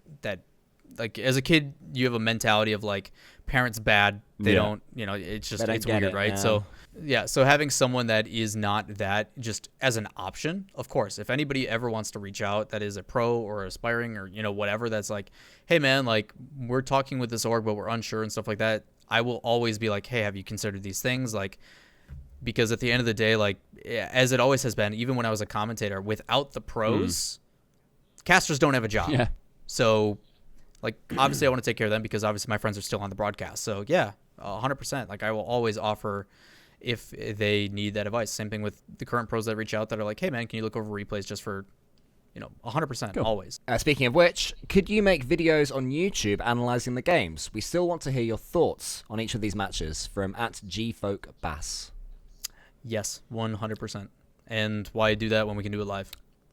like, as a kid, you have a mentality of like, parents bad, they don't, it's just, it's get weird, it, right? yeah. So yeah, so having someone that is not that, just as an option, of course, if anybody ever wants to reach out that is a pro or aspiring or, whatever, that's like, hey man, like, we're talking with this org, but we're unsure and stuff like that, I will always be like, hey, have you considered these things? Like, because at the end of the day, like, as it always has been, even when I was a commentator, without the pros, casters don't have a job. Yeah. So, like, obviously I want to take care of them because obviously my friends are still on the broadcast. So yeah, 100%. Like, I will always offer if they need that advice. Same thing with the current pros that reach out that are like, hey man, can you look over replays just for, 100%, Cool. always. Speaking of which, could you make videos on YouTube analysing the games? We still want to hear your thoughts on each of these matches. From @GfolkBass. Yes, 100%. And why do that when we can do it live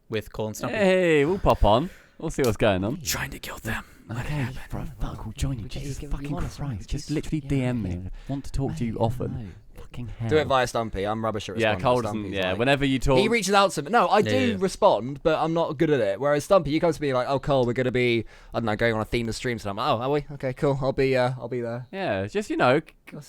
with Cole and Stumpy? Hey, we'll pop on. We'll see what's going on. Trying to kill them. Okay, for a fuck, we'll join you. Jesus fucking Christ. Just literally DM me. I want to talk to you often. Fucking hell. Do it via Stumpy. I'm rubbish at responding. Yeah, Cole doesn't. Yeah, whenever you talk. He reaches out to me. No, I do respond, but I'm not good at it. Whereas Stumpy, you come to me like, "Oh, Cole, we're gonna be, I don't know, going on a themed stream." So I'm like, "Oh, are we? Okay, cool. I'll be there." Yeah, just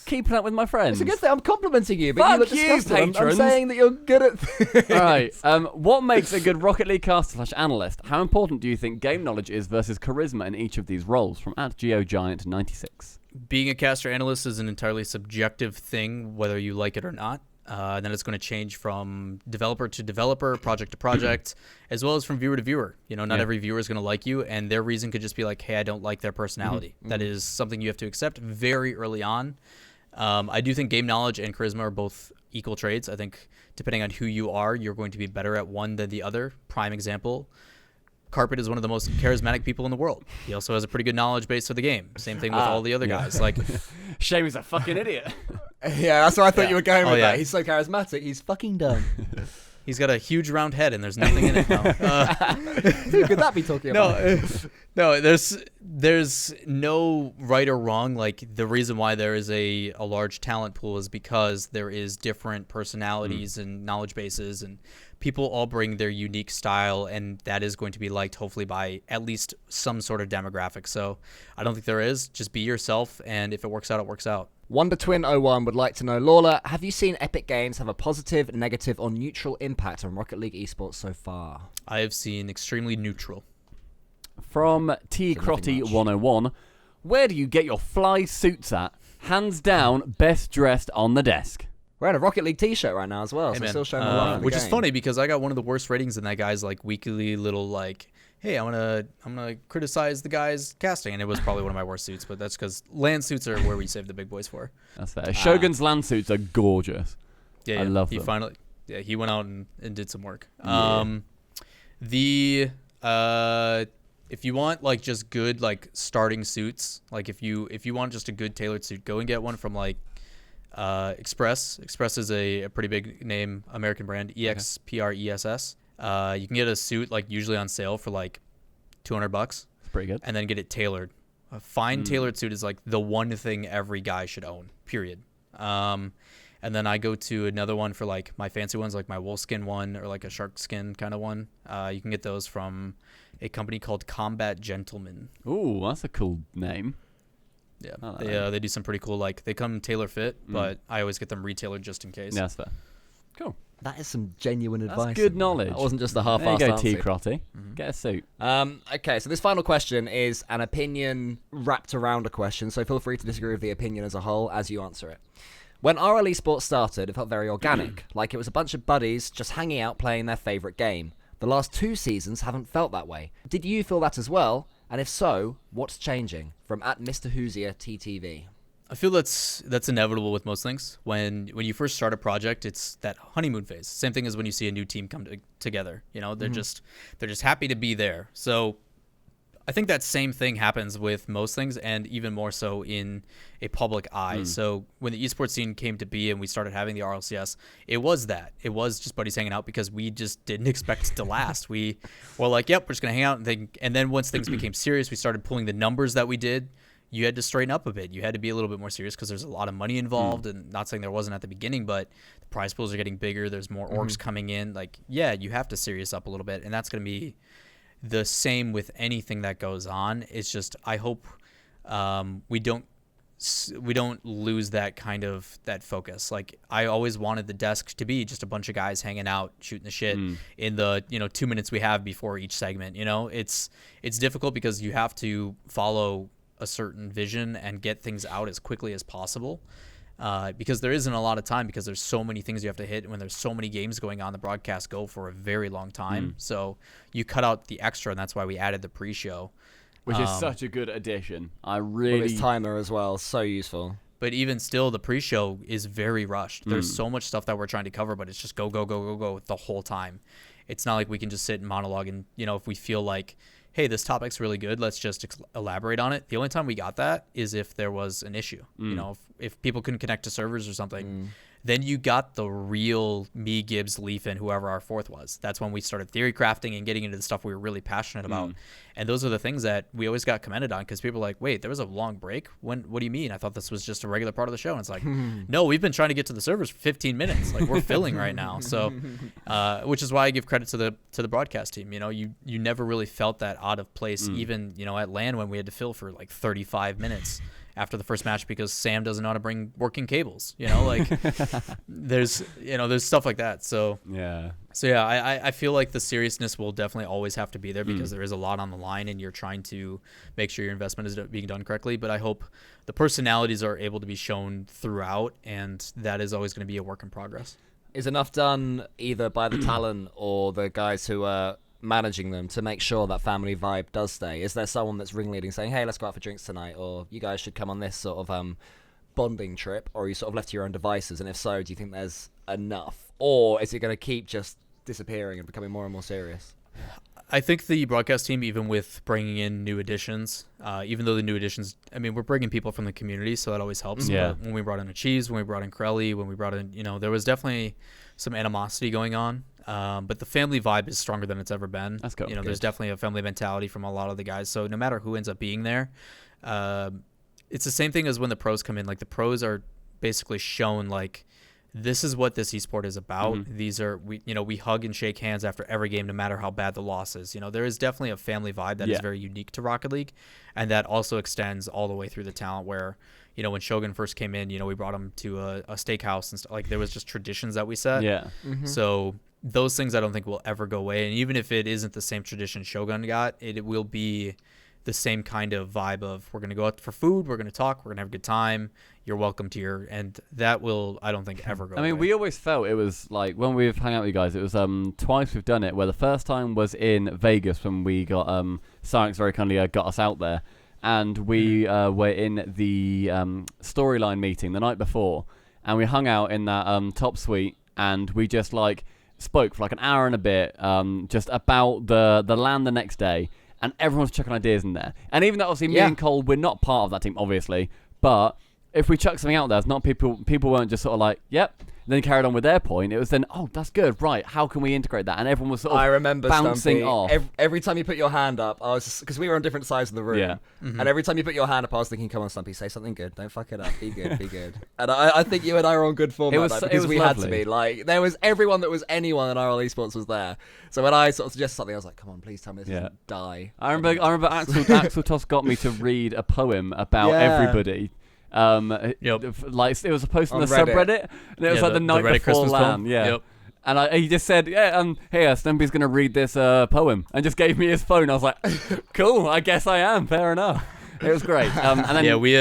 keeping up with my friends. It's a good thing. I'm complimenting you, but Fuck you look you, disgusting. I'm patrons. saying that you're good at. All right. What makes a good Rocket League caster / analyst? How important do you think game knowledge is versus charisma in each of these roles? From @GeoGiant96. Being a caster analyst is an entirely subjective thing, whether you like it or not. Then it's going to change from developer to developer, project to project, as well as from viewer to viewer. Not every viewer is going to like you, and their reason could just be like, hey, I don't like their personality. That is something you have to accept very early on. I do think game knowledge and charisma are both equal traits. I think depending on who you are, you're going to be better at one than the other. Prime example. Carpet is one of the most charismatic people in the world. He also has a pretty good knowledge base of the game. Same thing with all the other guys. Like, Seamus a fucking idiot. Yeah, that's where I thought you were going with yeah. that. He's so charismatic. He's fucking dumb. he's got a huge round head and there's nothing in it. No. Who could that be talking about? No, there's no right or wrong. Like, the reason why there is a large talent pool is because there is different personalities and knowledge bases, and people all bring their unique style, and that is going to be liked hopefully by at least some sort of demographic. So I don't think there is. Just be yourself, and if it works out, it works out. WonderTwin01 would like to know, Lawler, have you seen Epic Games have a positive, negative, or neutral impact on Rocket League esports so far? I have seen extremely neutral. From TCrotty101, where do you get your fly suits at? Hands down, best dressed on the desk. We're in a Rocket League t-shirt right now as well, Hey, so man. still showing the love of the which game. is funny because I got one of the worst ratings in that guy's like weekly little like, hey, I'm gonna criticize the guy's casting, and it was probably one of my worst suits, but that's because land suits are where we save the big boys for. That's fair. Shogun's land suits are gorgeous. Yeah, I love he them. He went out and did some work. Yeah. If you want like just good like starting suits, like if you want just a good tailored suit, go and get one from like Express. Express is a pretty big name American brand, EXPRESS. You can get a suit like usually on sale for like $200. It's pretty good. And then get it tailored. A fine tailored suit is like the one thing every guy should own, period. And then I go to another one for like my fancy ones, like my wolfskin one or like a shark skin kind of one. You can get those from a company called Combat Gentleman. Ooh, that's a cool name. Yeah, they do some pretty cool, like they come tailor fit, but I always get them retailored just in case. Yeah, that's fair. Cool. That is some genuine advice. That's good knowledge. That wasn't just a There you half-assed go, answer. T-Crotty. Get a suit. Okay, so this final question is an opinion wrapped around a question, so feel free to disagree with the opinion as a whole as you answer it. When RL eSports started, it felt very organic, like it was a bunch of buddies just hanging out playing their favourite game. The last 2 seasons haven't felt that way. Did you feel that as well? And if so, what's changing? From @MrHoosier TTV. I feel that's inevitable with most things. When you first start a project, it's that honeymoon phase. Same thing as when you see a new team come together. They're just happy to be there. So I think that same thing happens with most things, and even more so in a public eye. So when the esports scene came to be and we started having the RLCS, it was just buddies hanging out because we just didn't expect it to last. We were like, yep, we're just gonna hang out, and then once things became serious, we started pulling the numbers that we did. You had to straighten up a bit. You had to be a little bit more serious because there's a lot of money involved, and not saying there wasn't at the beginning, but the prize pools are getting bigger. There's more orgs coming in. Like, yeah, you have to serious up a little bit, and that's going to be the same with anything that goes on. It's just, I hope we don't lose that kind of that focus. Like, I always wanted the desk to be just a bunch of guys hanging out, shooting the shit in the 2 minutes we have before each segment. It's difficult because you have to follow a certain vision and get things out as quickly as possible, because there isn't a lot of time, because there's so many things you have to hit. When there's so many games going on, the broadcasts go for a very long time. So you cut out the extra, and that's why we added the pre-show, Which is such a good addition. I With really... its timer as well, so useful. But even still, the pre-show is very rushed. There's so much stuff that we're trying to cover, but it's just go, go, go, go, go the whole time. It's not like we can just sit and monologue and, if we feel like, hey, this topic's really good, let's just elaborate on it. The only time we got that is if there was an issue. If people couldn't connect to servers or something, then you got the real me, Gibbs, Leaf, and whoever our fourth was. That's when we started theory crafting and getting into the stuff we were really passionate about. And those are the things that we always got commented on, because people were like, wait, there was a long break? What do you mean? I thought this was just a regular part of the show. And it's like, no, we've been trying to get to the servers for 15 minutes. Like, we're filling right now. So, which is why I give credit to the broadcast team. You know, you never really felt that out of place, even, you know, at LAN when we had to fill for like 35 minutes after the first match because Sam doesn't know how to bring working cables, you know, like there's stuff like that. So yeah, I feel like the seriousness will definitely always have to be there because there is a lot on the line and you're trying to make sure your investment is being done correctly. But I hope the personalities are able to be shown throughout, and that is always going to be a work in progress. Is enough done either by the talent or the guys who are managing them to make sure that family vibe does stay? Is there someone that's ringleading saying, hey, let's go out for drinks tonight, or you guys should come on this sort of bonding trip, or are you sort of left to your own devices? And if so, do you think there's enough, or is it going to keep just disappearing and becoming more and more serious? I think the broadcast team, even with bringing in new additions, even though the new additions, I mean, we're bringing people from the community, so that always helps. Yeah. But when we brought in Achievs, when we brought in Corelli, when we brought in, you know, there was definitely some animosity going on. But the family vibe is stronger than it's ever been. That's cool. You know, there's definitely a family mentality from a lot of the guys. So no matter who ends up being there, it's the same thing as when the pros come in. Like, the pros are basically shown, like, this is what this esport is about. These are, we hug and shake hands after every game, no matter how bad the loss is. You know, there is definitely a family vibe that is very unique to Rocket League, and that also extends all the way through the talent where, you know, when Shogun first came in, you know, we brought him to a steakhouse and stuff. Like, there was just traditions that we set. Yeah. So those things I don't think will ever go away. And even if it isn't the same tradition Shogun got, it will be the same kind of vibe of, we're going to go out for food, we're going to talk, we're going to have a good time, you're welcome to your, and that will, I don't think, ever go away. I mean, we always felt it was like, when we've hung out with you guys, it was twice we've done it, where the first time was in Vegas when we got, Psyonix very kindly got us out there, and we were in the storyline meeting the night before, and we hung out in that top suite, and we just like spoke for like an hour and a bit just about the LAN the next day. And everyone's chucking ideas in there. And even though obviously me and Cole, we're not part of that team, obviously. But if we chuck something out there, it's not people weren't just sort of like, yep. And then carried on with their point. It was then, oh, that's good. Right. How can we integrate that? And everyone was sort of bouncing off. Every time you put your hand up, I was just, because we were on different sides of the room. Yeah. And every time you put your hand up, I was thinking, come on, Stumpy, say something good. Don't fuck it up. Be good, be good. And I think you and I were on good form like that, because we had to be. Like, there was everyone that was anyone in RL eSports was there. So when I sort of suggested something, I was like, come on, please tell me this doesn't die. I remember Axeltoss got me to read a poem about everybody. Like, it was a post on the subreddit, and it was like the night before LAN. And he just said, hey, Stumpy's gonna read this poem, and just gave me his phone. I was like, cool, I guess I am. Fair enough. It was great. And then we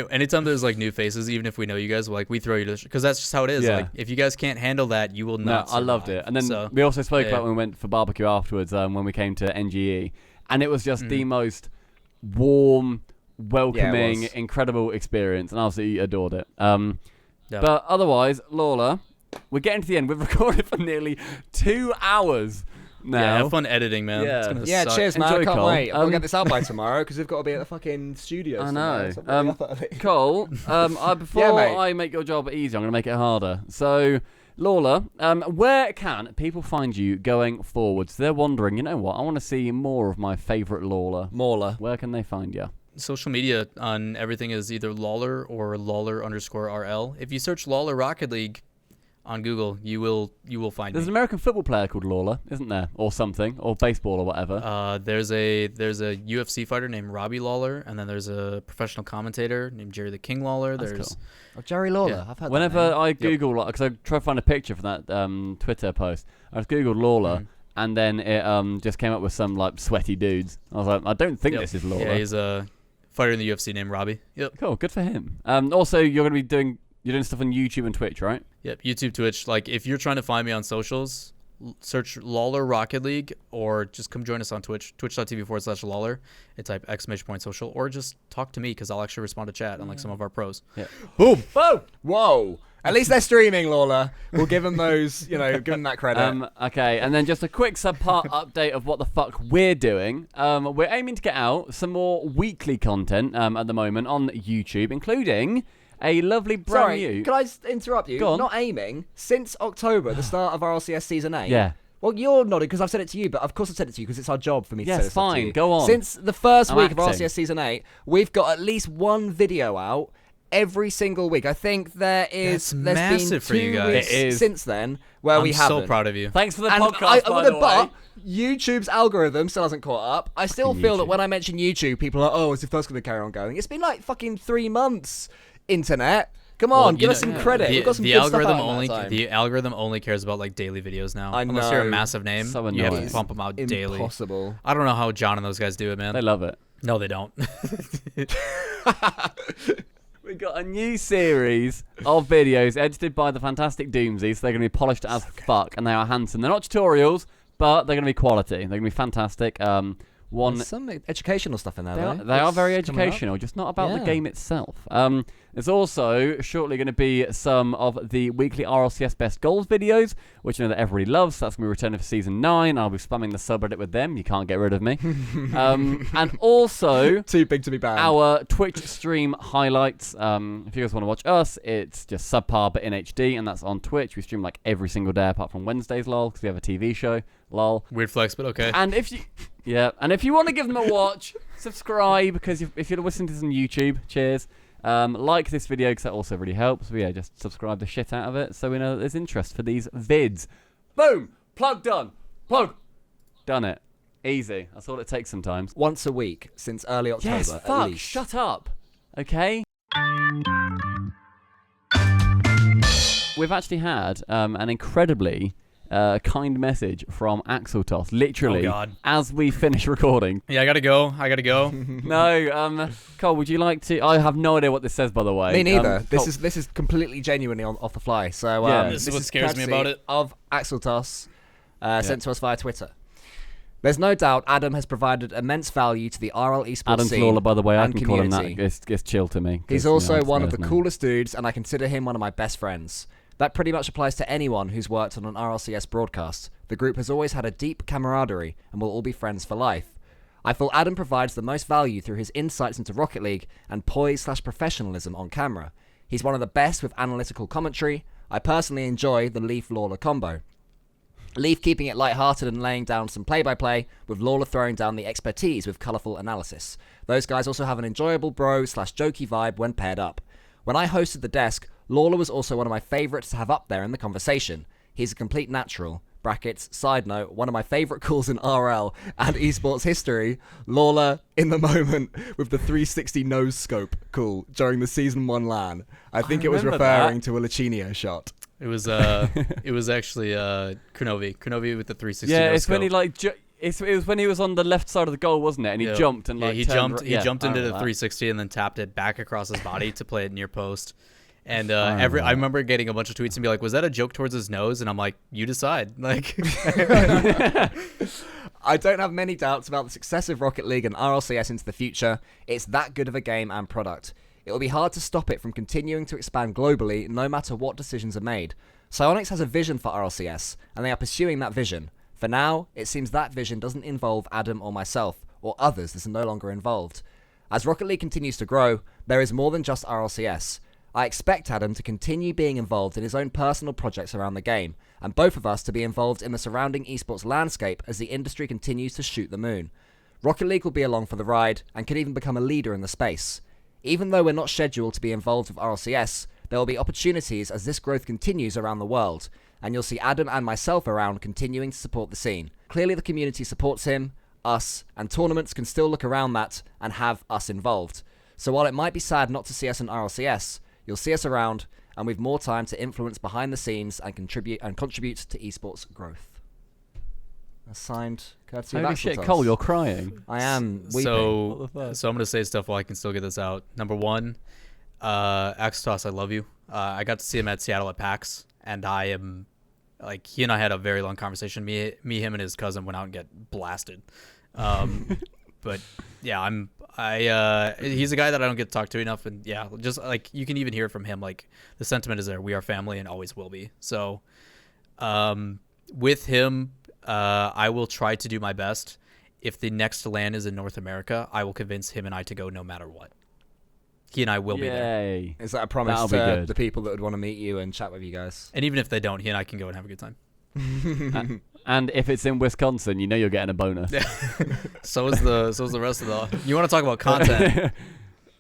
anytime there's like new faces, even if we know you guys, we throw you to, because that's just how it is. Yeah. Like, if you guys can't handle that, you will not. I loved it. And then we also spoke about when we went for barbecue afterwards, when we came to NGE, and it was just the most warm, welcoming, incredible experience, and I absolutely adored it. But otherwise, Lawler, we're getting to the end. We've recorded for nearly 2 hours now. Yeah, have fun editing, man. Yeah, cheers, man. I can't wait. I'm gonna get this out by tomorrow because we've got to be at the fucking studios. I know. Cole, before I make your job easy, I'm gonna make it harder. So, Lawler, where can people find you going forwards? They're wondering, you know what? I want to see more of my favourite Lawler. Mauler. Where can they find you? Social media on everything is either Lawler or Lawler_RL. If you search Lawler Rocket League on Google, you will find There's me. an American football player called Lawler, isn't there? Or something, or baseball or whatever. There's a UFC fighter named Robbie Lawler, and then there's a professional commentator named Jerry the King Lawler. That's there's cool. Oh, Jerry Lawler. I've heard Whenever I Google, because I try to find a picture for that Twitter post, I just Googled Lawler, and then it just came up with some like sweaty dudes. I was like, I don't think this is Lawler. Yeah, he's a fighter in the UFC named Robbie. Yep. Cool, good for him. Also, you're going to be doing stuff on YouTube and Twitch, right? Yep, YouTube, Twitch. Like, if you're trying to find me on socials, search Lawler Rocket League, or just come join us on Twitch, twitch.tv/Lawler, and type !social, or just talk to me, because I'll actually respond to chat, unlike some of our pros. Yeah. Boom! Whoa! Whoa! At least they're streaming, Lawler. We'll give them those, give them that credit. Okay, and then just a quick SubPar update of what the fuck we're doing. We're aiming to get out some more weekly content at the moment on YouTube, including a lovely brand Sorry, new. can I just interrupt you? Go on. Not aiming. Since October, the start of RLCS Season 8. Yeah. Well, you're nodding because I've said it to you, but of course I've said it to you because it's our job for me to say Yes, this stuff to fine, you. go on. Since the first I'm week of acting. RLCS Season 8, we've got at least one video out every single week. I think there's been massive for you 2 guys. weeks It is. since then where we I'm haven't. so proud of you. Thanks for the And podcast, by the way. but YouTube's algorithm still hasn't caught up. I still Fucking feel that YouTube. when I mention YouTube, people are, oh, is the first going to carry on going? It's been like fucking 3 months, internet. Come on, give us some credit. We've got some the good stuff algorithm out in that only time. the algorithm only cares about like daily videos now. I Unless you're a know. massive name, So you have annoying. to pump them out daily. Impossible. I don't know how John and those guys do it, man. They love it. No, they don't. We got a new series of videos edited by the fantastic Doomsy, so they're going to be polished as fuck, and they are handsome. They're not tutorials, but they're going to be quality. They're going to be fantastic. There's some educational stuff in there, though. They are very What's coming up? educational, just not about the Yeah. game itself. There's also shortly going to be some of the weekly RLCS Best Goals videos, which I know that everybody loves. That's going to be returning for Season 9. I'll be spamming the subreddit with them. You can't get rid of me. And also Too big to be banned. our Twitch stream highlights. If you guys want to watch us, it's just SubPar but in HD, and that's on Twitch. We stream like every single day apart from Wednesdays, lol, because we have a TV show, lol. Weird flex, but okay. And if you want to give them a watch, subscribe, because if you're listening to this on YouTube, cheers. Like this video because that also really helps. But yeah, just subscribe the shit out of it so we know that there's interest for these vids. Boom! Plug done. Plug. Done it. Easy. That's all it takes sometimes. Once a week since early October, Yes, at fuck. least. Shut up. Okay? We've actually had an incredibly kind message from Axeltoss, literally, Oh, God. as we finish recording. Yeah, I gotta go. No, Cole, would you like to? I have no idea what this says, by the way. Me neither. Cole- This is completely genuinely off the fly. So Yeah. This is what scares me courtesy about it. Of Axeltoss, sent to us via Twitter. There's no doubt Adam has provided immense value to the RL esports Adam's scene Lawler, by the way. I and can call him that. community. It's chill to me. 'cause, He's you know, also it's one of the his name. coolest dudes, and I consider him one of my best friends. That pretty much applies to anyone who's worked on an RLCS broadcast. The group has always had a deep camaraderie and will all be friends for life. I feel Adam provides the most value through his insights into Rocket League and poise/professionalism on camera. He's one of the best with analytical commentary. I personally enjoy the Leaf-Lawler combo. Leaf keeping it lighthearted and laying down some play-by-play, with Lawler throwing down the expertise with colourful analysis. Those guys also have an enjoyable bro/jokey vibe when paired up. When I hosted The Desk, Lawler was also one of my favourites to have up there in the conversation. He's a complete natural. Brackets, side note, one of my favourite calls in RL and esports history, Lawler in the moment with the 360 nose scope call during the Season 1 LAN. I think it was remember referring that. to a Lachinio shot. It was actually Kronovi with the 360. Yeah, no it's when he scope. it was when he was on the left side of the goal, wasn't it? And he Yeah. jumped and like he turned jumped. ri- He yeah, jumped I into the remember that. 360 and then tapped it back across his body to play it near post. And remember I that. remember getting a bunch of tweets and be like, "Was that a joke towards his nose?" And I'm like, "You decide." Like, I don't have many doubts about the success of Rocket League and RLCS into the future. It's that good of a game and product. It will be hard to stop it from continuing to expand globally no matter what decisions are made. Psyonix has a vision for RLCS, and they are pursuing that vision. For now, it seems that vision doesn't involve Adam or myself, or others that are no longer involved. As Rocket League continues to grow, there is more than just RLCS. I expect Adam to continue being involved in his own personal projects around the game, and both of us to be involved in the surrounding esports landscape as the industry continues to shoot the moon. Rocket League will be along for the ride, and could even become a leader in the space. Even though we're not scheduled to be involved with RLCS, there will be opportunities as this growth continues around the world, and you'll see Adam and myself around continuing to support the scene. Clearly the community supports him, us, and tournaments can still look around that and have us involved. So while it might be sad not to see us in RLCS, you'll see us around, and with more time to influence behind the scenes and contribute to esports growth. That's signed courtesy of Holy shit, Axeltoss. Cole, you're crying. I am weeping. so What the fuck? I'm gonna say stuff while I can still get this out. Number one, Axeltoss, I love you. I got to see him at Seattle at PAX, and I am like, he and I had a very long conversation. Me, him, and his cousin went out and get blasted. But yeah, he's a guy that I don't get to talk to enough, and yeah, just like you can even hear it from him, like the sentiment is there. We are family and always will be. So, with him, I will try to do my best. If the next LAN is in North America, I will convince him and I to go no matter what. he and I will be there. Yay. Is that a promise That'll be to good. the people that would want to meet you and chat with you guys? And even if they don't, he and I can go and have a good time. And if it's in Wisconsin, you know you're getting a bonus. So is the rest of the. You want to talk about content?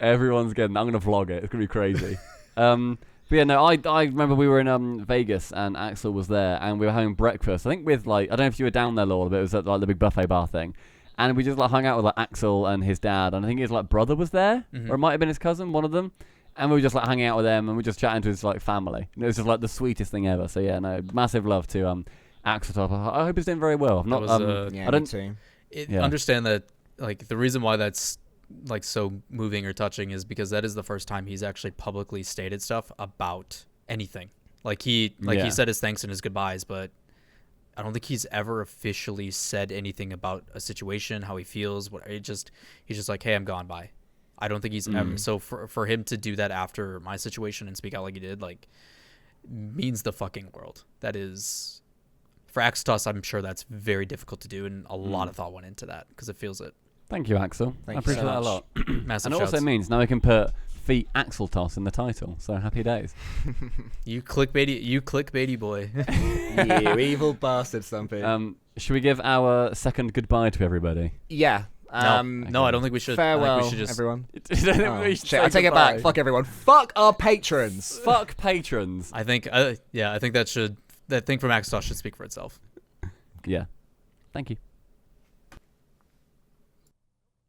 Everyone's getting. I'm gonna vlog it. It's gonna be crazy. But yeah, no, I remember we were in Vegas and Axel was there and we were having breakfast. I think with like I don't know if you were down there, Lawler, but it was at like the big buffet bar thing. And we just like hung out with like Axel and his dad, and I think his like brother was there, or it might have been his cousin, one of them. And we were just like hanging out with them, and we were just chatting to his like family. And it was just like the sweetest thing ever. So yeah, no, massive love to Axeltoss. I hope he's doing very well. That was, Yeah, I don't. me too. Understand that like the reason why that's like so moving or touching is because that is the first time he's actually publicly stated stuff about anything. Like he said his thanks and his goodbyes, but I don't think he's ever officially said anything about a situation, how he feels. He's just like, hey, I'm gone, bye. I don't think he's ever. So for him to do that after my situation and speak out like he did, like, means the fucking world. That is, for Axeltoss, I'm sure that's very difficult to do, and a lot of thought went into that because it feels it. Thank you, Axel. I you appreciate so that a much. lot. Massive And it shouts. also means now we can put Feet Axeltoss in the title. So happy days. You clickbaity boy. You evil bastard, Stumpy. Should we give our second goodbye to everybody? Yeah. No, I don't think we should. I Farewell, think we should just, everyone. Oh, Shit, I take it back. Fuck everyone. Fuck our patrons. Fuck patrons. I think that thing from Axeltoss should speak for itself. Yeah. Thank you.